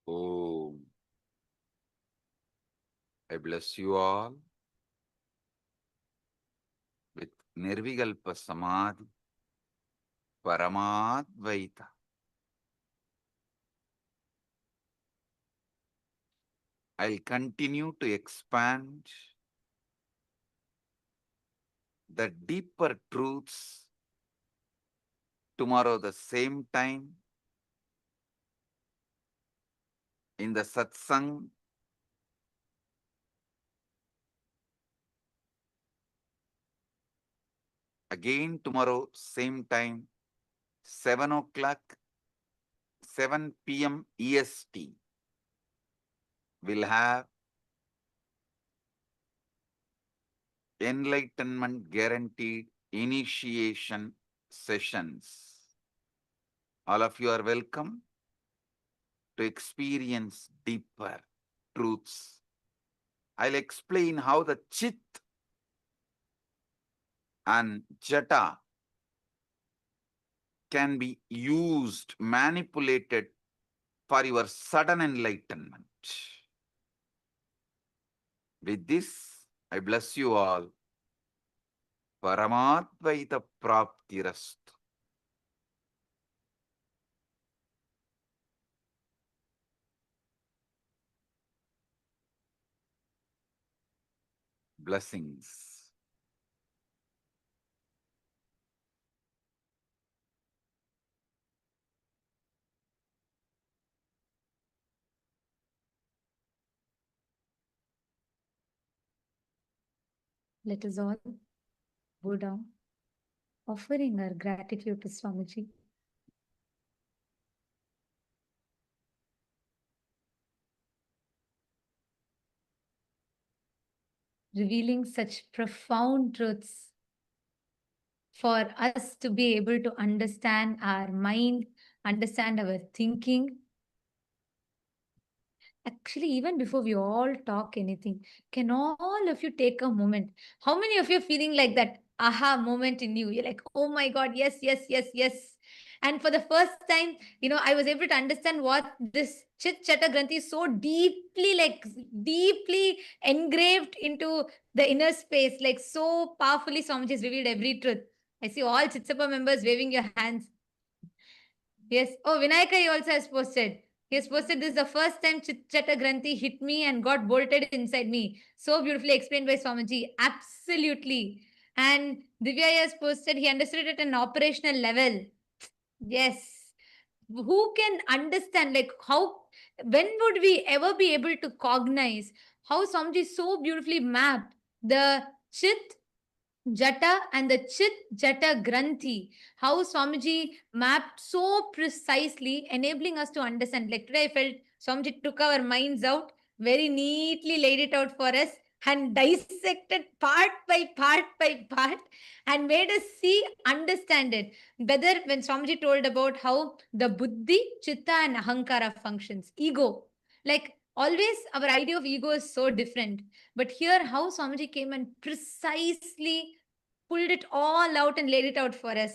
Om. I bless you all with Nirvikalpa Samadhi, Paramadvaita. I'll continue to expand the deeper truths tomorrow the same time in the satsang. Again tomorrow same time, 7 o'clock, 7 p.m. EST. We'll have enlightenment guaranteed initiation sessions. All of you are welcome to experience deeper truths. I'll explain how the Chit and Jata can be used, manipulated for your sudden enlightenment. With this, I bless you all. Paramatvaita Praptirastu. Blessings. Let us all go down, offering our gratitude to Swamiji. Revealing such profound truths for us to be able to understand our mind, understand our thinking. Actually, even before we all talk anything, can all of you take a moment? How many of you are feeling like that aha moment in you? You're like, oh my God, yes, yes, yes, yes. And for the first time, I was able to understand what this Chit Chata Granthi is so deeply, deeply engraved into the inner space, like so powerfully Swamiji has revealed every truth. I see all Chitsapa members waving your hands. Yes. Oh, Vinayaka also has posted. He has posted this is the first time Chit-Chata Granthi hit me and got bolted inside me. So beautifully explained by Swamiji. Absolutely. And Divya has posted he understood it at an operational level. Yes. Who can understand when would we ever be able to cognize how Swamiji so beautifully mapped the Chit Jata and the Chit Jata Granthi, how Swamiji mapped so precisely, enabling us to understand. Like today, I felt Swamiji took our minds out, very neatly laid it out for us, and dissected part by part, and made us see, understand it. Whether when Swamiji told about how the Buddhi, Chitta, and Ahankara functions, ego, like always, our idea of ego is so different. But here, how Swamiji came and precisely pulled it all out and laid it out for us.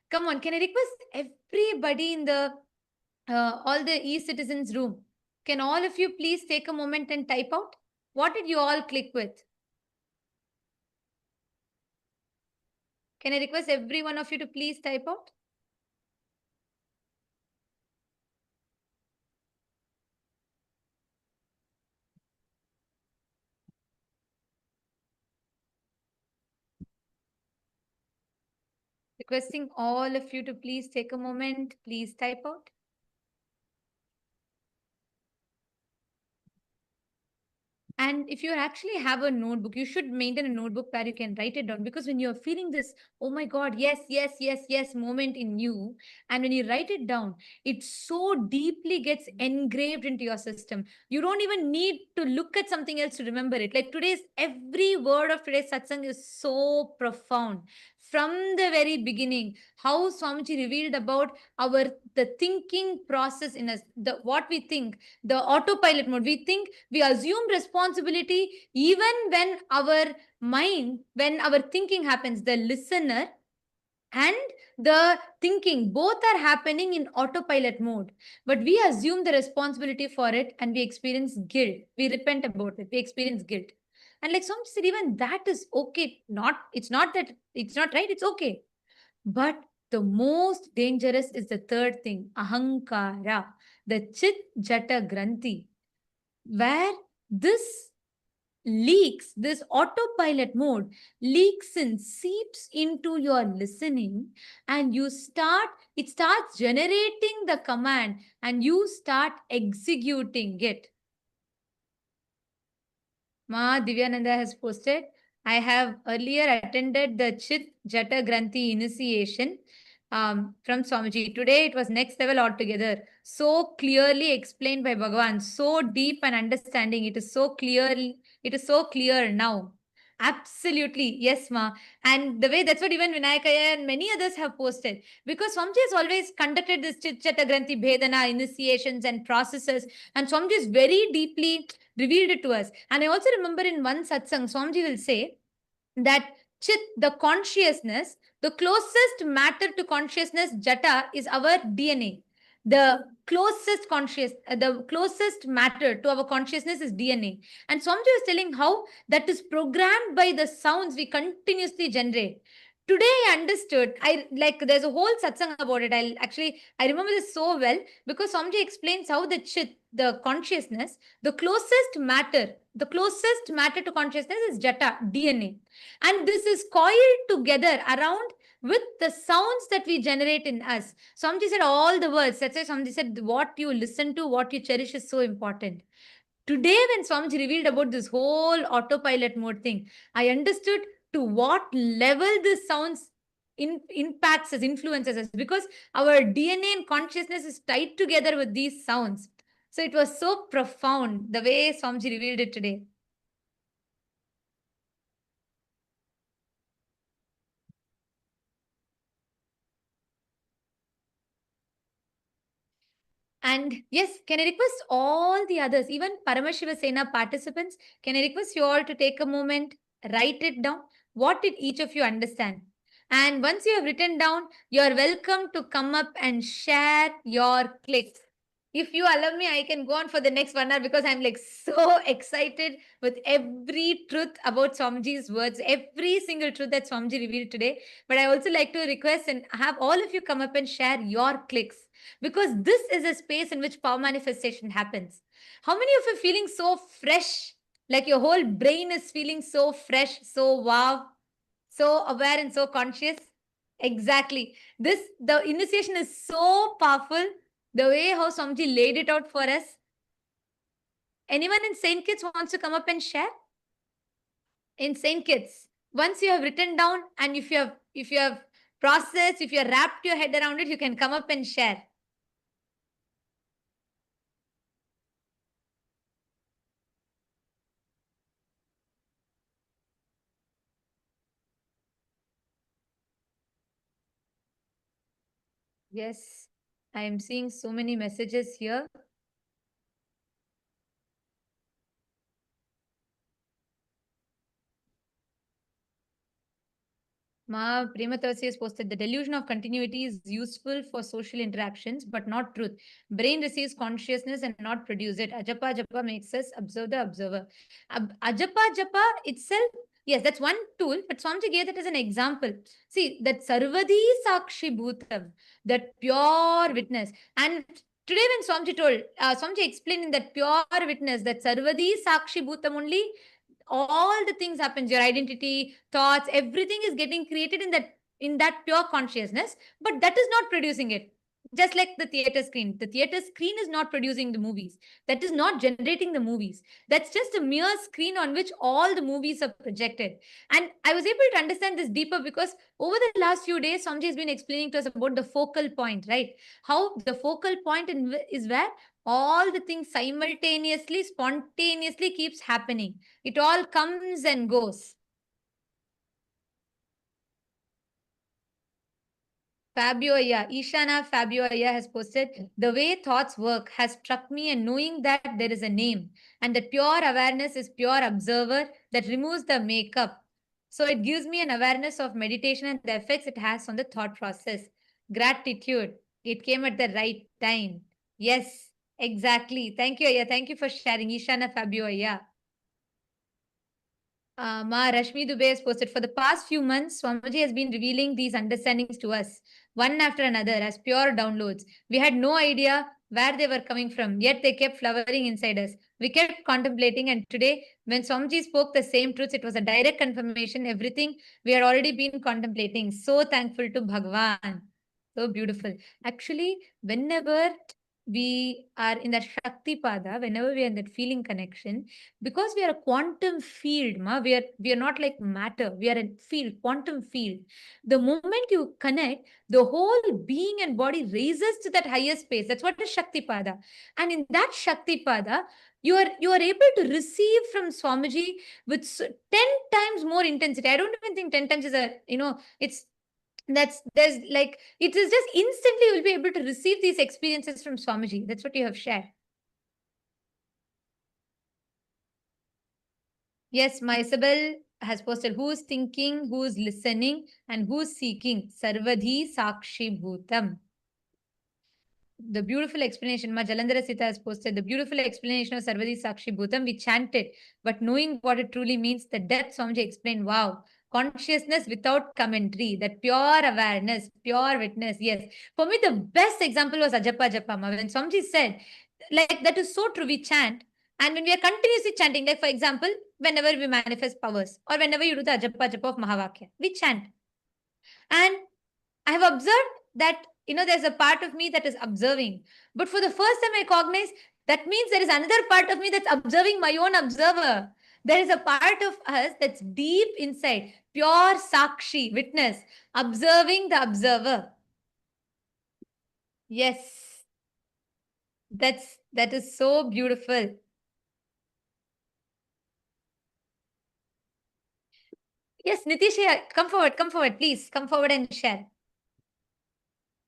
Come on, can I request everybody in the all the e-citizens room? Can all of you please take a moment and type out? What did you all click with? Can I request every one of you to please type out? Requesting all of you to please take a moment, please type out. And if you actually have a notebook, you should maintain a notebook where you can write it down. Because when you're feeling this, oh my God, yes, yes, yes, yes moment in you, and when you write it down, it so deeply gets engraved into your system. You don't even need to look at something else to remember it. Like every word of today's satsang is so profound. From the very beginning, how Swamiji revealed about the thinking process in us, what we think, the autopilot mode. We think, we assume responsibility even when our mind, when our thinking happens. The listener and the thinking, both are happening in autopilot mode. But we assume the responsibility for it and we experience guilt. We repent about it. We experience guilt. And like Swami said, even that is okay. It's not that it's not right, it's okay. But the most dangerous is the third thing, ahankara, the chit jata granthi, where this leaks, this autopilot mode leaks and seeps into your listening, and it starts generating the command and you start executing it. Ma Divyananda has posted, I have earlier attended the Chit Jata Granthi initiation from Swamiji. Today it was next level altogether. So clearly explained by Bhagavan, so deep and understanding. It is so clear now. Absolutely, yes, ma. And the way that's what even Vinayakaya and many others have posted. Because Swamiji has always conducted this Chit Jata Granthi Bhedana initiations and processes, and Swamiji is very deeply revealed it to us. And I also remember in one satsang, Swamiji will say that chit, the consciousness, the closest matter to consciousness, jata, is our DNA. The closest matter to our consciousness is DNA. And Swamiji was telling how that is programmed by the sounds we continuously generate. Today I understood. There's a whole satsang about it. I remember this so well because Swamiji explains how the chit, the consciousness, the closest matter to consciousness is jata, DNA. And this is coiled together around with the sounds that we generate in us. Swamiji said all the words. That's why Swamiji said what you listen to, what you cherish is so important. Today, when Swamiji revealed about this whole autopilot mode thing, I understood to what level this sounds impacts us, influences us, because our DNA and consciousness is tied together with these sounds. So it was so profound the way Swamiji revealed it today. And yes, can I request all the others, even Paramashiva Sena participants, can I request you all to take a moment, write it down? What did each of you understand? And once you have written down, you are welcome to come up and share your clicks. If you allow me, I can go on for the next 1 hour because I'm like so excited with every truth about Swamiji's words, every single truth that Swamiji revealed today. But I also like to request and have all of you come up and share your clicks, because this is a space in which power manifestation happens. How many of you are feeling so fresh? Like your whole brain is feeling so fresh, so wow, so aware and so conscious? Exactly. The initiation is so powerful. The way how Swamiji laid it out for us. Anyone in Saint Kitts wants to come up and share? In Saint Kitts, once you have written down and if you have processed, if you have wrapped your head around it, you can come up and share. Yes, I am seeing so many messages here. Ma Prematasi has posted, the delusion of continuity is useful for social interactions, but not truth. Brain receives consciousness and not produce it. Ajapa Japa makes us observe the observer. Ajapa Japa itself, yes, that's one tool, but Swamiji gave that as an example. See, that Sarvadi Sakshi Bhutam, that pure witness. And today when Swamiji told, Swamiji explained in that pure witness, that Sarvadi Sakshi Bhutam only, all the things happens, your identity, thoughts, everything is getting created in that pure consciousness, but that is not producing it. Just like the theater screen is not producing the movies, that is not generating the movies, that's just a mere screen on which all the movies are projected. And I was able to understand this deeper because over the last few days Samji has been explaining to us about the focal point, right? How the focal point is where all the things simultaneously, spontaneously keeps happening. It all comes and goes. Fabio Aya, Ishana Fabio Aya has posted, the way thoughts work has struck me, and knowing that there is a name and that pure awareness is pure observer that removes the makeup. So it gives me an awareness of meditation and the effects it has on the thought process. Gratitude. It came at the right time. Yes, exactly. Thank you, Aya. Thank you for sharing. Ishana Fabio, Aya. Ma Rashmi Dubey has posted, for the past few months, Swamiji has been revealing these understandings to us, one after another, as pure downloads. We had no idea where they were coming from, yet they kept flowering inside us. We kept contemplating, and today, when Swamiji spoke the same truths, it was a direct confirmation, everything we had already been contemplating. So thankful to Bhagwan. So beautiful. Actually, whenever we are in that Shakti Pada, whenever we are in that feeling connection, because we are a quantum field, we are not like matter, we are a field, quantum field. The moment you connect, the whole being and body raises to that higher space. That's what is Shakti Pada. And in that Shakti Pada, you are able to receive from Swamiji with 10 times more intensity. I don't even think 10 times is it's there's like, it is just instantly you'll be able to receive these experiences from Swamiji. That's what you have shared. Yes, my Isabel has posted, who's thinking, who's listening, and who's seeking. Sarvadhi Sakshi Bhutam. The beautiful explanation, Ma Jalandhara Sita has posted, the beautiful explanation of Sarvadhi Sakshi Bhutam. We chanted, but knowing what it truly means, the depth Swamiji explained, wow. Consciousness without commentary, that pure awareness, pure witness. Yes. For me, the best example was Ajapa Japama. When Swamiji said, like, that is so true, we chant. And when we are continuously chanting, like for example, whenever we manifest powers, or whenever you do the Ajapa Japa of Mahavakya, we chant. And I have observed that, there's a part of me that is observing. But for the first time, I cognize that means there is another part of me that's observing my own observer. There is a part of us that's deep inside, pure Sakshi, witness, observing the observer. Yes, that is so beautiful. Yes, Nitish, come forward, please. Come forward and share.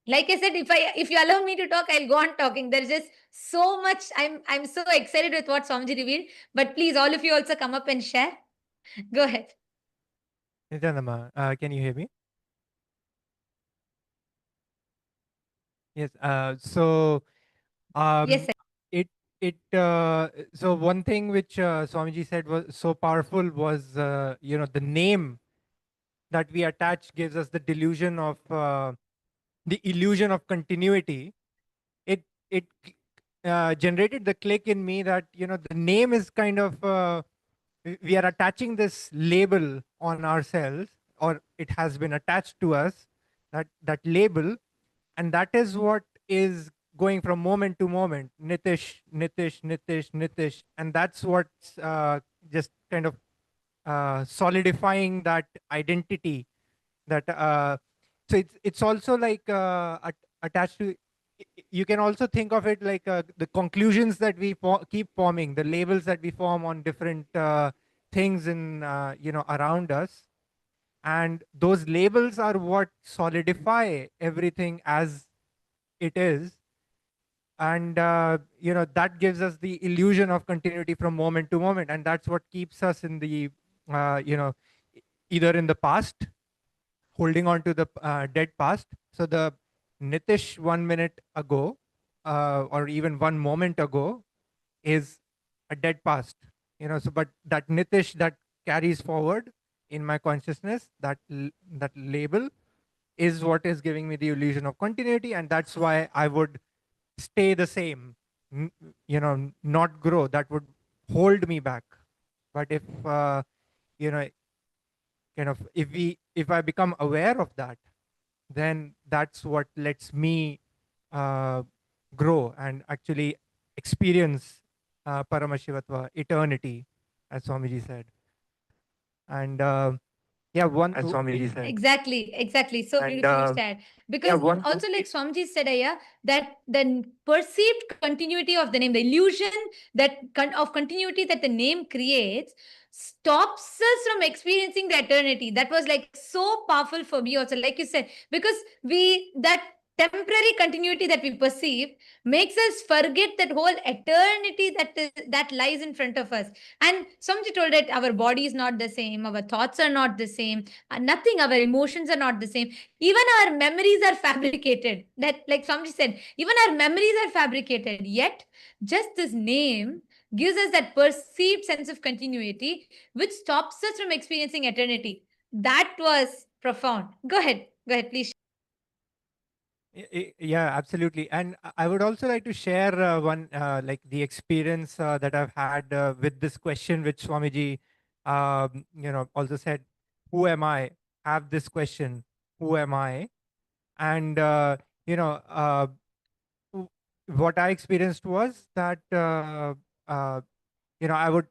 Like I said, if you allow me to talk, I'll go on talking. There's just so much. I'm so excited with what Swamiji revealed. But please, all of you also come up and share. Go ahead. Nityanama, can you hear me? Yes. Yes, sir. So one thing which Swamiji said was so powerful was the name that we attach gives us the delusion of the illusion of continuity. It generated the click in me that the name is kind of we are attaching this label on ourselves, or it has been attached to us, that label, and that is what is going from moment to moment, Nitish, Nitish, Nitish, Nitish, and that's what's just kind of solidifying that identity. That so it's also like attached to. You can also think of it like the conclusions that we keep forming, the labels that we form on different things in around us, and those labels are what solidify everything as it is. And that gives us the illusion of continuity from moment to moment, and that's what keeps us in the either in the past, holding on to the dead past. So the Nitish 1 minute ago, or even 1 moment ago, is a dead past. So but that Nitish that carries forward in my consciousness, that label is what is giving me the illusion of continuity, and that's why I would stay the same, not grow. That would hold me back. But if if I become aware of that, then that's what lets me grow and actually experience Paramashivatva, eternity, as Swamiji said. And yeah, one as Swamiji said. Exactly. So And, beautifully said. Because also, like Swamiji said, Aya, that the perceived continuity of the name, the illusion of continuity that the name creates, stops us from experiencing the eternity. That was like so powerful for me also, like you said, because temporary continuity that we perceive makes us forget that whole eternity that lies in front of us. And somebody told that our body is not the same, our thoughts are not the same, nothing, our emotions are not the same, even our memories are fabricated. That, like somebody said, even our memories are fabricated, yet just this name gives us that perceived sense of continuity which stops us from experiencing eternity. That was profound. Go ahead, please. Yeah, absolutely. And I would also like to share one, like the experience that I've had with this question, which Swamiji, also said, who am I? Have this question, who am I? And, you know, w- what I experienced was that, uh, I would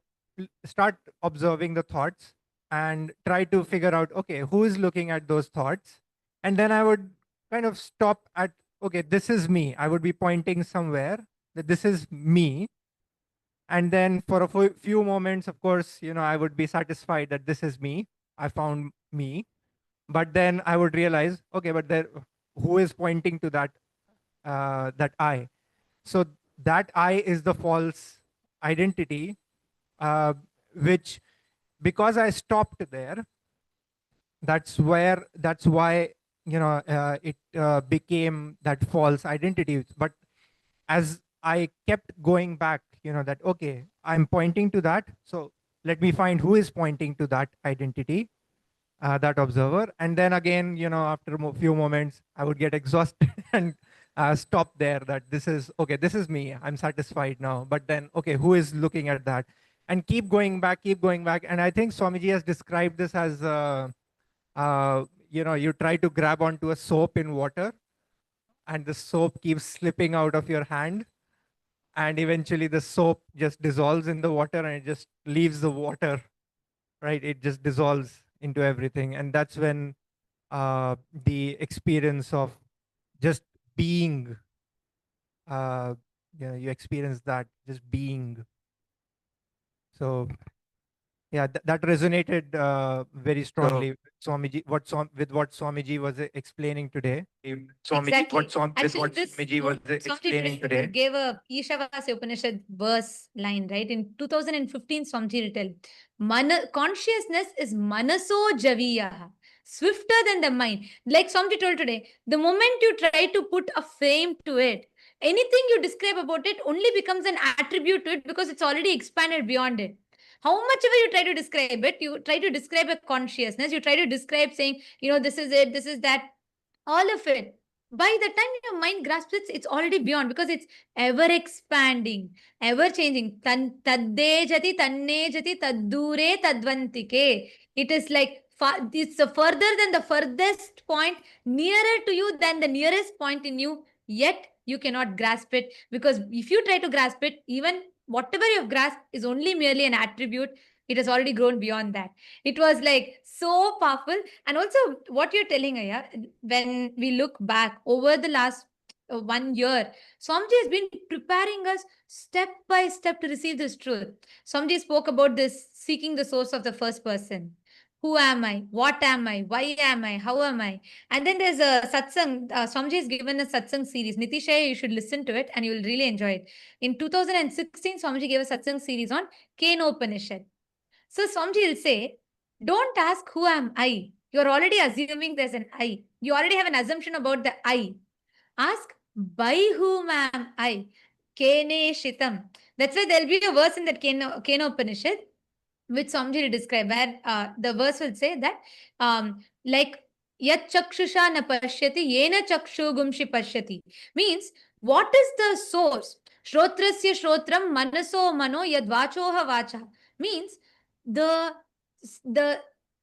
start observing the thoughts and try to figure out, okay, who is looking at those thoughts? And then I would kind of stop at, okay, this is me. I would be pointing somewhere that this is me. And then for a few moments, of course, I would be satisfied that this is me. I found me. But then I would realize, okay, but there, who is pointing to that I? So that I is the false identity, uh, which, because I stopped there, that's why it became that false identity. But as I kept going back, that, okay, I'm pointing to that, so let me find who is pointing to that identity, that observer. And then again, after a few moments, I would get exhausted and stop there, that this is, okay, this is me, I'm satisfied now. But then, okay, who is looking at that? And keep going back, keep going back. And I think Swamiji has described this as, you try to grab onto a soap in water, and the soap keeps slipping out of your hand. And eventually the soap just dissolves in the water and it just leaves the water, right? It just dissolves into everything. And that's when the experience of just being, you experience that, just being. So yeah, that resonated very strongly. Swamiji, with what Swamiji was explaining today. Exactly. With Actually, what this Swamiji was explaining today. gave a Ishavasya Upanishad verse line, right? In 2015, Swamiji written, consciousness is manaso javiya, swifter than the mind. Like Swamiji told today, the moment you try to put a frame to it, anything you describe about it only becomes an attribute to it because it's already expanded beyond it. How much ever you try to describe it, you try to describe a consciousness, you try to describe saying, this is it, this is that, all of it. By the time your mind grasps it, it's already beyond because it's ever expanding, ever changing. Tadde jati, tanne jati, taddure tadvantike. It is like it's further than the furthest point, nearer to you than the nearest point in you, yet you cannot grasp it because if you try to grasp it, even whatever you've grasped is only merely an attribute. It has already grown beyond that. It was like so powerful. And also, what you're telling, Aya, when we look back over the last 1 year, Swamiji has been preparing us step by step to receive this truth. Swamiji spoke about this seeking the source of the first person. Who am I? What am I? Why am I? How am I? And then there's a satsang. Swamiji has given a satsang series. Nitishaya, you should listen to it and you will really enjoy it. In 2016, Swamiji gave a satsang series on Kenopanishad. So Swamiji will say, don't ask who am I. You're already assuming there's an I. You already have an assumption about the I. Ask, by whom am I? Kene Shitam. That's why there'll be a verse in that Kenopanishad, which Swamiji will describe, where the verse will say that, like, Yat chakshusha na pashyati, yena chakshu gumshi pashyati. Means, what is the source? Shrotrasya shrotram manaso mano yad vachoha vacha. Means, the the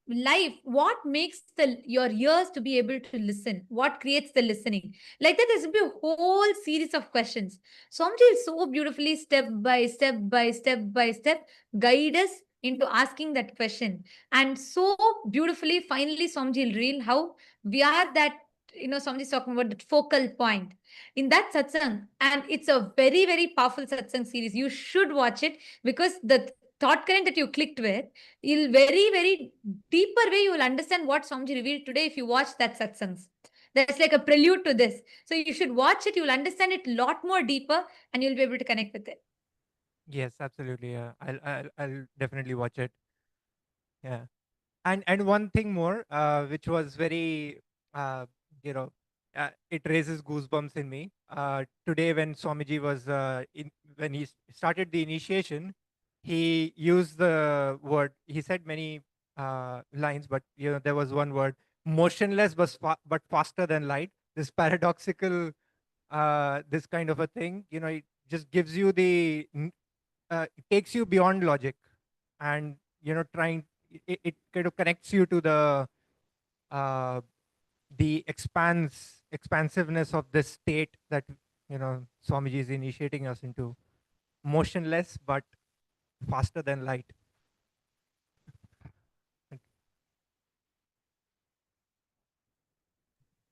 life, what makes your ears to be able to listen, what creates the listening, like that. There's be a whole series of questions. Swamiji so beautifully, step by step by step by step, guide us into asking that question. And so beautifully, finally, Swamiji will reveal how we are that, Swamiji is talking about that focal point in that satsang. And it's a very, very powerful satsang series. You should watch it because the thought current that you clicked with, you'll very, very deeper way, you will understand what Swamiji revealed today if you watch that satsangs. That's like a prelude to this. So you should watch it. You'll understand it a lot more deeper, and you'll be able to connect with it. Yes, absolutely. Yeah, I'll definitely watch it. Yeah, and one thing more, which was very, you know, it raises goosebumps in me. Today, when Swamiji was when he started the initiation, he used the word. He said many lines, but there was one word: motionless, but faster than light. This paradoxical, this kind of a thing. It just gives you it takes you beyond logic, and trying it kind of connects you to uh, the expansiveness of this state that Swamiji is initiating us into, motionless but faster than light.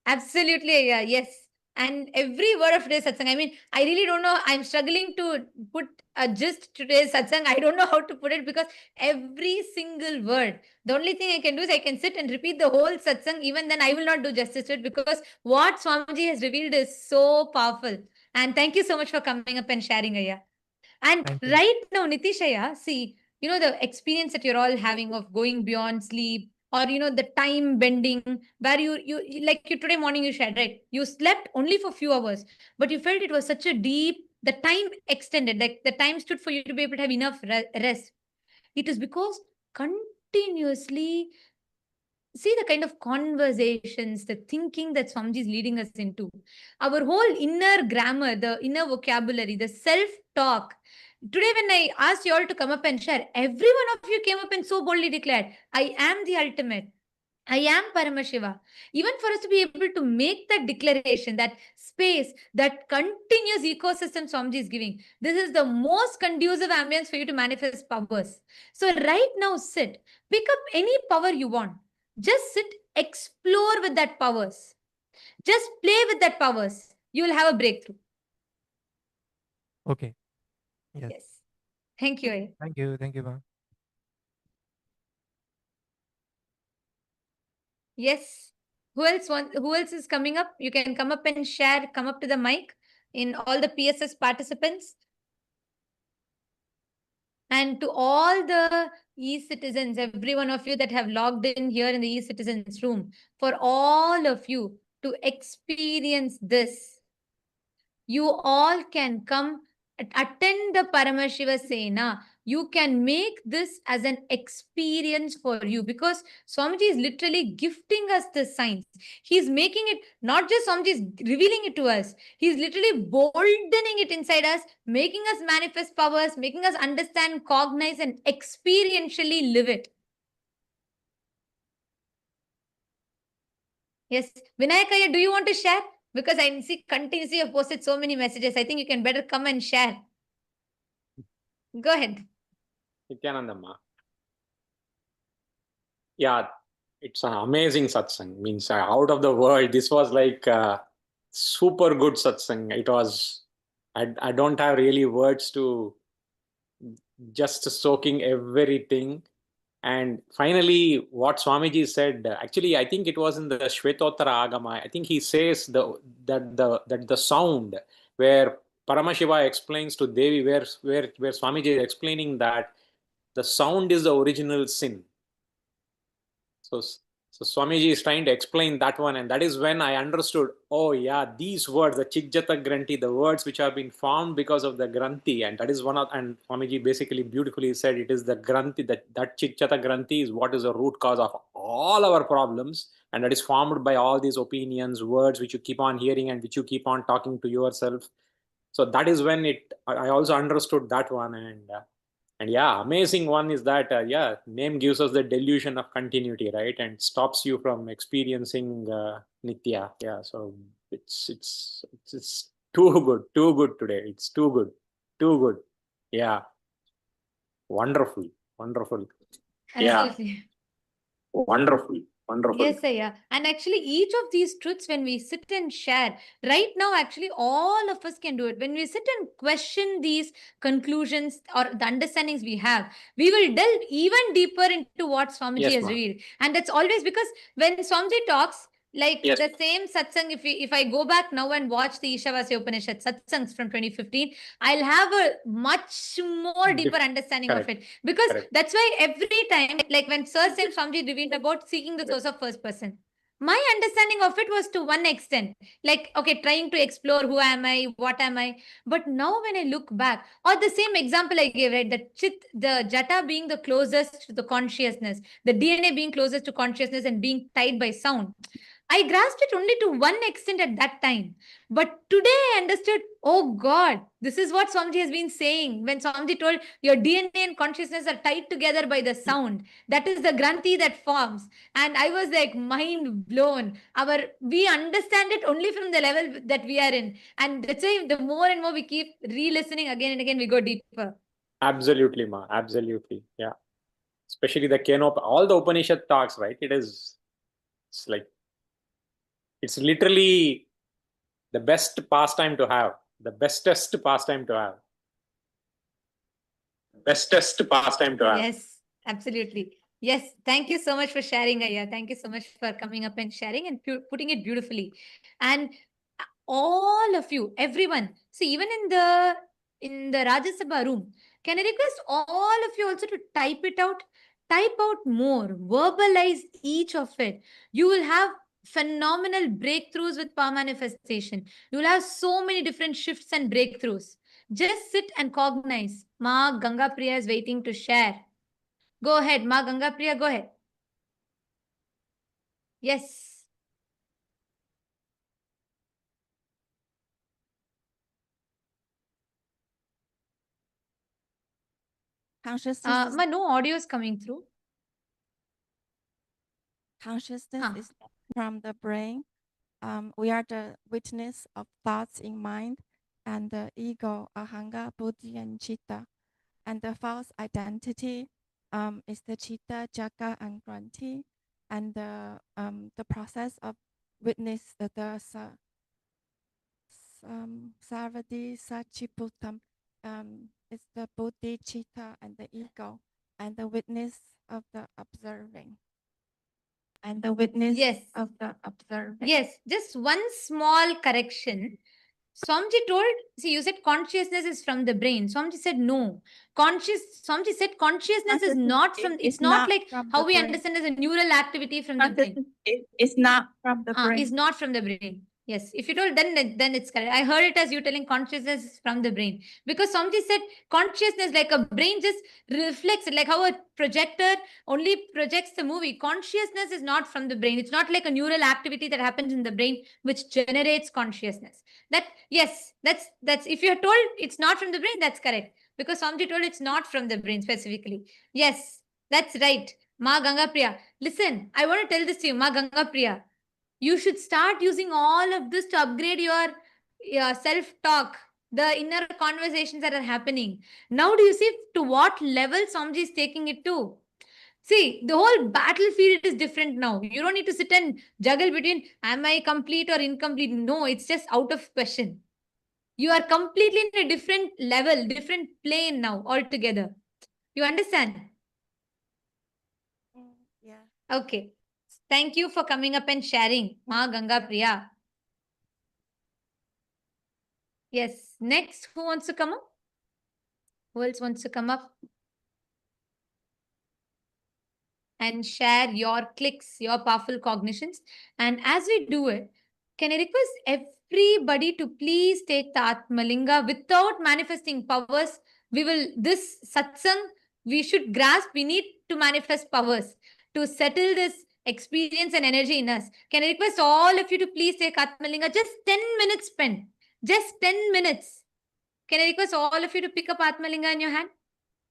Absolutely, yeah, yes. And every word of today's satsang, I mean, I really don't know. I'm struggling to put a gist to today's satsang. I don't know how to put it because every single word, the only thing I can do is I can sit and repeat the whole satsang. Even then, I will not do justice to it because what Swamiji has revealed is so powerful. And thank you so much for coming up and sharing, Aya. And Thank you. right now, Nitishaya, see, the experience that you're all having of going beyond sleep, or the time bending, where you like you today morning you shared, right? You slept only for few hours, but you felt it was such a deep, the time extended, like the time stood for you to be able to have enough rest. It is because continuously see the kind of conversations, the thinking that Swamiji is leading us into. Our whole inner grammar, the inner vocabulary, the self talk. Today, when I asked you all to come up and share, every one of you came up and so boldly declared, I am the ultimate. I am Paramashiva. Even for us to be able to make that declaration, that space, that continuous ecosystem Swamiji is giving, this is the most conducive ambience for you to manifest powers. So, right now, sit, pick up any power you want. Just sit, explore with that powers. Just play with that powers. You will have a breakthrough. Okay. Yes. Yes. Thank you. Thank you. Thank you, ma'am. Yes. Who else is coming up? You can come up and share, come up to the mic in all the PSS participants. And to all the e-citizens, every one of you that have logged in here in the e-citizens room, for all of you to experience this, you all can come attend the Paramashiva Sena. You can make this as an experience for you because Swamiji is literally gifting us the science. He's making it, not just Swamiji is revealing it to us. He's literally boldening it inside us, making us manifest powers, making us understand, cognize, and experientially live it. Yes. Vinayakaya, do you want to share? Because I see continuously you've posted so many messages. I think you can better come and share. Go ahead. Nityanandamma. Yeah, it's an amazing satsang. Means out of the world. This was like super good satsang. It was. I don't have really words to just soaking everything. And finally, what Swamiji said, actually, I think it was in the Shvetottara Agama. I think he says that the sound where Paramashiva explains to Devi, where Swamiji is explaining that the sound is the original sin. So Swamiji is trying to explain that one, and that is when I understood, oh yeah, these words, the Chikjata Granti, the words which have been formed because of the Granti, and that is one of, and Swamiji basically beautifully said it is the Granti, that Chikjata Granti is what is the root cause of all our problems, and that is formed by all these opinions, words which you keep on hearing and which you keep on talking to yourself. So that is when I also understood that one, and yeah, amazing one is that yeah, name gives us the delusion of continuity, right, and stops you from experiencing nitya. Yeah, so it's too good today. It's too good. Yeah, wonderful. Absolutely. Yeah, wonderful. Yes, yeah. And actually, each of these truths, when we sit and share, right now, actually, all of us can do it. When we sit and question these conclusions or the understandings we have, we will delve even deeper into what Swamiji Yes, has ma'am. revealed. And that's always because when Swamiji talks, Like Yes. the same satsang, if I go back now and watch the Ishavasya Upanishad satsangs from 2015, I'll have a much more deeper understanding of Correct. it. Because Correct. that's why every time, like when Sir and Swamiji revealed about seeking the source of first person, my understanding of it was to one extent. Like, okay, trying to explore who am I, what am I. But now when I look back, or the same example I gave, right, the jata being the closest to the consciousness, the DNA being closest to consciousness and being tied by sound. I grasped it only to one extent at that time. But today I understood, oh God, this is what Swamiji has been saying. When Swamiji told your DNA and consciousness are tied together by the sound, that is the granthi that forms. And I was like mind blown. We understand it only from the level that we are in. And that's why the more and more we keep re-listening again and again, we go deeper. Absolutely, Ma. Absolutely. Yeah. Especially the Kenop, all the Upanishad talks, right? It's like, it's literally the best pastime to have, the bestest pastime to have. Bestest pastime to have. Yes, absolutely. Yes, thank you so much for sharing, Aya. Thank you so much for coming up and sharing and putting it beautifully. And all of you, everyone, see, even in the Rajya Sabha room, can I request all of you also to type it out? Type out more, verbalize each of it. You will have phenomenal breakthroughs with power manifestation. You will have so many different shifts and breakthroughs. Just sit and cognize. Ma Ganga Priya is waiting to share. Go ahead, Ma Ganga Priya, go ahead. Yes. Consciousness Ma, no audio is coming through. consciousness is from the brain. We are the witness of thoughts in mind and the ego, ahanga, buddhi, and chitta. And the false identity is the chitta, jaka, and granthi. And the process of witness the sarvadi, sachiputam is the buddhi, chitta, and the ego, and the witness of the observing. And the witness Yes. of the observing. Yes, just one small correction. Swamiji told, see, you said consciousness is from the brain. Swamiji said no. Swamiji said consciousness is not from, it's not like how we understand as a neural activity from the brain. It's not from the brain. Is not from the brain. Yes, if you told, then it's correct. I heard it as you telling consciousness is from the brain. Because Swamiji said consciousness, like a brain just reflects it, like how a projector only projects the movie. Consciousness is not from the brain. It's not like a neural activity that happens in the brain which generates consciousness. That, yes, that's if you're told it's not from the brain, that's correct. Because Swamiji told it's not from the brain specifically. Yes, that's right. Ma Ganga Priya. Listen, I want to tell this to you, Ma Ganga Priya. You should start using all of this to upgrade your self-talk, the inner conversations that are happening. Now do you see to what level Swamiji is taking it to? See, the whole battlefield is different now. You don't need to sit and juggle between am I complete or incomplete. No, it's just out of question. You are completely in a different level, different plane now altogether. You understand? Yeah. Okay. Thank you for coming up and sharing, Ma Ganga Priya. Yes. Next, who wants to come up? Who else wants to come up? And share your clicks, your powerful cognitions. And as we do it, can I request everybody to please take the Atmalinga without manifesting powers? This satsang, we should grasp, we need to manifest powers to settle this experience and energy in us. Can I request all of you to please take Atmalinga? Just 10 minutes spent. Just 10 minutes. Can I request all of you to pick up Atmalinga in your hand?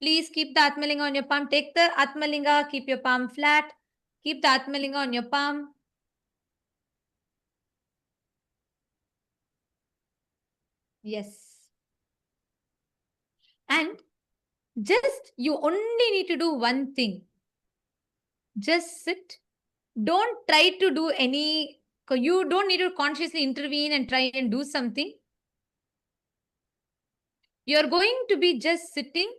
Please keep the Atmalinga on your palm. Take the Atmalinga, keep your palm flat. Keep the Atmalinga on your palm. Yes. And just, you only need to do one thing. Just sit. Don't try to do you don't need to consciously intervene and try and do something. You're going to be just sitting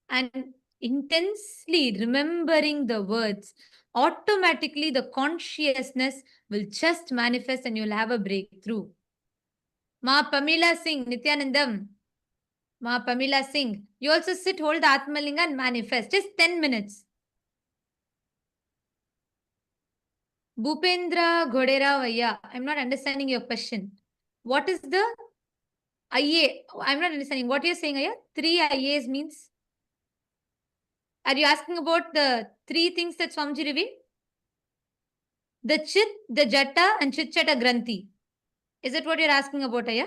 and intensely remembering the words. automatically the consciousness will just manifest and you'll have a breakthrough. Ma Pamela Singh, Nityanandam. Ma Pamela Singh. You also sit, hold the Atmalinga and manifest. Just 10 minutes. Bhupendra Ghodera Vaya. I'm not understanding your question. What is the IA? I'm not understanding. What you're saying, Aya? 3 IAs means? Are you asking about the 3 things that Swamiji revealed? The Chit, the Jata and Chit Chata Granthi. Is it what you're asking about, Aya?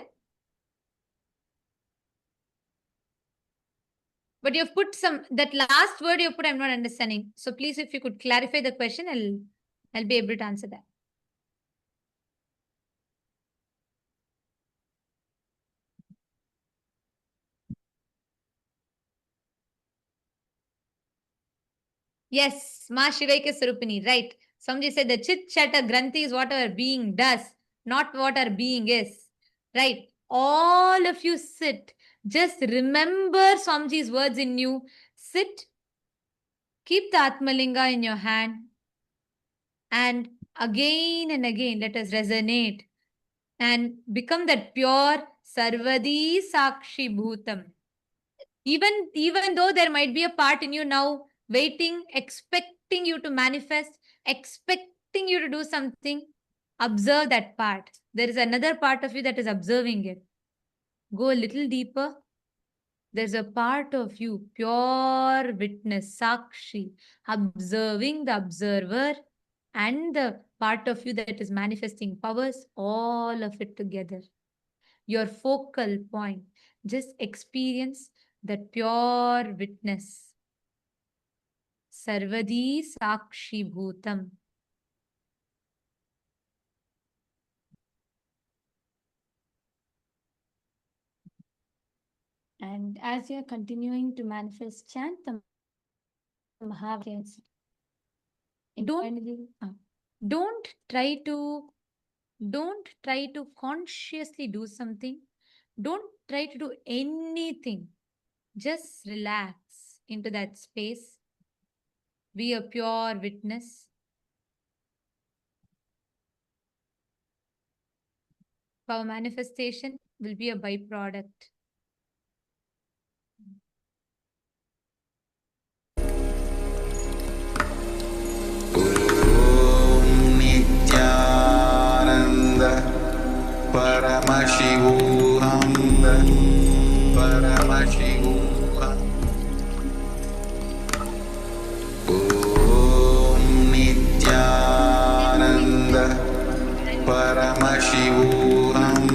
But you've put that last word you put, I'm not understanding. So please, if you could clarify the question, I'll be able to answer that. Yes, Ma Shivaika Sarupini, right. Somebody said the Chit Chata Granthi is what our being does, not what our being is. Right. All of you sit. Just remember Swamiji's words in you. Sit. Keep the Atmalinga in your hand. And again and again, let us resonate and become that pure Sarvadi Sakshi Bhutam. Even though there might be a part in you now waiting, expecting you to manifest, expecting you to do something, observe that part. There is another part of you that is observing it. Go a little deeper. There's a part of you, pure witness, Sakshi, observing the observer and the part of you that is manifesting powers, all of it together. Your focal point. Just experience that pure witness. Sarvadi Sakshi Bhutam. And as you're continuing to manifest, chant the Mahavakya. Don't try to consciously do something. Don't try to do anything. Just relax into that space. Be a pure witness. Our manifestation will be a byproduct. Paramashivoham Paramashivoham Om Nityananda Paramashivoham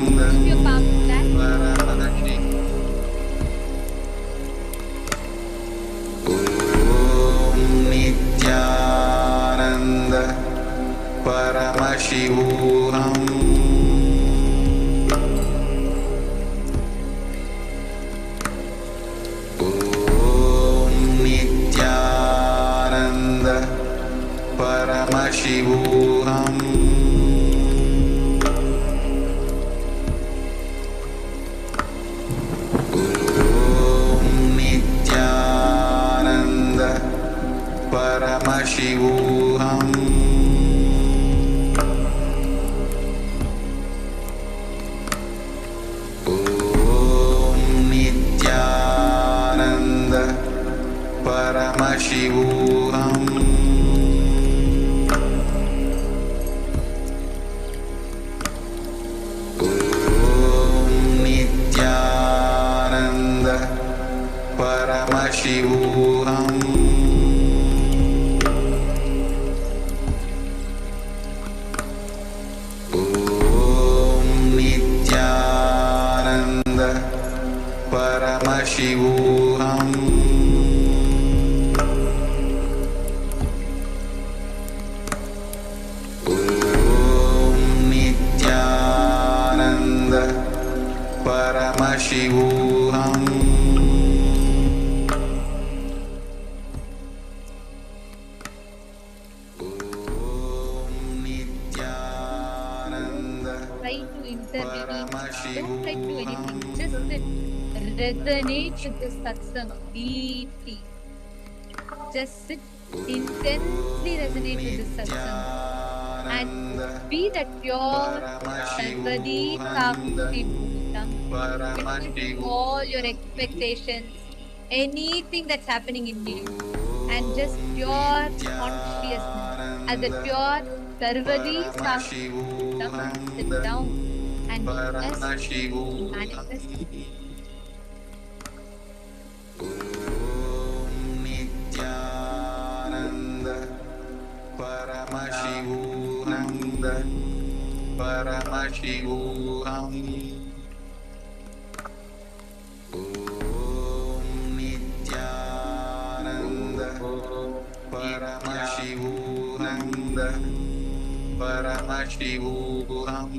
Om Nityananda Paramashivoham Paramashivoham Om Nityananda Paramashivoham Om Nityananda Paramashivoham Paramashivoham Om Nityananda Paramashivoham Om Nityananda Paramashivoham Don't try to do anything. Just resonate with the satsang deeply. Just sit intensely resonate with this satsang and be that pure Sarvadi Sakshi Bhutam, witnessing all your expectations, anything that's happening in you, and just pure consciousness as a pure Sarvadi Sakshi Bhutam, sit down and witness the manifestation. Paramashivohananda, Paramashivoham. Om Nityananda, Paramashivohananda, Paramashivoham.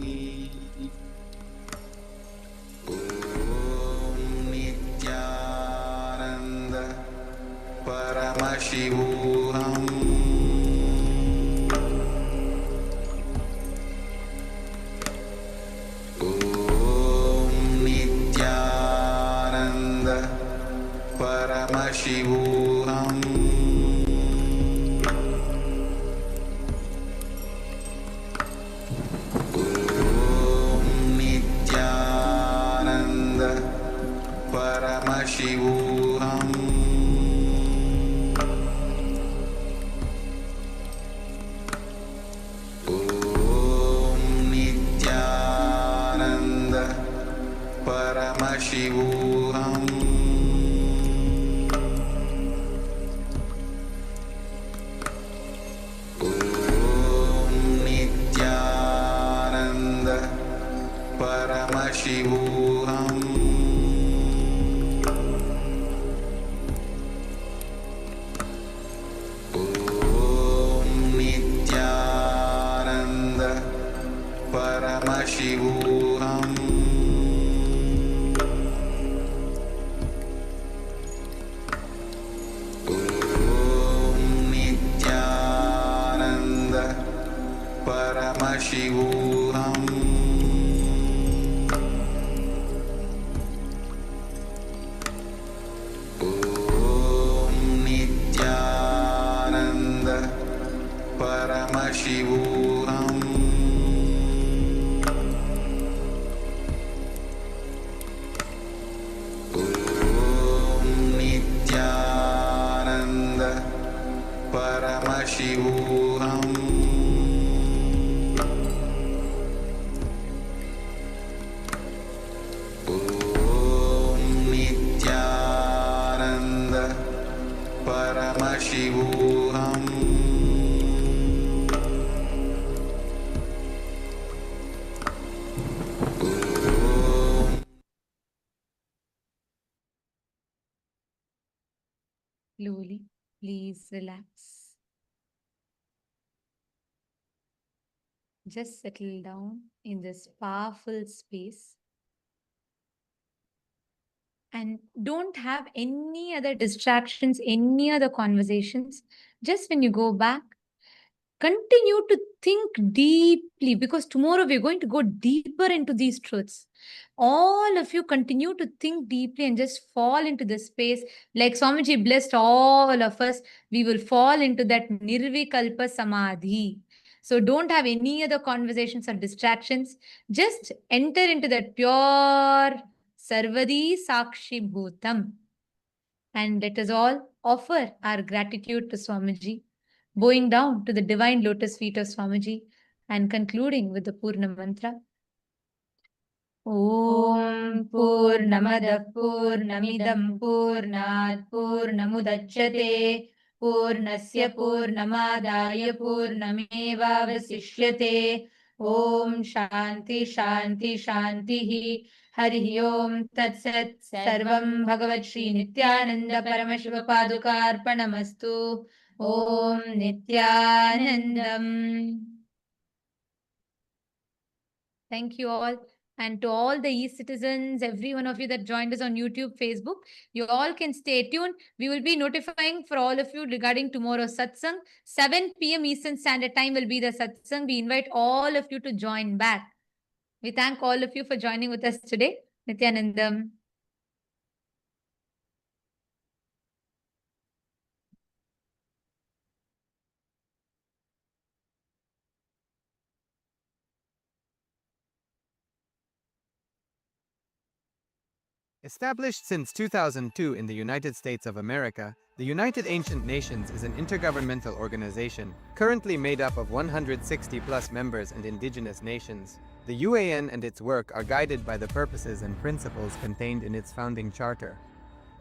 Om Nityananda, Paramashivoham. Nityananda, Paramashivoham. Om Nityananda, Paramashivoham. Om Nityananda, Paramashivoham. Om Nityananda, Paramashivoham. Om Nityananda, Paramashivoham. Om Nityananda, Paramashivoham. Om Nityananda, Paramashivoham. Om Nityananda, Paramashivoham. Om Nityananda, Paramashivoham. Slowly, please relax. Just settle down in this powerful space and don't have any other distractions, any other conversations. Just when you go back, continue to think deeply because tomorrow we're going to go deeper into these truths. All of you continue to think deeply and just fall into this space. Like Swamiji blessed all of us, we will fall into that Nirvikalpa Samadhi. So don't have any other conversations or distractions. Just enter into that pure Sarvadi Sakshi Bhutam. And let us all offer our gratitude to Swamiji, bowing down to the divine lotus feet of Swamiji and concluding with the Purna mantra. Om Purnamada Purnamidam Purnat Purnamudachyate Purnasya Purnamadaya Purnameva Vasishyate Om Shanti Shanti Shanti Hari Om Tat Sat Sarvam Bhagavat Shri Nityananda Paramashiva Padukarpanamastu Om Nityanandam. Thank you all. And to all the e-citizens, every one of you that joined us on YouTube, Facebook, you all can stay tuned. We will be notifying for all of you regarding tomorrow's satsang. 7 p.m. Eastern Standard Time will be the satsang. We invite all of you to join back. We thank all of you for joining with us today. Nityanandam. Established since 2002 in the United States of America, the United Ancient Nations is an intergovernmental organization, currently made up of 160+ members and indigenous nations. The UAN and its work are guided by the purposes and principles contained in its founding charter.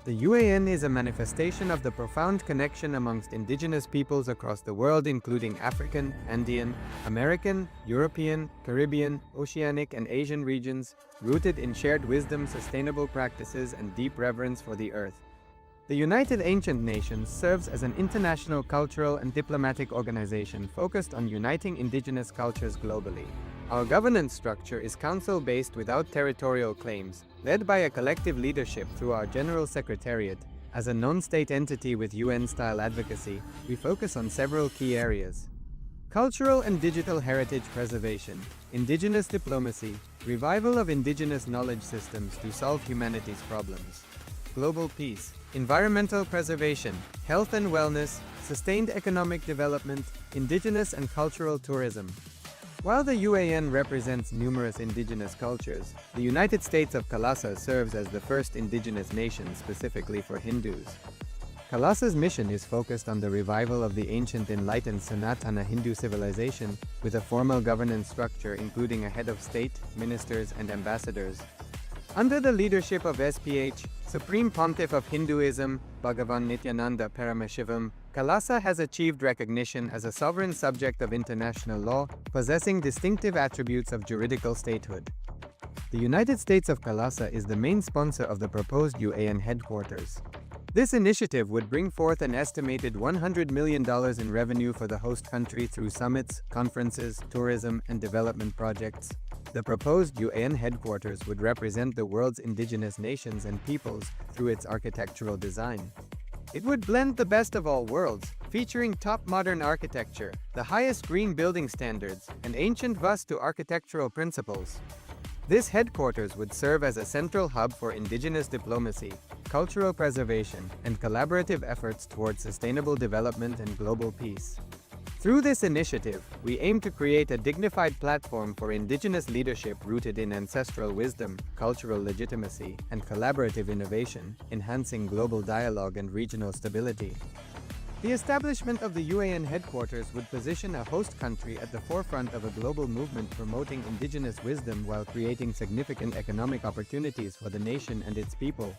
The UAN is a manifestation of the profound connection amongst indigenous peoples across the world, including African, Andean, American, European, Caribbean, Oceanic, and Asian regions, rooted in shared wisdom, sustainable practices, and deep reverence for the earth. The United Ancient Nations serves as an international cultural and diplomatic organization focused on uniting indigenous cultures globally. Our governance structure is council-based without territorial claims, led by a collective leadership through our General Secretariat. As a non-state entity with UN-style advocacy, we focus on several key areas: cultural and digital heritage preservation, indigenous diplomacy, revival of indigenous knowledge systems to solve humanity's problems, global peace, environmental preservation, health and wellness, sustained economic development, indigenous and cultural tourism. While the UAN represents numerous indigenous cultures, the United States of Kalasa serves as the first indigenous nation specifically for Hindus. Kalasa's mission is focused on the revival of the ancient enlightened Sanatana Hindu civilization with a formal governance structure including a head of state, ministers, and ambassadors. Under the leadership of SPH, Supreme Pontiff of Hinduism, Bhagavan Nityananda Paramashivam, Kalasa has achieved recognition as a sovereign subject of international law, possessing distinctive attributes of juridical statehood. The United States of Kalasa is the main sponsor of the proposed UAN headquarters. This initiative would bring forth an estimated $100 million in revenue for the host country through summits, conferences, tourism, and development projects. The proposed UAN headquarters would represent the world's indigenous nations and peoples through its architectural design. It would blend the best of all worlds, featuring top modern architecture, the highest green building standards, and ancient Vastu architectural principles. This headquarters would serve as a central hub for indigenous diplomacy, cultural preservation, and collaborative efforts towards sustainable development and global peace. Through this initiative, we aim to create a dignified platform for indigenous leadership rooted in ancestral wisdom, cultural legitimacy, and collaborative innovation, enhancing global dialogue and regional stability. The establishment of the UAN headquarters would position a host country at the forefront of a global movement promoting indigenous wisdom while creating significant economic opportunities for the nation and its people.